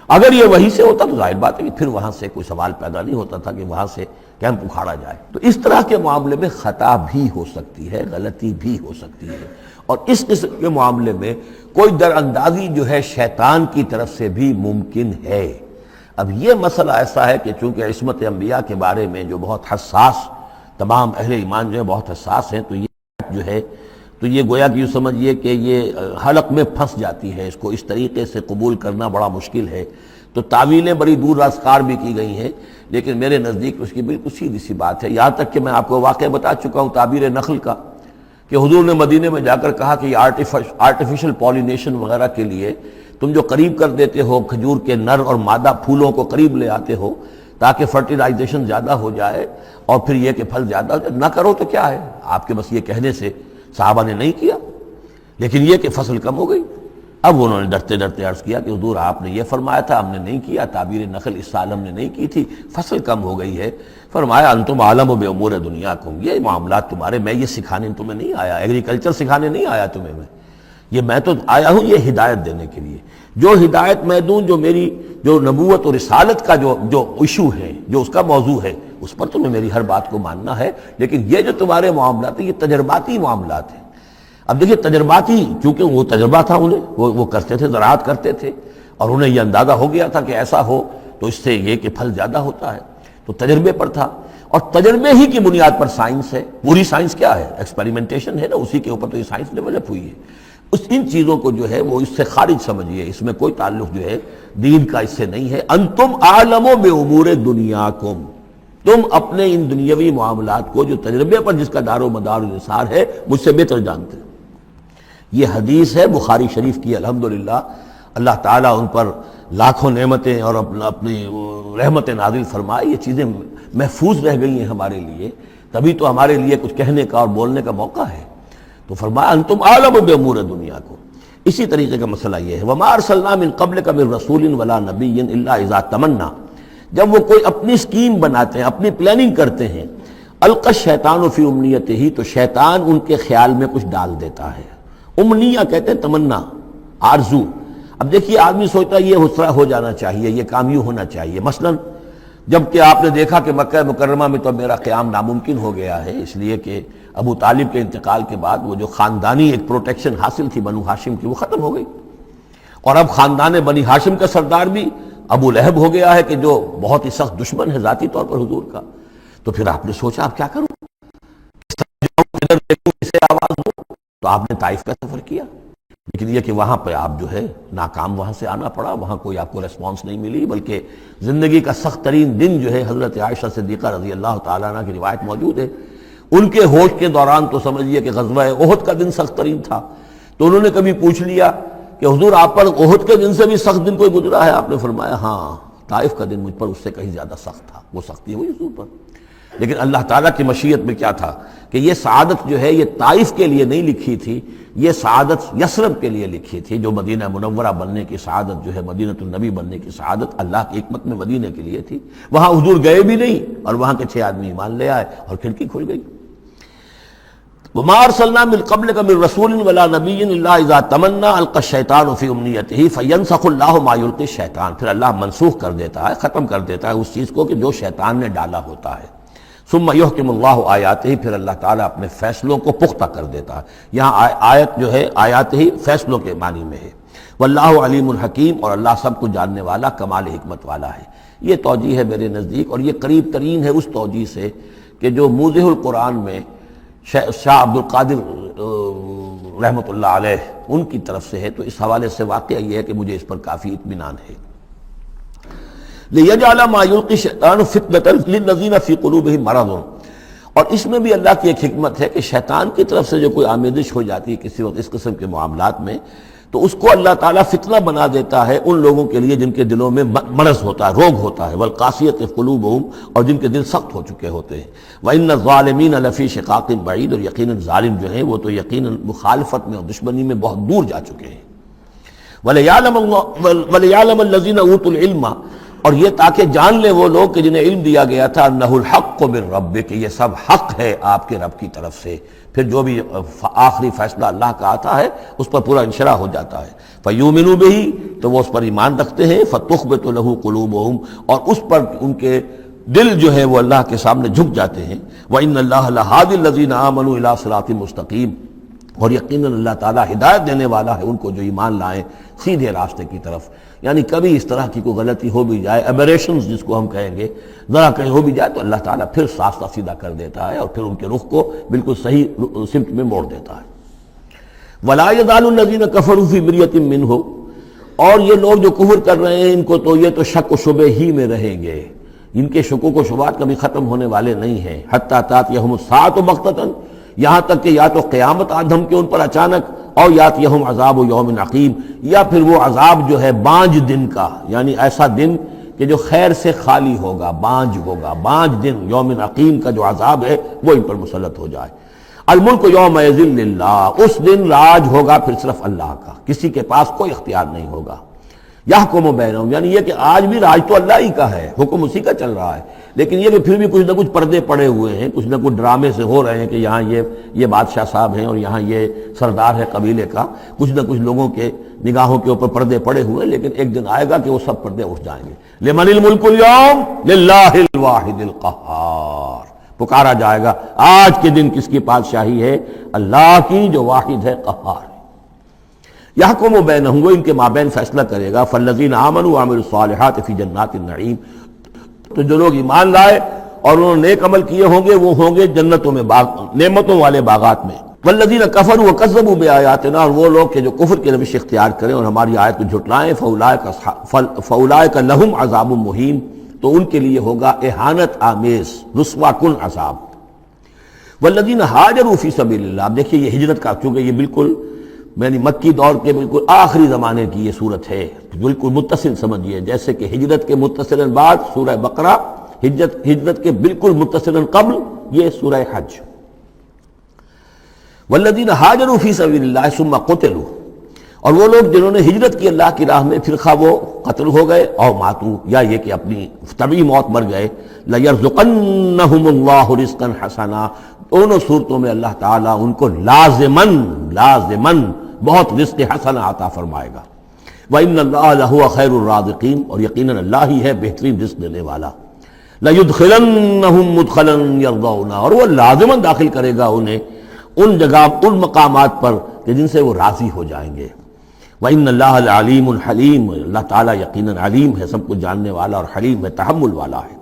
اگر یہ وہی سے ہوتا تو ظاہر بات ہے کہ پھر وہاں سے کوئی سوال پیدا نہیں ہوتا تھا کہ وہاں سے کیمپ اکھاڑا جائے۔ تو اس طرح کے معاملے میں خطا بھی ہو سکتی ہے، غلطی بھی ہو سکتی ہے، اور اس قسم کے معاملے میں کوئی در اندازی جو ہے شیطان کی طرف سے بھی ممکن ہے۔ اب یہ مسئلہ ایسا ہے کہ چونکہ عصمت انبیاء کے بارے میں جو بہت حساس، تمام اہل ایمان جو ہے بہت حساس ہیں، تو یہ جو ہے تو یہ گویا کہ یوں سمجھیے کہ یہ حلق میں پھنس جاتی ہے، اس کو اس طریقے سے قبول کرنا بڑا مشکل ہے۔ تو تعویلیں بڑی دور راسکار بھی کی گئی ہیں، لیکن میرے نزدیک اس کی بالکل سیدھی سی بات ہے۔ یہاں تک کہ میں آپ کو واقعہ بتا چکا ہوں تعبیر نخل کا، کہ حضور نے مدینے میں جا کر کہا کہ یہ آرٹیفیشل پالینیشن وغیرہ کے لیے تم جو قریب کر دیتے ہو کھجور کے نر اور مادہ پھولوں کو قریب لے آتے ہو تاکہ فرٹیلائزیشن زیادہ ہو جائے اور پھر یہ کہ پھل زیادہ ہو جائے، نہ کرو تو کیا ہے، آپ کے بس یہ کہنے سے صحابہ نے نہیں کیا، لیکن یہ کہ فصل کم ہو گئی۔ اب انہوں نے ڈرتے ڈرتے عرض کیا کہ حضور آپ نے یہ فرمایا تھا، ہم نے نہیں کیا، تعبیر نخل اس سال ہم نے نہیں کی تھی، فصل کم ہو گئی ہے۔ فرمایا انتم عالم بامور دنیاکم، یہ معاملات تمہارے، میں یہ سکھانے تمہیں نہیں آیا، ایگریکلچر سکھانے نہیں آیا تمہیں میں تو آیا ہوں یہ ہدایت دینے کے لیے۔ جو ہدایت میں دوں، جو میری جو نبوت اور رسالت کا جو ایشو ہے، جو اس کا موضوع ہے، اس پر تمہیں میری ہر بات کو ماننا ہے، لیکن یہ جو تمہارے معاملات ہیں یہ تجرباتی معاملات ہیں۔ اب دیکھیے تجرباتی، کیونکہ وہ تجربہ تھا انہیں، وہ کرتے تھے، زراعت کرتے تھے، اور انہیں یہ اندازہ ہو گیا تھا کہ ایسا ہو تو اس سے یہ کہ پھل زیادہ ہوتا ہے، تو تجربے پر تھا، اور تجربے ہی کی بنیاد پر سائنس ہے۔ پوری سائنس کیا ہے؟ ایکسپیریمنٹیشن ہے نا، اسی کے اوپر تو یہ سائنس ڈیولپ ہوئی ہے۔ ان چیزوں کو جو ہے وہ اس سے خارج سمجھیے، اس میں کوئی تعلق جو ہے دین کا اس سے نہیں ہے۔ انتم اعلم بامور دنیاکم، تم اپنے ان دنیاوی معاملات کو جو تجربے پر جس کا دار و مدار و نثار ہے مجھ سے بہتر جانتے ہیں۔ یہ حدیث ہے بخاری شریف کی، الحمدللہ اللہ تعالیٰ ان پر لاکھوں نعمتیں اور اپنی رحمتیں نازل فرمائے، یہ چیزیں محفوظ رہ گئی ہیں ہمارے لیے، تبھی تو ہمارے لیے کچھ کہنے کا اور بولنے کا موقع ہے۔ تو فرمایا انتم اعلم بامور دنیاکم۔ اسی طریقے کا مسئلہ یہ ہے، وما ارسلنا من قبلک من رسول ولا نبی الا اذا تمنا، جب وہ کوئی اپنی اسکیم بناتے ہیں، اپنی پلاننگ کرتے ہیں، القى الشیطان فی امنیتہ، تو شیطان ان کے خیال میں کچھ ڈال دیتا ہے۔ امنیہ کہتے ہیں تمنا، آرزو۔ اب دیکھیے آدمی سوچتا ہے یہ حسرہ ہو جانا چاہیے، یہ کام یوں ہونا چاہیے، مثلا جب کہ آپ نے دیکھا کہ مکہ مکرمہ میں تو میرا قیام ناممکن ہو گیا ہے، اس لیے کہ ابو طالب کے انتقال کے بعد وہ جو خاندانی ایک پروٹیکشن حاصل تھی بنو ہاشم کی، وہ ختم ہو گئی، اور اب خاندان بنی ہاشم کا سردار بھی ابو لہب ہو گیا ہے، کہ جو بہت ہی سخت دشمن ہے ذاتی طور پر حضور کا۔ تو پھر آپ نے سوچا اب کیا کروں، ادھر دیکھوں اسے آواز دوں، تو آپ نے طائف کا سفر کیا، لیکن یہ کہ وہاں پہ آپ جو ہے ناکام وہاں سے آنا پڑا، وہاں کوئی آپ کو ریسپانس نہیں ملی، بلکہ زندگی کا سخت ترین دن جو ہے حضرت عائشہ صدیقہ رضی اللہ تعالیٰ عنہ کی روایت موجود ہے، ان کے ہوش کے دوران تو سمجھیے کہ غزوہ احد کا دن سخت ترین تھا، تو انہوں نے کبھی پوچھ لیا کہ حضور آپ پر احد کے دن سے بھی سخت دن کوئی گزرا ہے؟ آپ نے فرمایا ہاں، طائف کا دن مجھ پر اس سے کہیں زیادہ سخت تھا، وہ سختی ہوئی حضور پر۔ لیکن اللہ تعالیٰ کی مشیت میں کیا تھا کہ یہ سعادت جو ہے یہ طائف کے لیے نہیں لکھی تھی، یہ سعادت یثرب کے لیے لکھی تھی، جو مدینہ منورہ بننے کی سعادت جو ہے، مدینہ النبی بننے کی سعادت اللہ کی حکمت میں مدینہ کے لیے تھی۔ وہاں حضور گئے بھی نہیں اور وہاں کے 6 آدمی ایمان لے آئے اور کھڑکی کھل گئی۔ وما ارسلنا من قبلک من رسول ولا نبی الا اذا تمنا القى الشیطان فی امنیتہ فینسخ اللہ ما یلقی الشیطان، پھر اللہ منسوخ کر دیتا ہے، ختم کر دیتا ہے اس چیز کو کہ جو شیطان نے ڈالا ہوتا ہے۔ ثم یحکم اللہ آیاتہ، پھر اللہ تعالیٰ اپنے فیصلوں کو پختہ کر دیتا ہے۔ یہاں آیت جو ہے آیات ہی فیصلوں کے معنی میں ہے۔ واللہ علیم الحکیم، اور اللہ سب کو جاننے والا، کمال حکمت والا ہے۔ یہ توجیہ ہے میرے نزدیک، اور یہ قریب ترین ہے اس توجیہ سے کہ جو موضح القرآن میں شاہ عبد القادر رحمۃ اللہ علیہ ان کی طرف سے ہے، تو اس حوالے سے واقعہ یہ ہے کہ مجھے اس پر کافی اطمینان ہے۔ لِيَجْعَلَ مَا يُلْقِي الشَّيْطَانُ فِتْنَةً لِلَّذِينَ فِي قُلُوبِهِم مَرَضٌ، اور اس میں بھی اللہ کی ایک حکمت ہے کہ شیطان کی طرف سے جو کوئی آمیزش ہو جاتی ہے کسی وقت اس قسم کے معاملات میں، تو اس کو اللہ تعالیٰ فتنہ بنا دیتا ہے ان لوگوں کے لیے جن کے دلوں میں مرض ہوتا ہے، روگ ہوتا ہے، والقاسیۃ قلوبہم، اور جن کے دل سخت ہو چکے ہوتے ہیں، وَإِنَّ الظَّالِمِينَ لَفِي شِقَاقٍ بَعِيدٍ، اور یقیناً ظالم جو ہیں وہ تو یقیناً مخالفت میں اور دشمنی میں بہت دور جا چکے ہیں۔ وَلِيَعْلَمَ الَّذِينَ أُوتُوا الْعِلْمَ، اور یہ تاکہ جان لے وہ لوگ کہ جنہیں علم دیا گیا تھا، انہ الحق من ربک، کہ یہ سب حق ہے آپ کے رب کی طرف سے، پھر جو بھی آخری فیصلہ اللہ کا آتا ہے اس پر پورا انشراح ہو جاتا ہے۔ فیؤمنوا بہ، تو وہ اس پر ایمان رکھتے ہیں، فتخبت لہ قلوبہم، اور اس پر ان کے دل جو ہے وہ اللہ کے سامنے جھک جاتے ہیں۔ وَإِنَّ اللَّهَ لَهَادِ الَّذِينَ آمَنُوا إِلَىٰ صِرَاطٍ مُسْتَقِيمٍ، اور یقیناً اللہ تعالیٰ ہدایت دینے والا ہے ان کو جو ایمان لائیں سیدھے راستے کی طرف۔ یعنی کبھی اس طرح کی کوئی غلطی ہو بھی جائے، ایبریشنز جس کو ہم کہیں گے، ذرا کہیں ہو بھی جائے تو اللہ تعالیٰ پھر راستہ سیدھا کر دیتا ہے اور پھر ان کے رخ کو بالکل صحیح سمت میں موڑ دیتا ہے۔ وَلَا يَزَالُ الَّذِينَ كَفَرُوا فِي مِرْيَةٍ مِّنْهُ، اور یہ لوگ جو کفر کر رہے ہیں ان کو تو یہ تو شک و شبہ ہی میں رہیں گے، ان کے شکوک و شبہات کبھی ختم ہونے والے نہیں ہیں۔ حتیٰ تأتیہم الساعۃ بغتۃ، یہاں تک کہ یا تو قیامت آ دھمکے ان پر اچانک، اور یاتیہم عذاب یوم عقیم، یا پھر وہ عذاب جو ہے بانج دن کا، یعنی ایسا دن کہ جو خیر سے خالی ہوگا، بانج ہوگا، بانج دن، یوم عقیم کا جو عذاب ہے وہ ان پر مسلط ہو جائے۔ الملک یومئذ للہ، اس دن راج ہوگا پھر صرف اللہ کا، کسی کے پاس کوئی اختیار نہیں ہوگا۔ یحکم بینہم، یعنی یہ کہ آج بھی راج تو اللہ ہی کا ہے، حکم اسی کا چل رہا ہے، لیکن یہ کہ پھر بھی کچھ نہ کچھ پردے پڑے ہوئے ہیں، کچھ نہ کچھ ڈرامے سے ہو رہے ہیں کہ یہاں یہ بادشاہ صاحب ہیں اور یہاں یہ سردار ہے قبیلے کا، کچھ نہ کچھ لوگوں کے نگاہوں کے اوپر پردے پڑے ہوئے، لیکن ایک دن آئے گا کہ وہ سب پردے اٹھ جائیں گے۔ لمن الملک اليوم للہ الواحد القہار، پکارا جائے گا آج کے دن کس کی بادشاہی ہے؟ اللہ کی جو واحد ہے، قہار ہے۔ یحکم بینہم، وہ ان کے مابین فیصلہ کرے گا۔ فالذین آمنوا وعملوا الصالحات فی جنات النعیم، تو جو لوگ ایمان لائے اور انہوں نے نیک عمل کیے ہوں گے وہ ہوں گے جنتوں میں، نعمتوں والے باغات میں۔ والذین کفروا وکذبوا بآیاتنا، اور وہ لوگ کہ جو کفر کی روش اختیار کریں اور ہماری آیت کو جھٹلائیں، فاولئک لہم عذاب مہین، تو ان کے لیے ہوگا اہانت آمیز رسوا کن عذاب۔ والذین ہاجروا فی سبیل اللہ، اب دیکھیے یہ ہجرت کا، کیونکہ یہ بالکل یعنی مکی دور کے بالکل آخری زمانے کی یہ صورت ہے، بالکل متصل سمجھیے، جیسے کہ ہجرت کے متصل بعد سورہ بقرہ، ہجرت کے بالکل متصل قبل یہ سورہ حج۔ والذین ہاجروا فی سبیل اللہ ثم قتلوا، اور وہ لوگ جنہوں نے ہجرت کی اللہ کی راہ میں، پھر خواہ وہ قتل ہو گئے اور ماتوا، یا یہ کہ اپنی طبعی موت مر گئے، لَيَرْزُقَنَّهُمُ اللَّهُ رِزْقًا حَسَنًا، دونوں صورتوں میں اللہ تعالیٰ ان کو لازماً بہت رزق حسن عطا فرمائے گا۔ وَإِنَّ اللَّهَ لَهُوَ خَيْرُ الرَّازِقِينَ، اور یقیناً اللہ ہی ہے بہترین رزق دینے والا۔ لَيُدْخِلَنَّهُمْ مُدْخَلًا يَرْضَوْنَ، اور وہ لازماً داخل کرے گا انہیں ان جگہ، ان مقامات پر کہ جن سے وہ راضی ہو جائیں گے۔ وَإِنَّ اللَّهَ لَعَلِيمٌ حَلِيمٌ، اللہ تعالیٰ یقیناً علیم ہے، سب کچھ جاننے والا، اور حلیم ہے، تحمل والا ہے۔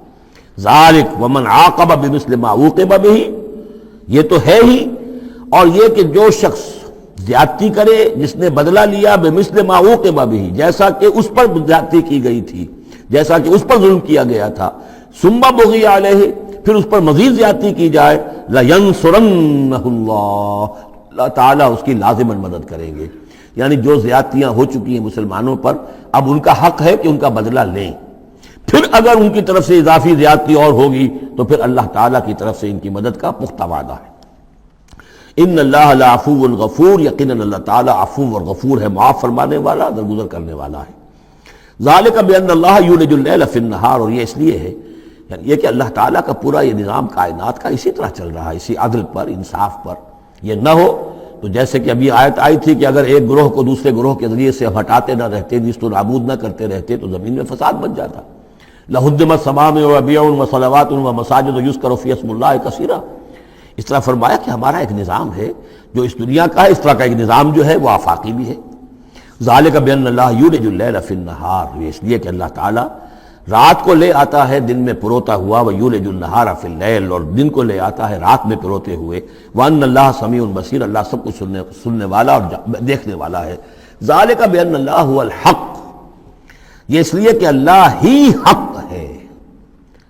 ذَلِكَ وَمَنْ عَاقَبَ بِمِثْلِ مَا عُوقِبَ بِهِ، یہ تو ہے ہی، اور یہ کہ جو شخص زیادتی کرے، جس نے بدلہ لیا بِمِثْلِ مَا عُوقِبَ بِهِ، جیسا کہ اس پر زیادتی کی گئی تھی، جیسا کہ اس پر ظلم کیا گیا تھا، ثُمَّ بُغِيَ عَلَيْهِ، پھر اس پر مزید زیادتی کی جائے، لَيَنْصُرَنَّهُ اللَّهُ، اللہ تعالیٰ اس کی لازماً مدد کریں گے۔ یعنی جو زیادتیاں ہو چکی ہیں مسلمانوں پر، اب ان کا حق ہے کہ ان کا بدلہ لیں، پھر اگر ان کی طرف سے اضافی زیادتی اور ہوگی تو پھر اللہ تعالیٰ کی طرف سے ان کی مدد کا پختہ وعدہ ہے۔ ان اللہ لعفو غفور، یقیناً اللہ تعالیٰ عفو اور غفور ہے، معاف فرمانے والا، درگزر کرنے والا ہے۔ ذالک بان اللہ یولج اللیل فی النہار، اور یہ اس لیے ہے یعنی یہ کہ اللہ تعالیٰ کا پورا یہ نظام کائنات کا اسی طرح چل رہا ہے، اسی عدل پر، انصاف پر۔ یہ نہ ہو تو جیسے کہ ابھی آیت آئی تھی کہ اگر ایک گروہ کو دوسرے گروہ کے ذریعے سے ہٹاتے نہ رہتے، نیست و نابود نہ کرتے رہتے، تو زمین میں فساد بچ جاتا۔ لَهُدِّمَتْ صَوَامِعُ وَبِيَعٌ وَصَلَوَاتٌ وَمَسَاجِدُ يُذْكَرُ فِيهَا اسْمُ اللَّهِ كَثِيرًا، اس طرح فرمایا کہ ہمارا ایک نظام ہے جو اس دنیا کا ہے، اس طرح کا ایک نظام جو ہے وہ آفاقی بھی ہے۔ ذَلِكَ بِأَنَّ اللَّهَ يُولِجُ اللَّيْلَ فِي النَّهَارِ، یہ اس لیے کہ اللہ تعالیٰ رات کو لے آتا ہے دن میں پروتا ہوا، وَيُولِجُ النَّهَارَ فِي اللَّيْلِ، اور دن کو لے آتا ہے رات میں پروتے ہوئے، وَأَنَّ اللَّهَ سَمِيعٌ بَصِيرٌ، اللہ سب کچھ سننے والا اور دیکھنے والا ہے۔ ذَلِكَ بِأَنَّ اللَّهَ هُوَ الْحَقُّ، یہ اس لیے کہ اللہ ہی حق ہے،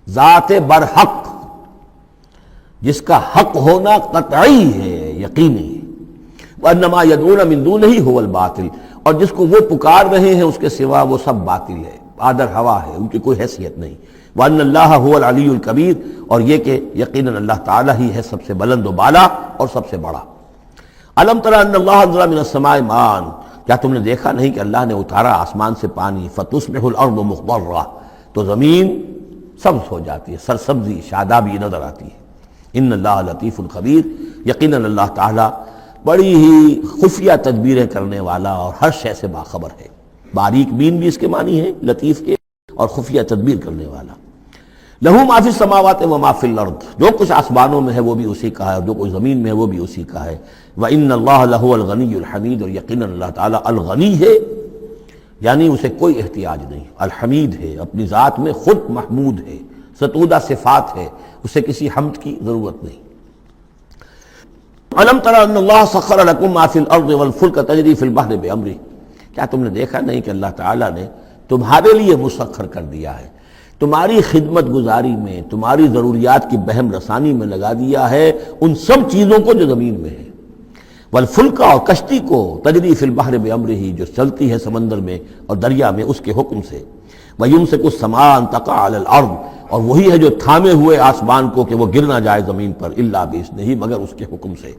ذات برحق، جس کا حق ہونا قطعی ہے، یقینی۔ وَأَنَّ مَا يَدْعُونَ مِن دُونِهِ هُوَ الْبَاطِلُ، اور جس کو وہ پکار رہے ہیں اس کے سوا وہ سب باطل ہے، آدر ہوا ہے، ان کی کوئی حیثیت نہیں۔ وَأَنَّ اللَّهَ هُوَ الْعَلِيُّ الْكَبِيرُ، اور یہ کہ یقیناً اللہ تعالیٰ ہی ہے سب سے بلند و بالا اور سب سے بڑا۔ الم تر ان اللہ انزل من السماء ماء، کیا تم نے دیکھا نہیں کہ اللہ نے اتارا آسمان سے پانی، فتصبح الارض مخضرہ، تو زمین سبز ہو جاتی ہے، سرسبزی شادابی نظر آتی ہے۔ ان اللہ لطیف خبیر، یقیناً اللہ تعالیٰ بڑی ہی خفیہ تدبیریں کرنے والا اور ہر شے سے باخبر ہے۔ باریک بین بھی اس کے معنی ہے لطیف کے، اور خفیہ تدبیر کرنے والا۔ لہو ما فی السماوات و ما فی الارض، جو کچھ آسمانوں میں ہے وہ بھی اسی کا ہے، اور جو کچھ زمین میں ہے وہ بھی اسی کا ہے۔ وَإِنَّ اللَّهَ لَهُوَ الْغَنِيُّ الْحَمِيدُ، اور یقیناً اللہ تعالیٰ الغنی ہے، یعنی اسے کوئی احتیاج نہیں، الحمید ہے، اپنی ذات میں خود محمود ہے، ستودہ صفات ہے، اسے کسی حمد کی ضرورت نہیں۔ أَلَمْ تَرَ أَنَّ اللَّهَ سَخَّرَ لَكُم مَّا فِي الْأَرْضِ وَالْفُلْكَ تَجْرِي فِي الْبَحْرِ بِأَمْرِهِ، کیا تم نے دیکھا نہیں کہ اللہ تعالیٰ نے تمہارے لیے مسخر کر دیا ہے، تمہاری خدمت گزاری میں، تمہاری ضروریات کی بہم رسانی میں لگا دیا ہے ان سب چیزوں کو جو زمین میں ہے، والفلک، اور کشتی کو، تجری فی البحر بامرہ، جو چلتی ہے سمندر میں اور دریا میں اس کے حکم سے، ویمسک السماء ان تقع علی الارض، اور وہی ہے جو تھامے ہوئے آسمان کو کہ وہ گر نہ جائے زمین پر، الا باذنہ، مگر اس کے حکم سے۔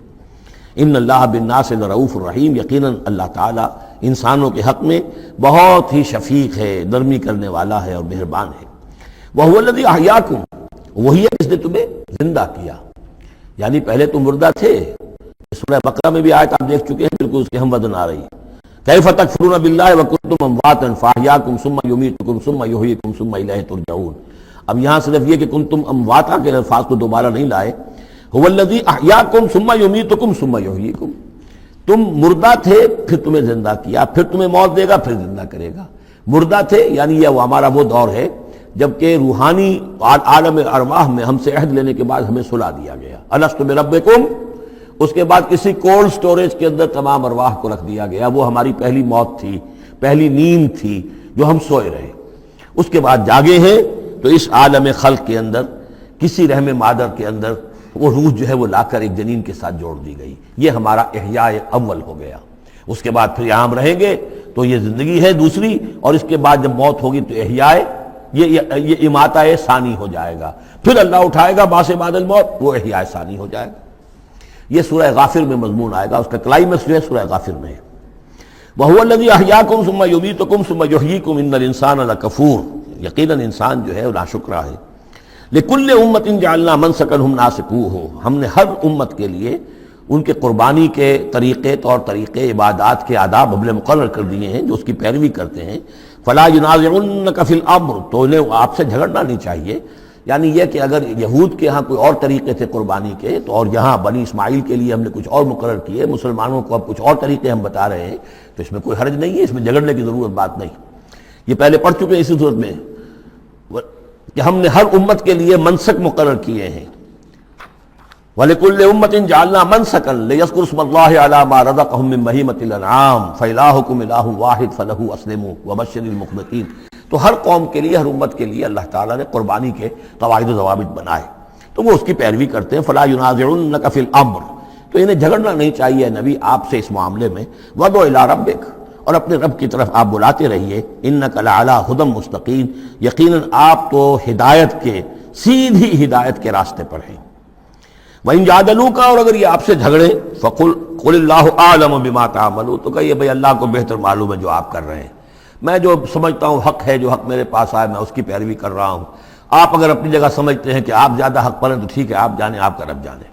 ان اللہ بالناس لرؤوف الرحیم، یقیناً اللہ تعالیٰ انسانوں کے حق میں بہت ہی شفیق ہے، نرمی کرنے والا ہے اور مہربان ہے۔ وَهُوَ الَّذِي أَحْيَاكُمْ، وہی ہے جس نے تمہیں زندہ کیا، یعنی پہلے تم مردہ تھے۔ سورہ بقرہ میں بھی آیت آپ دیکھ چکے ہیں، بالکل اس کے ہم وزن آ رہی ہے۔ كَيْفَ تَكْفُرُونَ بِاللَّهِ وَكُنتُمْ أَمْوَاتًا فَأَحْيَاكُمْ ثُمَّ يُمِيتُكُمْ ثُمَّ يُحْيِيكُمْ ثُمَّ إِلَيْهِ تُرْجَعُونَ۔ اب یہاں صرف یہ کہ کنتم امواتا کے الفاظ کو دوبارہ نہیں لائے، هُوَ الَّذِي أَحْيَاكُمْ ثُمَّ يُمِيتُكُمْ ثُمَّ يُحْيِيكُمْ، تم مردہ تھے پھر تمہیں زندہ کیا، پھر تمہیں موت دے گا، پھر زندہ کرے گا۔ مردہ تھے یعنی یہ ہمارا وہ دور ہے جبکہ روحانی عالم ارواح میں ہم سے عہد لینے کے بعد ہمیں سلا دیا گیا، الست بربکم، اس کے بعد کسی کولڈ سٹوریج کے اندر تمام ارواح کو رکھ دیا گیا، وہ ہماری پہلی موت تھی، پہلی نیند تھی جو ہم سوئے رہے۔ اس کے بعد جاگے ہیں تو اس عالم خلق کے اندر کسی رحم مادر کے اندر وہ روح جو ہے وہ لا کر ایک جنین کے ساتھ جوڑ دی گئی، یہ ہمارا احیاء اول ہو گیا۔ اس کے بعد پھر یہاں ہم رہیں گے تو یہ زندگی ہے دوسری، اور اس کے بعد جب موت ہوگی تو احیاء یہ اماتہ ثانی ہو جائے گا، پھر اللہ اٹھائے گا باس بعد الموت، وہ احیاء ثانی ہو جائے گا۔ یہ سورہ غافر میں مضمون آئے گا، اس کا کلائمیکس جو ہے سورہ غافر میں ہے۔ وَهُوَ الَّذِي أَحْيَاكُمْ ثُمَّ يُمِيتُكُمْ ثُمَّ يُحْيِيكُمْ إِنَّ الْإِنسَانَ لَكَفُورٌ، یقیناً انسان جو ہے وہ ناشکرا ہے۔ لِكُلِّ أُمَّةٍ جَعَلْنَا مَنْسَكًا هُمْ نَاسِكُوهُ، ہم نے ہر امت کے لیے ان کے قربانی کے طریقے، طور طریقے، عبادات کے آداب ہم نے مقرر کر دیے ہیں جو اس کی پیروی کرتے ہیں۔ فَلَا يُنَازِعُنَّكَ فِي الْأَمْرِ، تو انہیں آپ سے جھگڑنا نہیں چاہیے، یعنی یہ کہ اگر یہود کے ہاں کوئی اور طریقے تھے قربانی کے تو اور یہاں بنی اسماعیل کے لیے ہم نے کچھ اور مقرر کیے، مسلمانوں کو اب کچھ اور طریقے ہم بتا رہے ہیں، تو اس میں کوئی حرج نہیں ہے، اس میں جھگڑنے کی ضرورت بات نہیں۔ یہ پہلے پڑھ چکے ہیں اسی صورت میں کہ ہم نے ہر امت کے لیے منسک مقرر کیے ہیں۔ وَلِكُلِّ أُمَّةٍ جَعَلْنَا مَنْسَكًا لِيَذْكُرُوا اسْمَ اللَّهِ عَلَىٰ مَا رَزَقَهُم مِّن بَهِيمَةِ الْأَنْعَامِ فَإِلَٰهُكُمْ إِلَٰهٌ وَاحِدٌ فَلَهُ أَسْلِمُوا وَبَشِّرِ الْمُخْبِتِينَ، تو ہر قوم کے لیے، ہر امت کے لیے اللہ تعالیٰ نے قربانی کے قواعد و ضوابط بنائے، تو وہ اس کی پیروی کرتے ہیں۔ فَلَا يُنَازِعُنَّكَ فِي الْأَمْرِ، تو انہیں جھگڑنا نہیں چاہیے نبی آپ سے اس معاملے میں۔ وَادْعُ إِلَىٰ رَبِّكَ، اور اپنے رب کی طرف آپ بلاتے رہیے۔ إِنَّكَ لَعَلَىٰ هُدًى مُسْتَقِيمٍ، یقیناً آپ تو ہدایت کے، سیدھی ہدایت کے راستے پر ہیں۔ وَإِن جَادَلُوكَ، اور اگر یہ آپ سے جھگڑیں، فَقُلِ اللَّهُ أَعْلَمُ بِمَا تَعْمَلُونَ، تو کہیے بھئی اللہ کو بہتر معلوم ہے جو آپ کر رہے ہیں، میں جو سمجھتا ہوں حق ہے، جو حق میرے پاس آئے میں اس کی پیروی کر رہا ہوں، آپ اگر اپنی جگہ سمجھتے ہیں کہ آپ زیادہ حق پر ہیں تو ٹھیک ہے، آپ جانیں، آپ کا رب جانے۔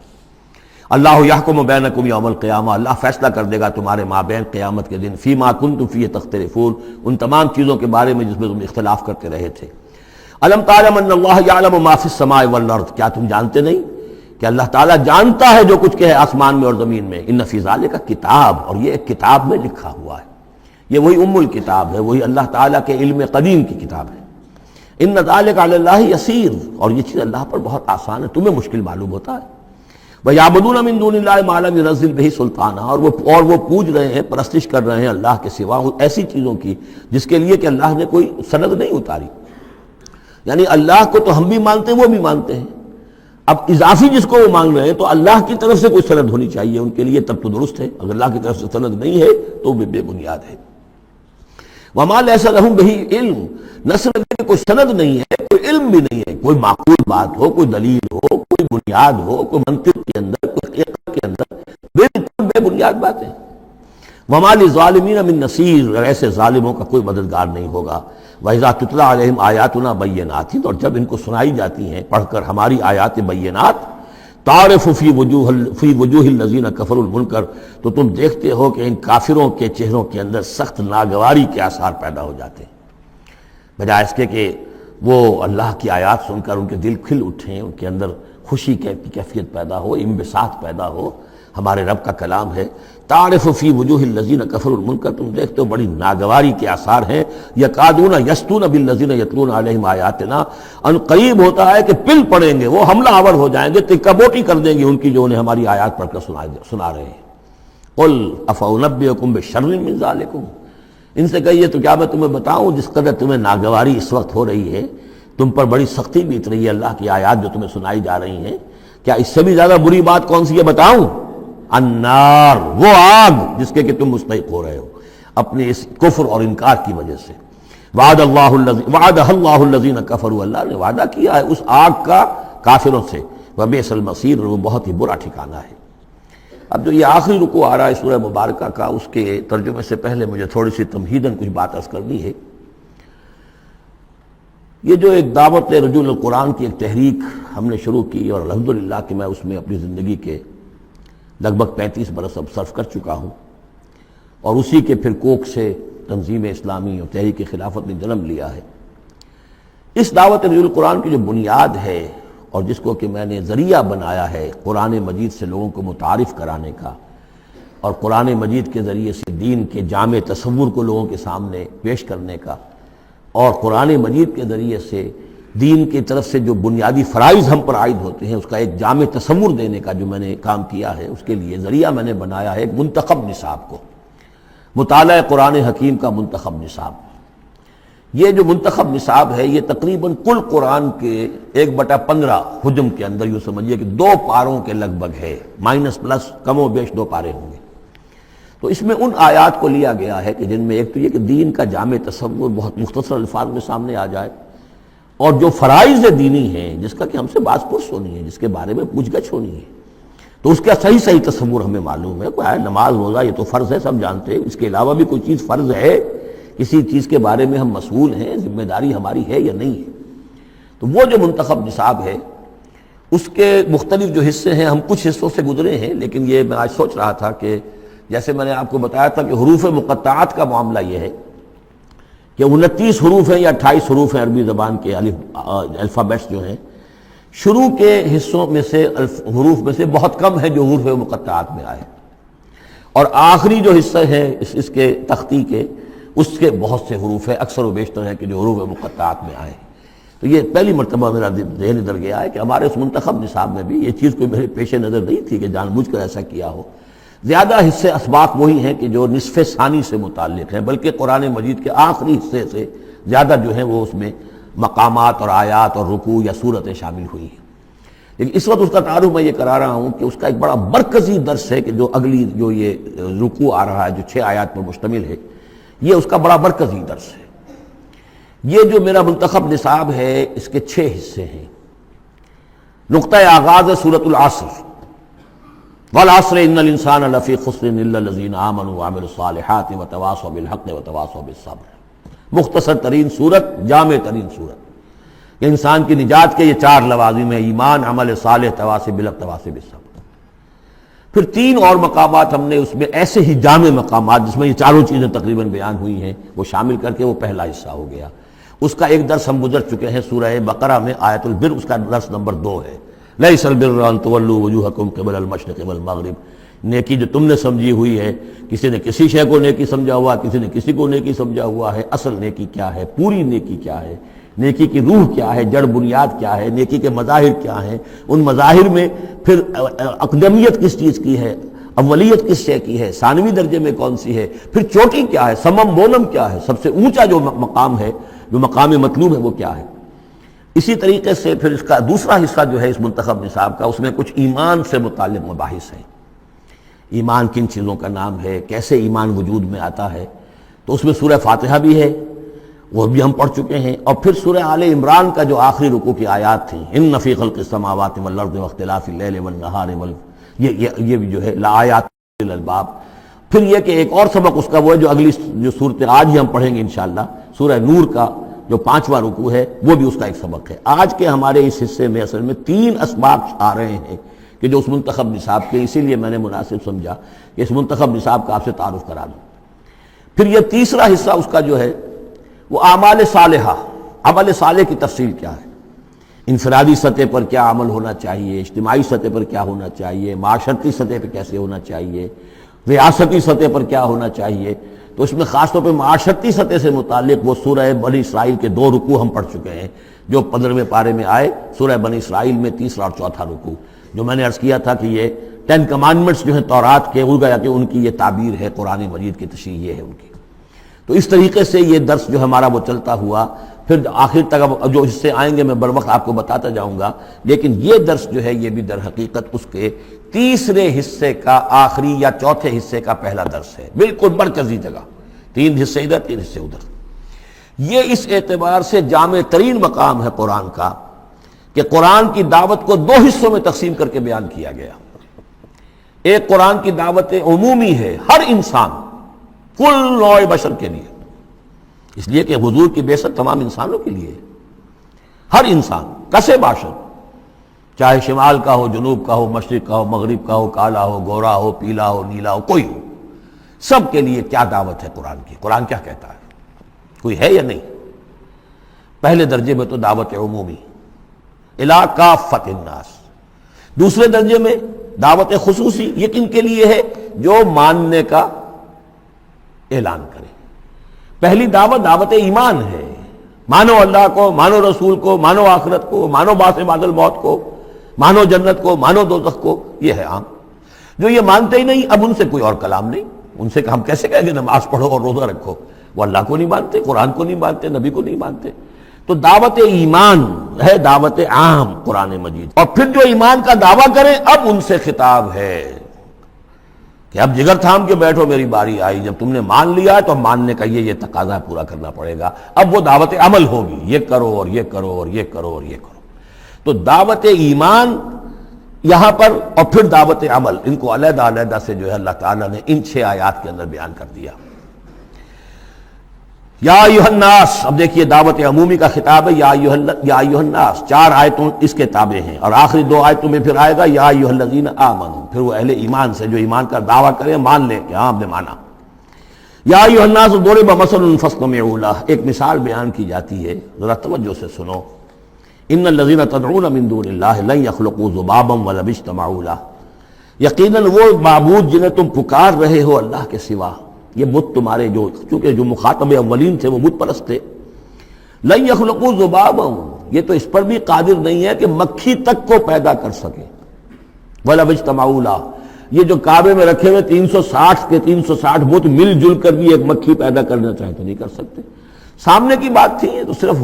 اللہ یحکم بینکم یوم القیامہ، اللہ فیصلہ کر دے گا تمہارے مابین قیامت کے دن، فیما کنتم فیہ تختلفون، ان تمام چیزوں کے بارے میں جس میں تم اختلاف کرتے رہے تھے۔ الم تعلم ان اللہ یعلم ما فی السماء والارض، کیا تم جانتے نہیں کہ اللہ تعالیٰ جانتا ہے جو کچھ کہ ہے آسمان میں اور زمین میں۔ ان فی ذالک کتاب، اور یہ ایک کتاب میں لکھا ہوا ہے، یہ وہی ام الکتاب ہے، وہی اللہ تعالیٰ کے علم قدیم کی کتاب ہے۔ ان ذالک علی اللہ یسیر، اور یہ چیز اللہ پر بہت آسان ہے، تمہیں مشکل معلوم ہوتا ہے۔ وَيَعْبُدُونَ مِن دُونِ اللَّهِ مَا لَمْ يُنَزِّلْ بِهِ سُلْطَانًا، اور وہ پوج رہے ہیں، پرستش کر رہے ہیں اللہ کے سوا ایسی چیزوں کی جس کے لیے کہ اللہ نے کوئی سند نہیں اتاری، یعنی اللہ کو تو ہم بھی مانتے ہیں، وہ بھی مانتے ہیں، اب اضافی جس کو وہ مانگ رہے ہیں تو اللہ کی طرف سے کوئی سند ہونی چاہیے ان کے لیے، تب تو درست ہے، اگر اللہ کی طرف سے سند نہیں ہے تو وہ بے بنیاد ہے۔ وما لیس لہم بہ علم، نہ صرف کہ کوئی سند نہیں ہے، کوئی علم بھی نہیں ہے، کوئی معقول بات ہو، کوئی دلیل ہو، کوئی بنیاد ہو، کوئی منطق کے اندر، کوئی حقیقت کے اندر، بالکل بے بنیاد باتیں. وما للظالمین من نصیر، ایسے ظالموں کا کوئی مددگار نہیں ہوگا. وَإِذَا تُتْلَىٰ عَلَيْهِمْ آیاتنا بینات، اور جب ان کو سنائی جاتی ہیں پڑھ کر ہماری آیات بینات، تعرف فی وجوہ الذین کفروا المنکر، تو تم دیکھتے ہو کہ ان کافروں کے چہروں کے اندر سخت ناگواری کے آثار پیدا ہو جاتے ہیں. بجائے اس کے کہ وہ اللہ کی آیات سن کر ان کے دل کھل اٹھیں، ان کے اندر خوشی کی کیفیت پیدا ہو، انبساط پیدا ہو، ہمارے رب کا کلام ہے. تعرف فی وجوہ الذین کفروا المنکر، تم دیکھتے ہو بڑی ناگواری کے آثار ہیں. یکادون یسطون بالذین یتلون علیہم آیاتنا، ان قریب ہوتا ہے کہ پل پڑیں گے، وہ حملہ آور ہو جائیں گے، تکہ بوٹی کر دیں گے ان کی جو انہیں ہماری آیات پڑھ کر سنا رہے ہیں. قل افانبئکم بشر من ذالکم، ان سے کہیے تو کیا میں تمہیں بتاؤں جس قدر تمہیں ناگواری اس وقت ہو رہی ہے، تم پر بڑی سختی بیت رہی ہے اللہ کی آیات جو تمہیں سنائی جا رہی ہیں، کیا اس سے بھی زیادہ بری بات کون سی ہے بتاؤں؟ النار، وہ آگ جس کے کہ تم مستحق ہو رہے ہو اپنے اس کفر اور انکار کی وجہ سے. وعدہ اللہ الذین کفروا، اللہ نے وعدہ کیا ہے اس آگ کا کافروں سے. وبئس المصیر، وہ بہت ہی برا ٹھکانہ ہے. اب جو یہ آخری رکوع آ رہا ہے سورہ مبارکہ کا، اس کے ترجمے سے پہلے مجھے تھوڑی سی تمہیداً کچھ بات عرض کرنی ہے. یہ جو ایک دعوت رجوع القرآن کی ایک تحریک ہم نے شروع کی، اور الحمدللہ کہ میں اس میں اپنی زندگی کے لگ بھگ 35 برس اب صرف کر چکا ہوں، اور اسی کے پھر کوکھ سے تنظیم اسلامی اور تحریک خلافت نے جنم لیا ہے. اس دعوت رجوع القرآن کی جو بنیاد ہے اور جس کو کہ میں نے ذریعہ بنایا ہے قرآن مجید سے لوگوں کو متعارف کرانے کا، اور قرآن مجید کے ذریعے سے دین کے جامع تصور کو لوگوں کے سامنے پیش کرنے کا، اور قرآن مجید کے ذریعے سے دین کی طرف سے جو بنیادی فرائض ہم پر عائد ہوتے ہیں اس کا ایک جامع تصور دینے کا جو میں نے کام کیا ہے، اس کے لیے ذریعہ میں نے بنایا ہے ایک منتخب نصاب کو، مطالعہ قرآن حکیم کا منتخب نصاب. یہ جو منتخب نصاب ہے یہ تقریباً کل قرآن کے 1/15 حجم کے اندر یوں سمجھیے کہ 2 پاروں کے لگ بھگ ہے، مائنس پلس کم و بیش 2 پارے ہوں گے. تو اس میں ان آیات کو لیا گیا ہے کہ جن میں ایک تو یہ کہ دین کا جامع تصور بہت مختصر الفاظ میں سامنے آ جائے، اور جو فرائض دینی ہیں جس کا کہ ہم سے باز پرس ہونی ہے، جس کے بارے میں پوچھ گچھ ہونی ہے، تو اس کا صحیح تصور ہمیں معلوم ہے. کوئی نماز روزہ یہ تو فرض ہے، سب جانتے ہیں. اس کے علاوہ بھی کوئی چیز فرض ہے، کسی چیز کے بارے میں ہم مسئول ہیں، ذمہ داری ہماری ہے یا نہیں ہے. تو وہ جو منتخب نصاب ہے اس کے مختلف جو حصے ہیں، ہم کچھ حصوں سے گزرے ہیں، لیکن یہ میں آج سوچ رہا تھا کہ جیسے میں نے آپ کو بتایا تھا کہ حروف مقطعات کا معاملہ یہ ہے کہ 29 حروف ہیں یا 28 حروف ہیں عربی زبان کے الفابیٹس جو ہیں. شروع کے حصوں میں سے حروف میں سے بہت کم ہے جو حروف مقطعات میں آئے، اور آخری جو حصہ ہے اس کے تختی کے، اس کے بہت سے حروف ہیں، اکثر و بیشتر ہے کہ جو حروف مقطعات میں آئے. تو یہ پہلی مرتبہ میرا ذہن ادھر گیا ہے کہ ہمارے اس منتخب نصاب میں بھی یہ چیز کوئی میرے پیش نظر نہیں تھی کہ جان بوجھ کر ایسا کیا ہو. زیادہ حصے اسباق وہی ہیں کہ جو نصف ثانی سے متعلق ہیں، بلکہ قرآن مجید کے آخری حصے سے زیادہ جو ہیں وہ اس میں مقامات اور آیات اور رکوع یا صورتیں شامل ہوئی ہیں. لیکن اس وقت اس کا تعارف میں یہ کرا رہا ہوں کہ اس کا ایک بڑا مرکزی درس ہے کہ جو اگلی جو یہ رکوع آ رہا ہے جو 6 آیات پر مشتمل ہے، یہ اس کا بڑا مرکزی درس ہے. یہ جو میرا منتخب نصاب ہے اس کے 6 حصے ہیں. نقطہ آغاز ہے سورۃ العصر، والعصر ان الانسان لفی خسر الا الذین آمنوا وعملوا الصالحات وتواصوا بالحق وتواصوا بالصبر. مختصر ترین صورت، جامع ترین صورت. انسان کی نجات کے یہ 4 لوازم ہیں: ایمان، عمل صالح، تواصی بالحق، تواصی بالصبر. پھر 3 اور مقامات ہم نے اس میں ایسے ہی جامع مقامات جس میں یہ چاروں چیزیں تقریباً بیان ہوئی ہیں وہ شامل کر کے وہ پہلا حصہ ہو گیا. اس کا ایک درس ہم گزر چکے ہیں سورہ بقرہ میں، آیت البر، اس کا درس نمبر 2 ہے. لیس البر ان تولوا وجوہکم قبل المشرق والمغرب. نیکی جو تم نے سمجھی ہوئی ہے، کسی نے کسی شے کو نیکی سمجھا ہوا، کسی نے کسی کو نیکی سمجھا ہوا ہے. اصل نیکی کیا ہے، پوری نیکی کیا ہے، نیکی کی روح کیا ہے، جڑ بنیاد کیا ہے، نیکی کے مظاہر کیا ہیں، ان مظاہر میں پھر اقدمیت کس چیز کی ہے، اولیت کس شے کی ہے، ثانوی درجے میں کون سی ہے، پھر چوٹی کیا ہے، سمم بونم کیا ہے، سب سے اونچا جو مقام ہے، جو مقام مطلوب ہے وہ کیا ہے. اسی طریقے سے پھر اس کا دوسرا حصہ جو ہے اس منتخب نصاب کا، اس میں کچھ ایمان سے متعلق مباحث ہیں. ایمان کن چیزوں کا نام ہے، کیسے ایمان وجود میں آتا ہے. تو اس میں سورہ فاتحہ بھی ہے، وہ بھی ہم پڑھ چکے ہیں، اور پھر سورہ آل عمران کا جو آخری رکوع کی آیات تھیں، ان فی خلق السماوات والارض واختلاف اللیل والنہار یہ بھی جو ہے لآیات للالباب۔ پھر یہ کہ ایک اور سبق اس کا وہ ہے جو اگلی جو صورت آج ہی ہم پڑھیں گے انشاءاللہ، سورہ نور کا جو 5واں رکوع ہے وہ بھی اس کا ایک سبق ہے۔ آج کے ہمارے اس حصے میں اصل میں 3 اسباق آ رہے ہیں کہ جو اس منتخب نصاب کے، اسی لیے میں نے مناسب سمجھا کہ اس منتخب نصاب کا آپ سے تعارف کرا دوں۔ پھر یہ تیسرا حصہ اس کا جو ہے وہ اعمال صالحہ، عمل صالح کی تفصیل کیا ہے، انفرادی سطح پر کیا عمل ہونا چاہیے، اجتماعی سطح پر کیا ہونا چاہیے، معاشرتی سطح پہ کیسے ہونا چاہیے، ریاستی سطح پر کیا ہونا چاہیے۔ تو اس میں خاص طور پہ معاشرتی سطح سے متعلق وہ سورہ بنی اسرائیل کے 2 رکوع ہم پڑھ چکے ہیں جو 15ویں پارے میں آئے، سورہ بنی اسرائیل میں 3 اور 4 رکوع، جو میں نے عرض کیا تھا کہ یہ 10 کمانڈمنٹس جو ہیں تورات کے، وہ گیا کہ ان کی یہ تعبیر ہے، قرآن مجید کی تشریح یہ ہے ان کی۔ تو اس طریقے سے یہ درس جو ہمارا وہ چلتا ہوا، پھر آخر تک اب جو حصے آئیں گے میں بر وقت آپ کو بتاتا جاؤں گا، لیکن یہ درس جو ہے یہ بھی در حقیقت اس کے تیسرے حصے کا آخری یا چوتھے حصے کا پہلا درس ہے، بالکل مرکزی جگہ، 3 حصے ادھر 3 حصے ادھر۔ یہ اس اعتبار سے جامع ترین مقام ہے قرآن کا کہ قرآن کی دعوت کو 2 حصوں میں تقسیم کر کے بیان کیا گیا۔ ایک قرآن کی دعوت عمومی ہے، ہر انسان، کل نوع بشر کے لیے، اس لیے کہ حضور کی بعثت تمام انسانوں کے لیے ہے، ہر انسان کسے باشد، چاہے شمال کا ہو، جنوب کا ہو، مشرق کا ہو، مغرب کا ہو، کالا ہو، گورا ہو، پیلا ہو، نیلا ہو، کوئی ہو، سب کے لیے کیا دعوت ہے قرآن کی، قرآن کیا کہتا ہے، کوئی ہے یا نہیں؟ پہلے درجے میں تو دعوت عمومی الی کافۃ الناس، دوسرے درجے میں دعوت خصوصی، یہ کن کے لیے ہے؟ جو ماننے کا اعلان کرے۔ پہلی دعوت دعوت ایمان ہے، مانو اللہ کو، مانو رسول کو، مانو آخرت کو، مانو بعث بعد الموت کو، مانو جنت کو، مانو دوزخ کو، یہ ہے عام۔ جو یہ مانتے ہی نہیں، اب ان سے کوئی اور کلام نہیں، ان سے ہم کیسے کہیں گے نماز پڑھو اور روزہ رکھو؟ وہ اللہ کو نہیں مانتے، قرآن کو نہیں مانتے، نبی کو نہیں مانتے۔ تو دعوت ایمان ہے، دعوت عام قرآن مجید۔ اور پھر جو ایمان کا دعویٰ کریں، اب ان سے خطاب ہے کہ اب جگر تھام کے بیٹھو، میری باری آئی، جب تم نے مان لیا ہے تو ماننے کا یہ تقاضا پورا کرنا پڑے گا۔ اب وہ دعوت عمل ہوگی، یہ کرو اور یہ کرو اور یہ کرو اور یہ کرو۔ تو دعوت ایمان یہاں پر اور پھر دعوت عمل، ان کو علیحدہ علیحدہ سے جو ہے اللہ تعالیٰ نے ان 6 آیات کے اندر بیان کر دیا۔ یا ایھا الناس، اب دیکھیے دعوت عمومی کا خطاب ہے، یا ایھا الناس، 4 آیتوں اس کے تابع ہیں، اور آخری 2 آیتوں میں پھر آئے گا یا ایھا الذین آمنوا، پھر وہ اہل ایمان سے جو ایمان کا دعویٰ کریں، مان لیں کہ ہاں ہم نے مانا۔ یا ایھا الناس ضرب مثل فاستمعوا لہ، ایک مثال بیان کی جاتی ہے، ذرا توجہ سے سنو۔ ان الذین تدعون من دون اللہ لن یخلقوا ذبابا ولو اجتمعوا لہ، یقیناً وہ معبود جنہیں تم پکار رہے ہو اللہ کے سوا، یہ بت تمہارے چونکہ جو مخاطب اولین تھے وہ بت پرست تھے، لن یخلقوا ذبابا، یہ تو اس پر بھی قادر نہیں ہے کہ مکھی تک کو پیدا کر سکے، ولو اجتمعوا لہ، یہ جو کعبے میں رکھے ہوئے 360 کے 360 بت مل جل کر بھی ایک مکھی پیدا کرنا چاہے تو نہیں کر سکتے۔ سامنے کی بات تھی، یہ تو صرف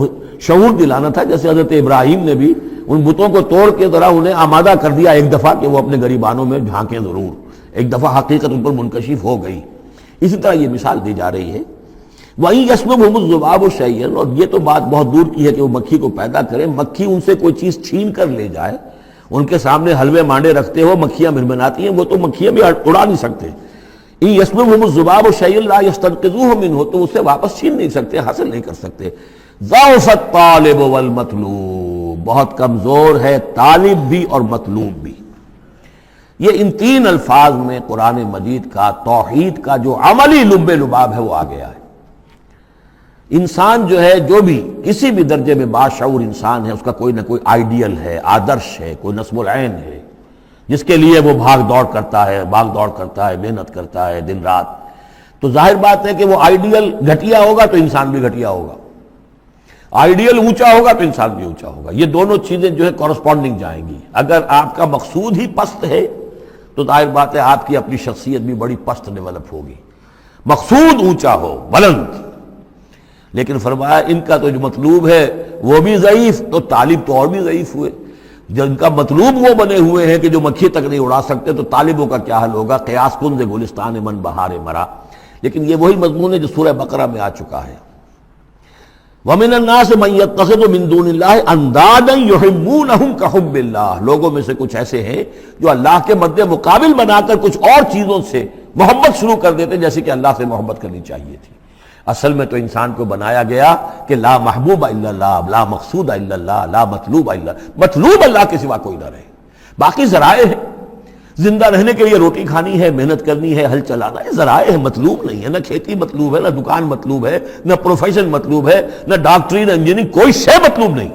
شعور دلانا تھا، جیسے حضرت ابراہیم نے بھی ان بتوں کو توڑ کے ذرا انہیں آمادہ کر دیا ایک دفعہ کہ وہ اپنے گریبانوں میں جھانکیں ضرور، ایک دفعہ حقیقت ان پر منکشف ہو گئی۔ اسی طرح یہ مثال دی جا رہی ہے، وَإِن يَسْلُبْهُمُ الذُّبَابُ شَيْئًا، اور یہ تو بات بہت دور کی ہے کہ وہ مکھی کو پیدا کرے، مکھی ان سے کوئی چیز چھین کر لے جائے، ان کے سامنے حلوے مانڈے رکھتے ہو، مکھیاں بھنبھناتی ہیں، وہ تو مکھیاں بھی اڑا نہیں سکتے۔ إِن يَسْلُبْهُمُ الذُّبَابُ شَيْئًا لَا يَسْتَنقِذُوهُ مِنْهُ، تو اسے واپس چھین نہیں سکتے، حاصل نہیں کر سکتے۔ ضَعُفَ الطَّالِبُ وَالْمَطْلُوبُ، بہت کمزور ہے طالب بھی اور مطلوب بھی۔ یہ ان 3 الفاظ میں قرآن مجید کا توحید کا جو عملی لب لباب ہے وہ آ گیا ہے۔ انسان جو ہے، جو بھی کسی بھی درجے میں باشعور انسان ہے، اس کا کوئی نہ کوئی آئیڈیل ہے، آدرش ہے، کوئی نصب العین ہے، جس کے لیے وہ بھاگ دوڑ کرتا ہے، محنت کرتا ہے دن رات۔ تو ظاہر بات ہے کہ وہ آئیڈیل گھٹیا ہوگا تو انسان بھی گھٹیا ہوگا، آئیڈیل اونچا ہوگا تو انسان بھی اونچا ہوگا۔ یہ دونوں چیزیں جو ہے کورسپونڈنگ جائیں گی۔ اگر آپ کا مقصود ہی پست ہے تو ظاہر بات ہے آپ کی اپنی شخصیت بھی بڑی پست ڈیولپ ہوگی۔ مقصود اونچا ہو، بلند، لیکن فرمایا ان کا تو جو مطلوب ہے وہ بھی ضعیف، تو طالب تو اور بھی ضعیف ہوئے۔ جن کا مطلوب وہ بنے ہوئے ہیں کہ جو مکھی تک نہیں اڑا سکتے، تو طالبوں کا کیا حل ہوگا؟ قیاس کن ز گلستان من بہار مرا۔ لیکن یہ وہی مضمون ہے جو سورہ بقرہ میں آ چکا ہے. وَمِنَ النَّاسِ مَن يَتَّخِذُ مِن دُونِ اللَّهِ أَندَادًا يُحِبُّونَهُمْ كَحُبِّ اللَّهِ. لوگوں میں سے کچھ ایسے ہیں جو اللہ کے مد مقابل بنا کر کچھ اور چیزوں سے محبت شروع کر دیتے جیسے کہ اللہ سے محبت کرنی چاہیے تھی. اصل میں تو انسان کو بنایا گیا کہ لا محبوب الا اللہ، لا مقصود الا اللہ، لا مطلوب الا اللہ. مطلوب اللہ کے سوا کوئی نہ رہے، باقی ذرائع ہیں. زندہ رہنے کے لیے روٹی کھانی ہے، محنت کرنی ہے، ہل چلانا ہے، ذرائع ہے، مطلوب نہیں ہے. نہ کھیتی مطلوب ہے، نہ دکان مطلوب ہے، نہ پروفیشن مطلوب ہے، نہ ڈاکٹری، نہ انجینئرنگ، کوئی شے مطلوب نہیں.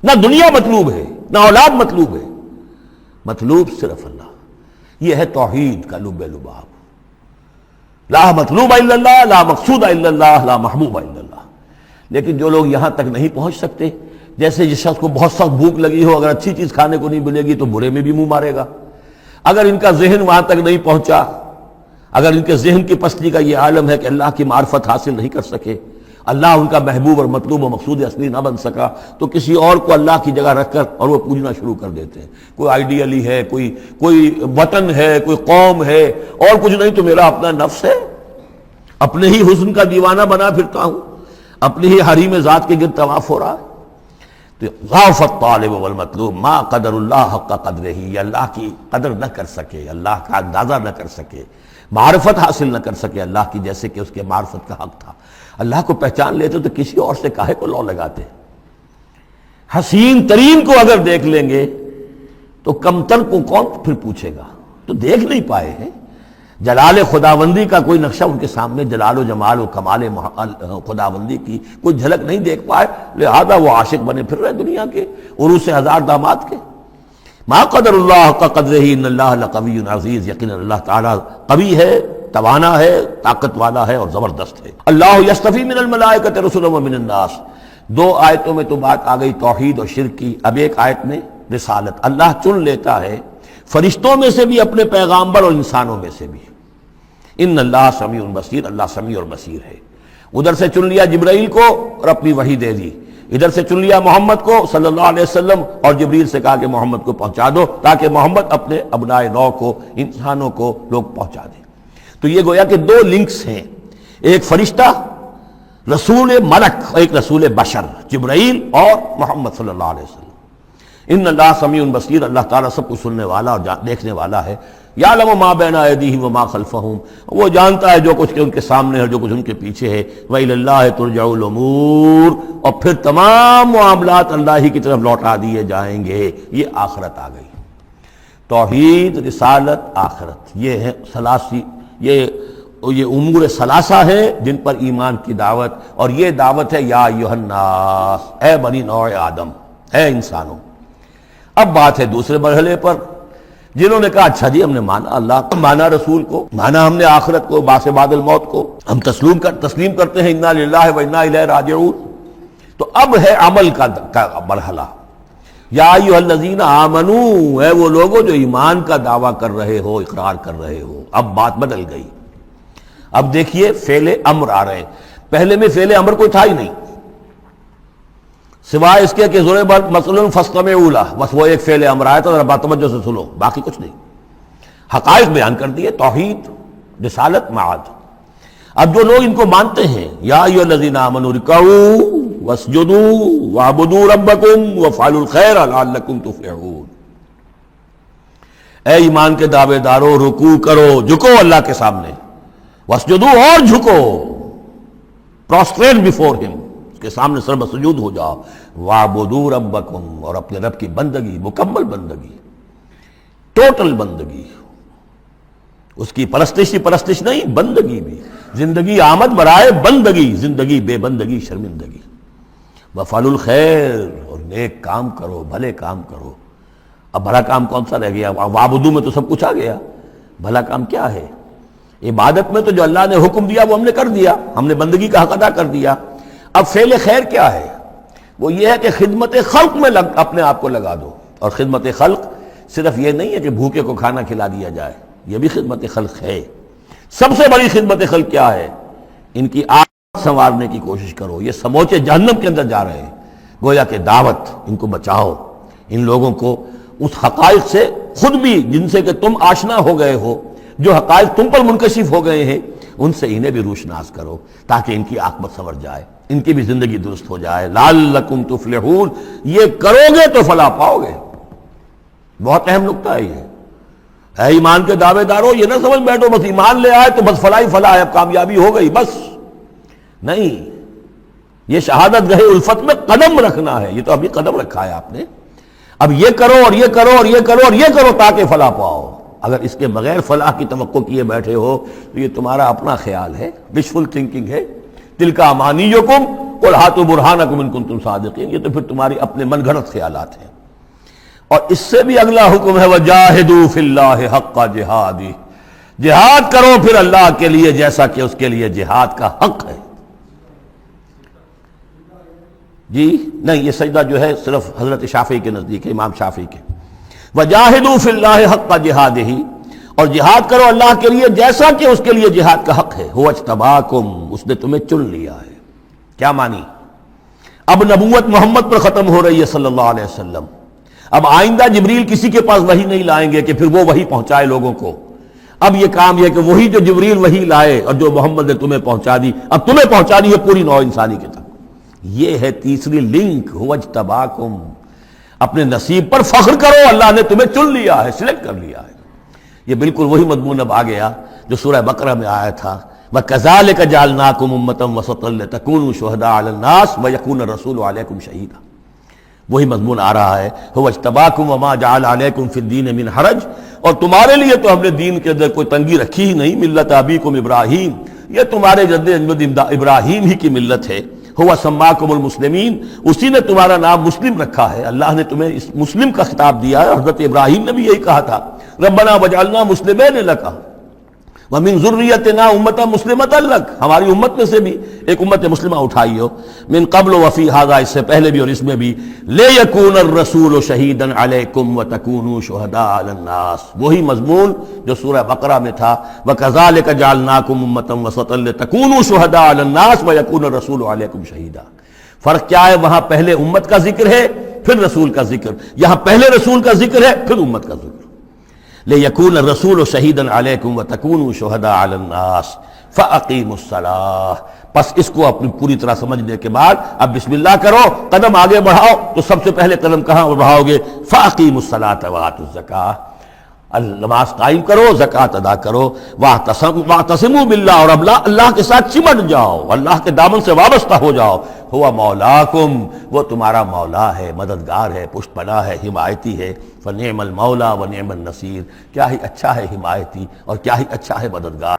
نہ دنیا مطلوب ہے، نہ اولاد مطلوب ہے. مطلوب صرف اللہ. یہ ہے توحید کا لب لباب. لا مطلوب الا اللہ، لا مقصود الا اللہ، لا محبوب الا اللہ. لیکن جو لوگ یہاں تک نہیں پہنچ سکتے، جیسے جس شخص کو بہت سخت بھوک لگی ہو، اگر اچھی چیز کھانے کو نہیں ملے گی تو برے میں بھی منہ مارے گا. اگر ان کا ذہن وہاں تک نہیں پہنچا، اگر ان کے ذہن کی پستی کا یہ عالم ہے کہ اللہ کی معرفت حاصل نہیں کر سکے، اللہ ان کا محبوب اور مطلوب و مقصود اصلی نہ بن سکا، تو کسی اور کو اللہ کی جگہ رکھ کر اور وہ پوجنا شروع کر دیتے ہیں. کوئی آئیڈیلی ہے، کوئی وطن ہے، کوئی قوم ہے، اور کچھ نہیں تو میرا اپنا نفس ہے، اپنے ہی حسن کا دیوانہ بنا پھرتا ہوں، اپنی ہی حریم ذات کے گرد طواف ہو رہا ہے. تو ضعف الطالب والمطلوب ما قدر اللہ حق قدرہ. یہ اللہ کی قدر نہ کر سکے، اللہ کا اندازہ نہ کر سکے، معرفت حاصل نہ کر سکے اللہ کی جیسے کہ اس کے معرفت کا حق تھا. اللہ کو پہچان لیتے تو کسی اور سے کاہے کو لو لگاتے. حسین ترین کو اگر دیکھ لیں گے تو کمتر کو کون پھر پوچھے گا. تو دیکھ نہیں پائے ہیں جلال خداوندی کا کوئی نقشہ ان کے سامنے، جلال و جمال و کمال خداوندی کی کوئی جھلک نہیں دیکھ پائے، لہذا وہ عاشق بنے پھر رہے دنیا کے عروس ہزار داماد کے. ما قدر اللہ حق قدرہ ان اللہ لقوی عزیز. یقینا اللہ تعالیٰ قوی ہے، توانا ہے، طاقت والا ہے اور زبردست ہے. اللہ یصطفی من الملائکۃ رسلا ومن الناس. دو آیتوں میں تو بات آ گئی توحید اور شرک کی، اب ایک آیت میں رسالت. اللہ چن لیتا ہے فرشتوں میں سے بھی اپنے پیغامبر اور انسانوں میں سے بھی. ان اللہ سمیع بصیر. اللہ سمیع اور بصیر ہے. ادھر سے چن لیا جبرائیل کو اور اپنی وحی دے دی، ادھر سے چن لیا محمد کو صلی اللہ علیہ وسلم اور جبریل سے کہا کہ محمد کو پہنچا دو تاکہ محمد اپنے ابنائے نو کو، انسانوں کو لوگ پہنچا دیں. تو یہ گویا کہ دو لنکس ہیں، ایک فرشتہ رسول ملک، ایک رسول بشر جبرائیل اور محمد صلی اللہ علیہ وسلم. ان اللہ سمیع بصیر. اللہ تعالیٰ سب کچھ سننے والا اور دیکھنے والا ہے. یعلم ما بین ایدیہم وما خلفہم. وہ جانتا ہے جو کچھ ان کے سامنے ہے، جو کچھ ان کے پیچھے ہے. وإلی اللہ ترجع الامور. اور پھر تمام معاملات اللہ ہی کی طرف لوٹا دیے جائیں گے. یہ آخرت آ گئی. توحید، رسالت، آخرت، یہ ہے ثلاثی، یہ امور ثلاثہ ہیں جن پر ایمان کی دعوت. اور یہ دعوت ہے یا ایھا الناس، اے بنی نوع آدم، اے انسانوں. اب بات ہے دوسرے مرحلے پر، جنہوں نے کہا اچھا جی ہم نے مانا اللہ کو، مانا رسول کو، مانا ہم نے آخرت کو، باس بعد الموت کو، ہم تسلیم کرتے ہیں انا للہ و انا الیہ راجعون. تو اب ہے عمل کا مرحلہ. یا ایھا الذین آمنوا. اے وہ لوگوں جو ایمان کا دعویٰ کر رہے ہو، اقرار کر رہے ہو. اب بات بدل گئی. اب دیکھیے فعل امر آ رہے ہیں. پہلے میں فعل امر کوئی تھا ہی نہیں، سوائے اس کے کہ ضرب مثل فاستمعوا لہ، بس وہ ایک فعل امر آیا تھا، ذرا باتوجہ سے سنو، باقی کچھ نہیں. حقائق بیان کر دیے، توحید، رسالت، معاد. اب جو لوگ ان کو مانتے ہیں، یا ایھا الذین آمنوا ارکعوا واسجدوا واعبدوا ربکم وافعلوا الخیر لعلکم تفلحون. اے ایمان کے دعوے دارو، رکوع کرو، جھکو اللہ کے سامنے، واسجدوا اور جھکو، پروسٹریٹ بیفور ہم، اس کے سامنے سر بسجود ہو جاؤ. وَاعْبُدُوا رَبَّكُمْ. اور اپنے رب کی بندگی، مکمل بندگی، ٹوٹل بندگی، اس کی پرستش نہیں، بندگی بھی. زندگی آمد برائے بندگی، زندگی بے بندگی شرمندگی. وَافْعَلُوا الْخَيْرَ. اور نیک کام کرو، بھلے کام کرو. اب بھلا کام کون سا رہ گیا؟ وَاعْبُدُوا میں تو سب کچھ آ گیا. بھلا کام کیا ہے؟ عبادت میں تو جو اللہ نے حکم دیا وہ ہم نے کر دیا، ہم نے بندگی کا حق ادا کر دیا. اب فعل خیر کیا ہے؟ وہ یہ ہے کہ خدمت خلق میں اپنے آپ کو لگا دو. اور خدمت خلق صرف یہ نہیں ہے کہ بھوکے کو کھانا کھلا دیا جائے، یہ بھی خدمت خلق ہے. سب سے بڑی خدمت خلق کیا ہے؟ ان کی آنکھ سنوارنے کی کوشش کرو. یہ سموچے جہنم کے اندر جا رہے ہیں. گویا کہ دعوت، ان کو بچاؤ، ان لوگوں کو اس حقائق سے خود بھی جن سے کہ تم آشنا ہو گئے ہو، جو حقائق تم پر منکشف ہو گئے ہیں ان سے انہیں بھی روشناس کرو تاکہ ان کی عاقبت سنور جائے، ان کی بھی زندگی درست ہو جائے۔ لعلکم تفلحون، یہ کرو گے تو فلاح پاؤ گے۔ بہت اہم نکتہ ہے یہ۔ اے ایمان کے دعوے دارو، یہ نہ سمجھ بیٹھو بس ایمان لے آئے تو بس فلاح ہی فلاح ہے، اب کامیابی ہو گئی بس، نہیں، یہ شہادت گاہ الفت میں قدم رکھنا ہے۔ یہ تو ابھی قدم رکھا ہے آپ نے، اب یہ کرو اور یہ کرو اور یہ کرو اور یہ کرو تاکہ فلاح پاؤ۔ اگر اس کے بغیر فلاح کی توقع کیے بیٹھے ہو تو یہ تمہارا اپنا خیال ہے، وشفل تھنکنگ ہے۔ تلک امانیکم قل ہاتوا برہانکم ان کنتم صادقین، یہ تو پھر تمہاری اپنے من گھڑت خیالات ہیں۔ اور اس سے بھی اگلا حکم ہے وجاہدوا فی اللہ حق جہادہ، جہاد کرو پھر اللہ کے لیے جیسا کہ اس کے لیے جہاد کا حق ہے۔ جی نہیں، یہ سجدہ جو ہے صرف حضرت شافعی کے نزدیک ہے، امام شافعی کے۔ وجاہدوا فی اللہ حق جہادہ، اور جہاد کرو اللہ کے لیے جیسا کہ اس کے لیے جہاد کا حق ہے۔ هو اجتباکم، اس نے تمہیں چن لیا ہے۔ کیا مانی؟ اب نبوت محمد پر ختم ہو رہی ہے صلی اللہ علیہ وسلم، اب آئندہ جبریل کسی کے پاس وحی نہیں لائیں گے کہ پھر وہ وحی پہنچائے لوگوں کو۔ اب یہ کام یہ کہ وہی جو جبریل وحی لائے اور جو محمد نے تمہیں پہنچا دی، اب تمہیں پہنچانی ہے پوری نوع انسانی کے تک۔ یہ ہے تیسری لنک، هو اجتباکم، اپنے نصیب پر فخر کرو، اللہ نے تمہیں چن لیا ہے، سلیکٹ کر لیا ہے۔ یہ بالکل وہی مضمون اب آ گیا جو سورہ بقرہ میں آیا تھا، وَكَذَلِكَ جَعَلْنَاكُمْ أُمَّةً وَسَطًا لِتَكُونُوا شُهَدَاءَ عَلَى النَّاسِ وَيَكُونَ الرَّسُولُ عَلَيْكُمْ شَهِيدًا۔ وہی مضمون آ رہا ہے، هُوَ اجْتَبَاكُمْ وَمَا جَعَلَ عَلَيْكُمْ فِي الدِّينِ مِنْ حَرَجٍ، اور تمہارے لیے تو ہم نے دین کے اندر کوئی تنگی رکھی ہی نہیں، ملت ابیکم ابراہیم، یہ تمہارے جد ابراہیم ہی کی ملت ہے۔ هُوَ سَمَّاكُمُ الْمُسْلِمِينَ، اسی نے تمہارا نام مسلم رکھا ہے، اللہ نے تمہیں اس مسلم کا خطاب دیا ہے۔ حضرت ابراہیم نے بھی یہی کہا تھا، ربنا وجعلنا مسلمین لک ومن ذریتنا امۃ مسلمۃ لک، ہماری امت میں سے بھی ایک امت مسلمہ اٹھائی ہو، من قبل وفی ھذا، اس سے پہلے بھی اور اس میں بھی، لیکون الرسول شہیدا علیکم وتکونوا شہداء علی الناس، وہی مضمون جو سورہ بقرہ میں تھا، وکذالک جعلناکم امۃ وسطا لتکونوا شہداء علی الناس ویکون الرسول علیکم شہیدا۔ فرق کیا ہے؟ وہاں پہلے امت کا ذکر ہے پھر رسول کا ذکر، یہاں پہلے رسول کا ذکر ہے پھر امت کا ذکر۔ لِيَكُونَ الرَّسُولُ شَهِيدًا عَلَيْكُمْ وَتَكُونُوا شُهَدَاءَ عَلَى النَّاسِ فَأَقِيمُوا الصَّلَاةَ، بس اس کو اپنی پوری طرح سمجھنے کے بعد اب بسم اللہ کرو، قدم آگے بڑھاؤ، تو سب سے پہلے قدم کہاں بڑھاؤ گے؟ فَأَقِيمُوا الصَّلَاةَ وَآتُوا الزَّكَاةَ، نماز قائم کرو، زکوٰۃ ادا کرو، واعتصموا باللہ، اور اب اللہ کے ساتھ چمٹ جاؤ، اللہ کے دامن سے وابستہ ہو جاؤ۔ ہوا مولاکم، وہ تمہارا مولا ہے، مددگار ہے، پشت پناہ ہے، حمایتی ہے۔ فنعم المولا ونعم النصیر، کیا ہی اچھا ہے حمایتی اور کیا ہی اچھا ہے مددگار۔